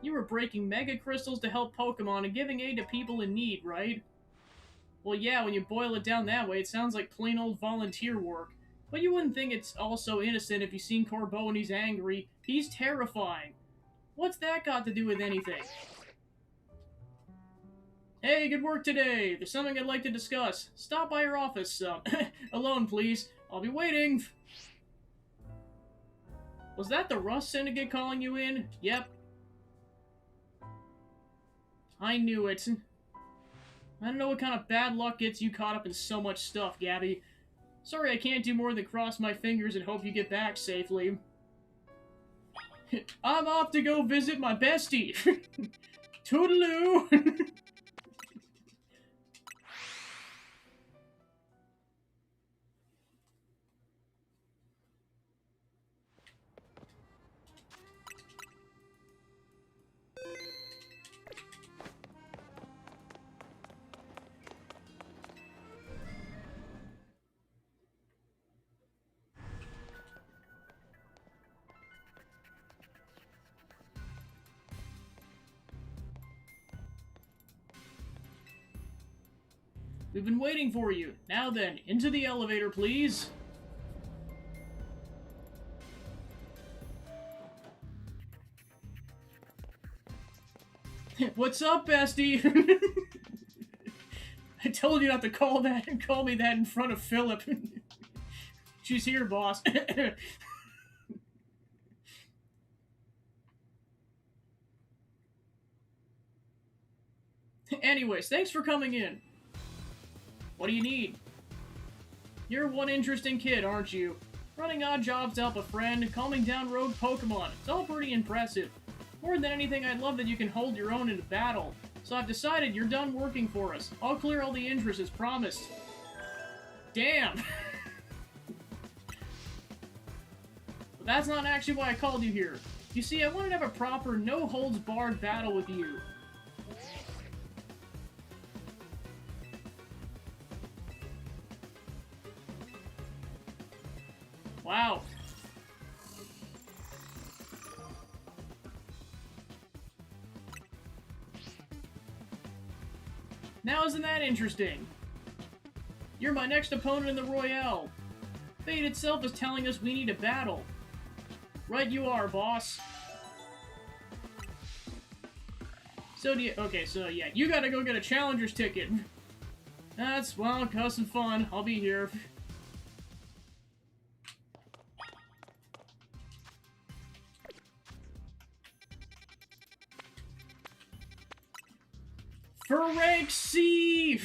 You were breaking Mega Crystals to help Pokemon and giving aid to people in need, right? Well, yeah, when you boil it down that way, it sounds like plain old volunteer work. But you wouldn't think it's all so innocent if you've seen Corbeau and he's angry. He's terrifying. What's that got to do with anything? Hey, good work today. There's something I'd like to discuss. Stop by your office, alone, please. I'll be waiting. Was that the Rust Syndicate calling you in? Yep. I knew it. I don't know what kind of bad luck gets you caught up in so much stuff, Gabby. Sorry I can't do more than cross my fingers and hope you get back safely. I'm off to go visit my bestie. Toodaloo. We've been waiting for you. Now then, into the elevator, please. What's up, bestie? I told you not to call me that in front of Philip. She's here, boss. Anyways, thanks for coming in. What do you need? You're one interesting kid, aren't you? Running odd jobs to help a friend, calming down rogue Pokemon. It's all pretty impressive. More than anything, I'd love that you can hold your own in a battle. So I've decided you're done working for us. I'll clear all the interest as promised. Damn! But that's not actually why I called you here. You see, I wanted to have a proper, no-holds-barred battle with you. Wow. Now isn't that interesting? You're my next opponent in the Royale. Fate itself is telling us we need a battle. Right you are, boss. So do you... Okay, so yeah, you gotta go get a challenger's ticket. That's, well, cause some fun. I'll be here. For rank C!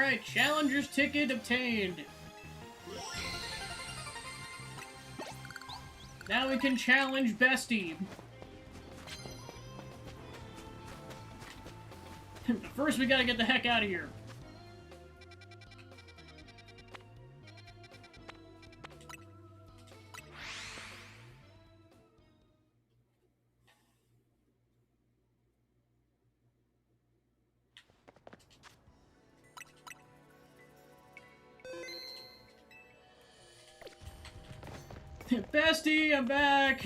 Alright, challenger's ticket obtained. Now we can challenge Bestie. But first we gotta get the heck out of here. Bestie, I'm back!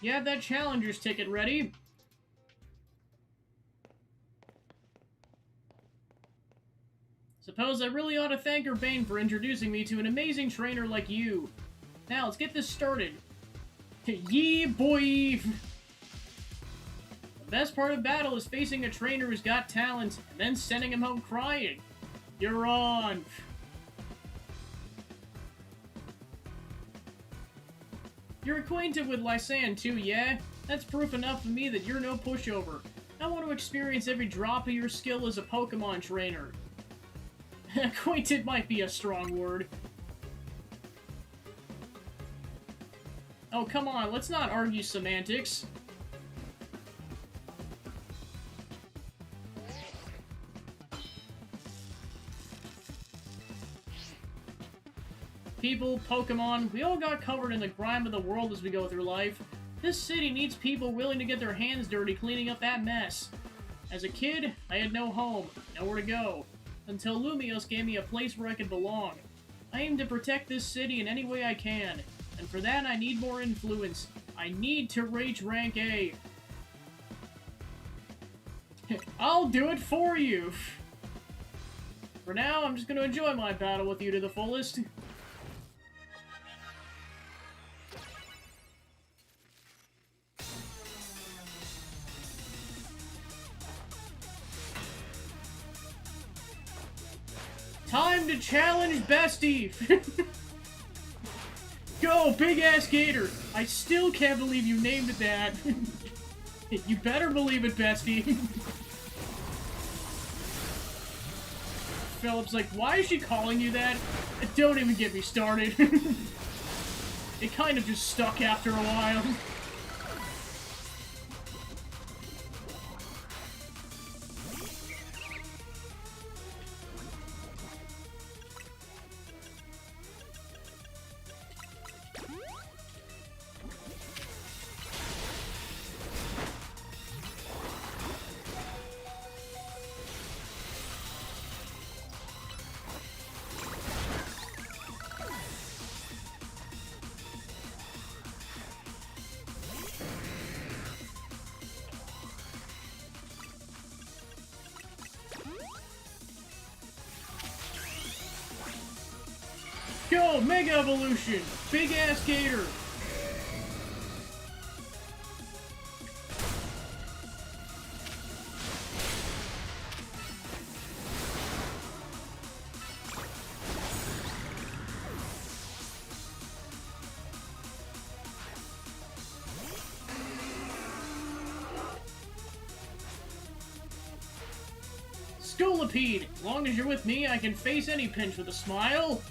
You have that challenger's ticket ready? Suppose I really ought to thank Urbane for introducing me to an amazing trainer like you. Now, let's get this started. Yee boy! The best part of battle is facing a trainer who's got talent, and then sending him home crying. You're on! You're acquainted with Lysanne too, yeah? That's proof enough for me that you're no pushover. I want to experience every drop of your skill as a Pokemon trainer. Acquainted might be a strong word. Oh, come on, let's not argue semantics. People, Pokemon, we all got covered in the grime of the world as we go through life. This city needs people willing to get their hands dirty cleaning up that mess. As a kid, I had no home, nowhere to go, until Lumiose gave me a place where I could belong. I aim to protect this city in any way I can, and for that I need more influence. I need to reach rank A. I'll do it for you! For now, I'm just gonna enjoy my battle with you to the fullest. Time to challenge Bestie! Go, big-ass gator! I still can't believe you named it that. You better believe it, Bestie. Philip's like, why is she calling you that? Don't even get me started. It kind of just stuck after a while. Go, Mega Evolution! Big ass gator! Scolipede! As long as you're with me, I can face any pinch with a smile!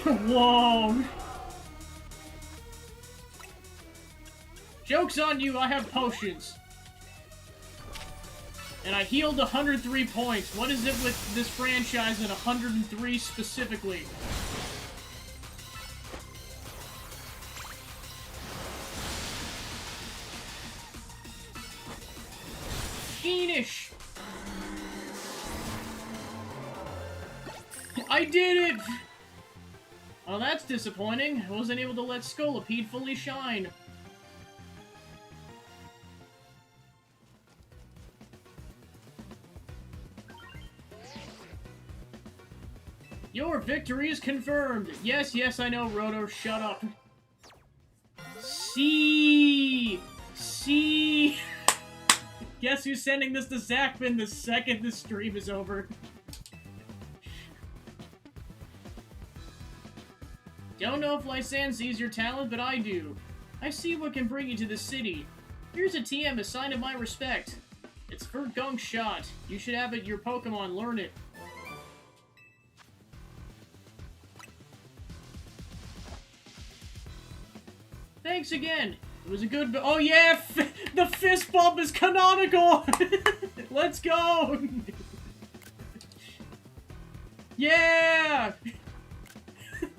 Whoa! Joke's on you, I have potions. And I healed 103 points. What is it with this franchise and 103 specifically? Sheenish! I did it! Well, that's disappointing. I wasn't able to let Scolipede fully shine. Your victory is confirmed! Yes, yes, I know, Roto, shut up. See! Guess who's sending this to Zachman the second the stream is over? Don't know if Lysanne sees your talent, but I do. I see what can bring you to the city. Here's a TM, a sign of my respect. It's for Gunk Shot. You should have it your Pokemon learn it. Thanks again. It was a good... Oh yeah! The fist bump is canonical! Let's go! Yeah!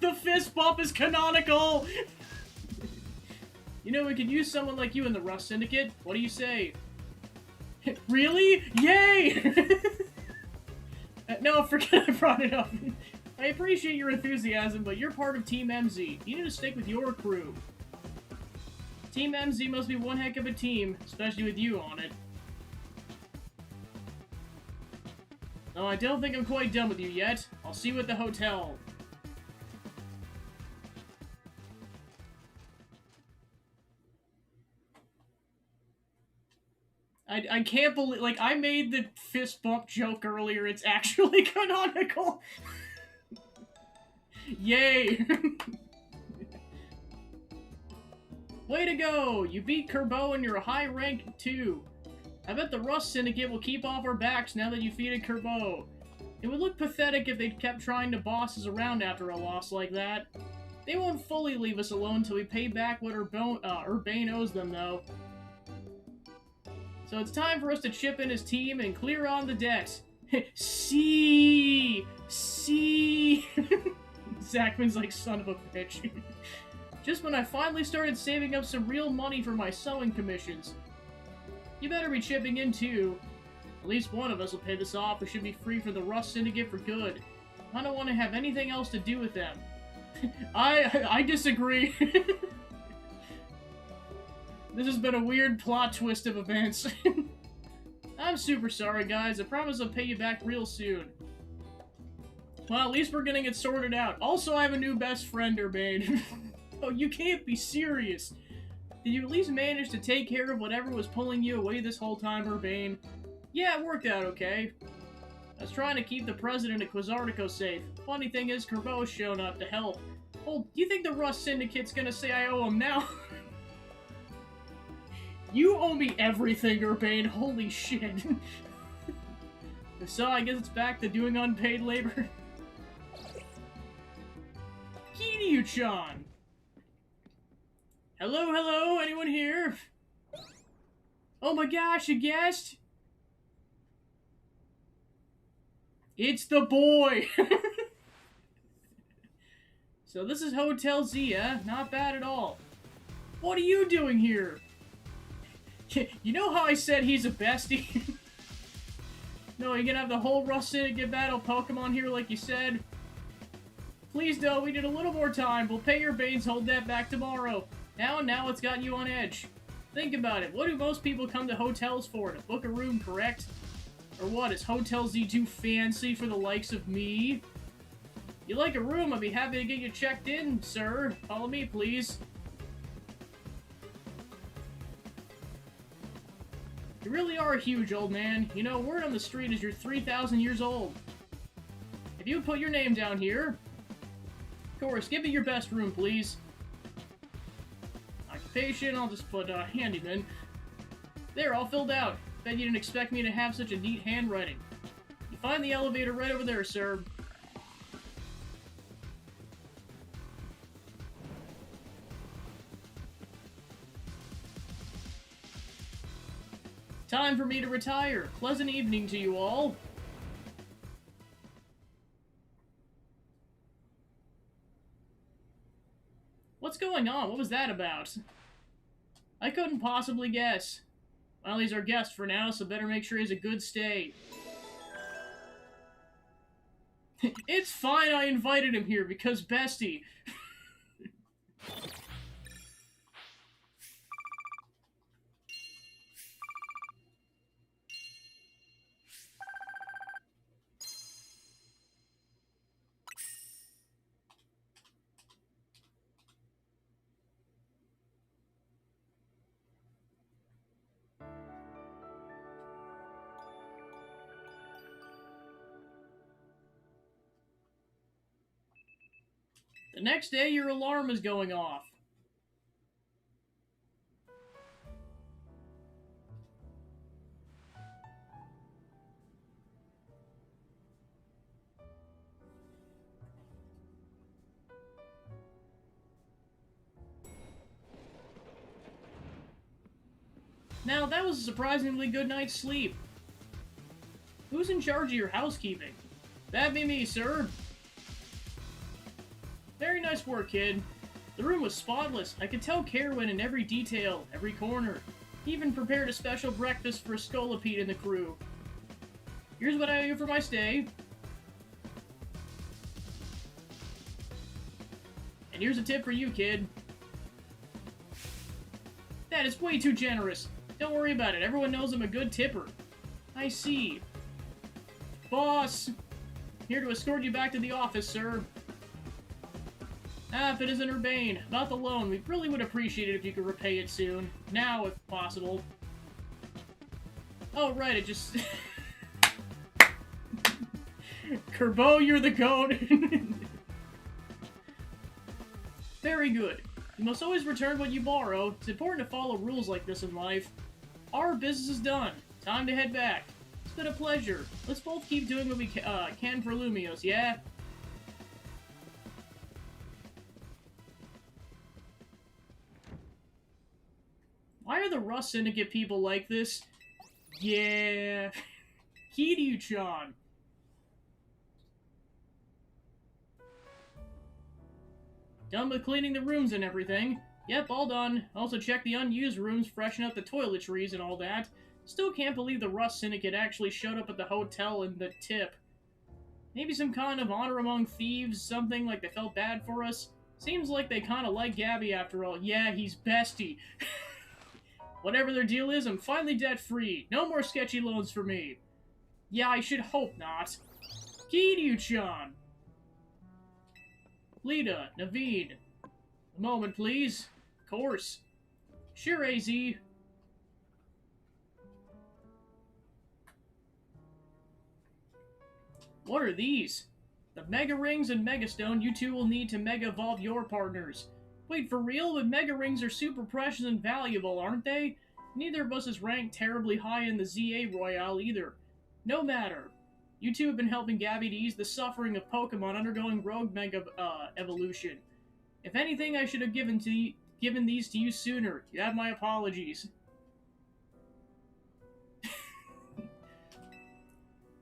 The fist bump is canonical! You know, we could use someone like you in the Rust Syndicate. What do you say? Really? Yay! No, forget I brought it up. I appreciate your enthusiasm, but you're part of Team MZ. You need to stick with your crew. Team MZ must be one heck of a team, especially with you on it. No, I don't think I'm quite done with you yet. I'll see you at the hotel. I can't believe, like, I made the fist bump joke earlier. It's actually canonical. Yay. Way to go! You beat Kerbo and you're a high rank too. I bet the Rust Syndicate will keep off our backs now that you defeated Kerbo. It would look pathetic if they kept trying to boss us around after a loss like that. They won't fully leave us alone till we pay back what Urbane owes them, though. So it's time for us to chip in his team and clear on the debt. See! Zachman's like, son of a bitch. Just when I finally started saving up some real money for my sewing commissions. You better be chipping in too. At least one of us will pay this off. We should be free for the Rust Syndicate for good. I don't want to have anything else to do with them. I disagree. This has been a weird plot twist of events. I'm super sorry, guys. I promise I'll pay you back real soon. Well, at least we're getting it sorted out. Also, I have a new best friend, Urbane. Oh, you can't be serious. Did you at least manage to take care of whatever was pulling you away this whole time, Urbane? Yeah, it worked out okay. I was trying to keep the president of Quizartico safe. Funny thing is, Kerbo's shown up to help. Oh, do you think the Rust Syndicate's gonna say I owe him now? You owe me everything, Urbane. Holy shit. So, I guess it's back to doing unpaid labor. Kiryu-chan! Hello, hello, anyone here? Oh my gosh, a guest? It's the boy! So this is Hotel Zia, not bad at all. What are you doing here? You know how I said he's a bestie? No, you're gonna have the whole Rust Syndicate battle Pokemon here like you said? Please don't, we need a little more time. We'll pay your Banes, hold that back tomorrow. Now it's got you on edge. Think about it. What do most people come to hotels for? To book a room, correct? Or what, is Hotel Z too fancy for the likes of me? You like a room, I'd be happy to get you checked in, sir. Follow me, please. You really are huge, old man. You know, word on the street is you're 3,000 years old. If you would put your name down here... Of course, give me your best room, please. Occupation, I'll just put, handyman. There, all filled out. Bet you didn't expect me to have such a neat handwriting. You find the elevator right over there, sir. Time for me to retire. Pleasant evening to you all. What's going on? What was that about? I couldn't possibly guess. Well, he's our guest for now, so better make sure he has a good stay. It's fine, I invited him here because bestie. The next day, your alarm is going off. Now, that was a surprisingly good night's sleep. Who's in charge of your housekeeping? That'd be me, sir. Very nice work, kid. The room was spotless. I could tell care went in every detail, every corner. He even prepared a special breakfast for Scolipede and the crew. Here's what I do for my stay. And here's a tip for you, kid. That is way too generous. Don't worry about it. Everyone knows I'm a good tipper. I see. Boss! Here to escort you back to the office, sir. If it isn't Urbane. About the loan, we really would appreciate it if you could repay it soon. Now, if possible. Oh, right, it just... Kerbo, you're the goat! Very good. You must always return what you borrow. It's important to follow rules like this in life. Our business is done. Time to head back. It's been a pleasure. Let's both keep doing what we can for Lumios, yeah? Why are the Rust Syndicate people like this? Yeah. Kiryu-chan. Done with cleaning the rooms and everything. Yep, all done. Also check the unused rooms, freshen up the toiletries and all that. Still can't believe the Rust Syndicate actually showed up at the hotel in the tip. Maybe some kind of honor among thieves, something like they felt bad for us. Seems like they kinda like Gabby after all. Yeah, he's bestie. Whatever their deal is, I'm finally debt-free. No more sketchy loans for me. Yeah, I should hope not. Kiryu-chan! Lita, Naveed. A moment, please. Of course. Sure, AZ. What are these? The Mega Rings and Mega Stone you two will need to Mega Evolve your partners. Wait, for real? But Mega Rings are super precious and valuable, aren't they? Neither of us is ranked terribly high in the ZA Royale either. No matter. You two have been helping Gabby to ease the suffering of Pokemon undergoing Rogue Mega Evolution. If anything, I should have given these to you sooner. You have my apologies.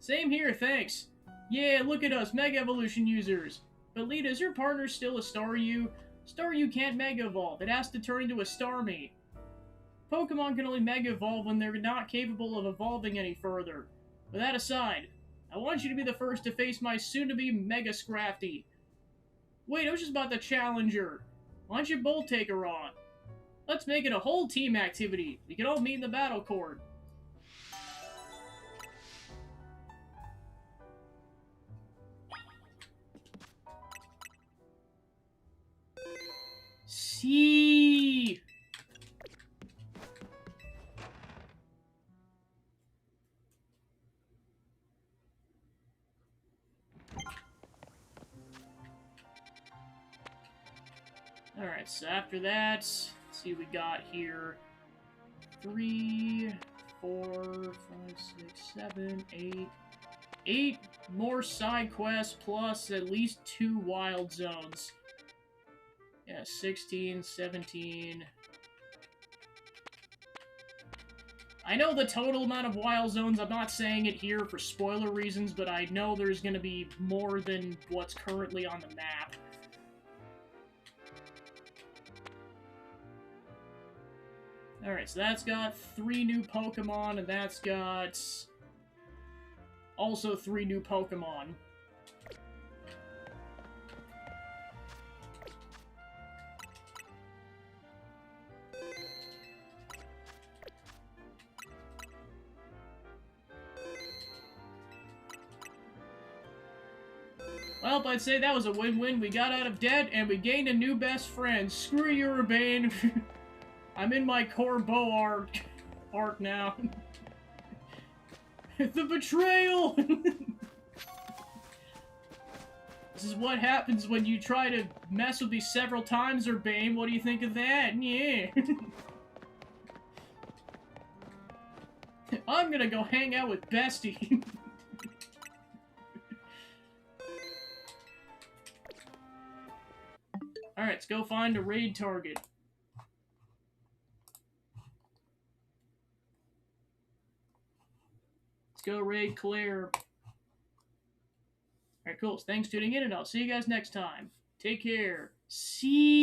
Same here, thanks. Yeah, look at us, Mega Evolution users. But Lita, is your partner still a Staryu? Staryu can't Mega Evolve. It has to turn into a Starmie. Pokemon can only Mega Evolve when they're not capable of evolving any further. With that aside, I want you to be the first to face my soon-to-be Mega Scrafty. Wait, I was just about to challenge her. Why don't you both take her on? Let's make it a whole team activity. We can all meet in the battle court. See. Alright, so after that, let's see what we got here. 3, 4, 5, 6, 7, 8. 8 more side quests plus at least 2 wild zones. Yeah, 16, 17. I know the total amount of wild zones, I'm not saying it here for spoiler reasons, but I know there's gonna be more than what's currently on the map. Alright, so that's got 3 new Pokemon, and that's got also 3 new Pokemon. Well, I'd say that was a win-win. We got out of debt, and we gained a new best friend. Screw you, Urbane. I'm in my Corbo arc now. The betrayal! This is what happens when you try to mess with me several times, Urbane. What do you think of that? Yeah. I'm gonna go hang out with Bestie. Alright, let's go find a raid target. Let's go raid Claire. Alright, cool. So thanks for tuning in, and I'll see you guys next time. Take care. See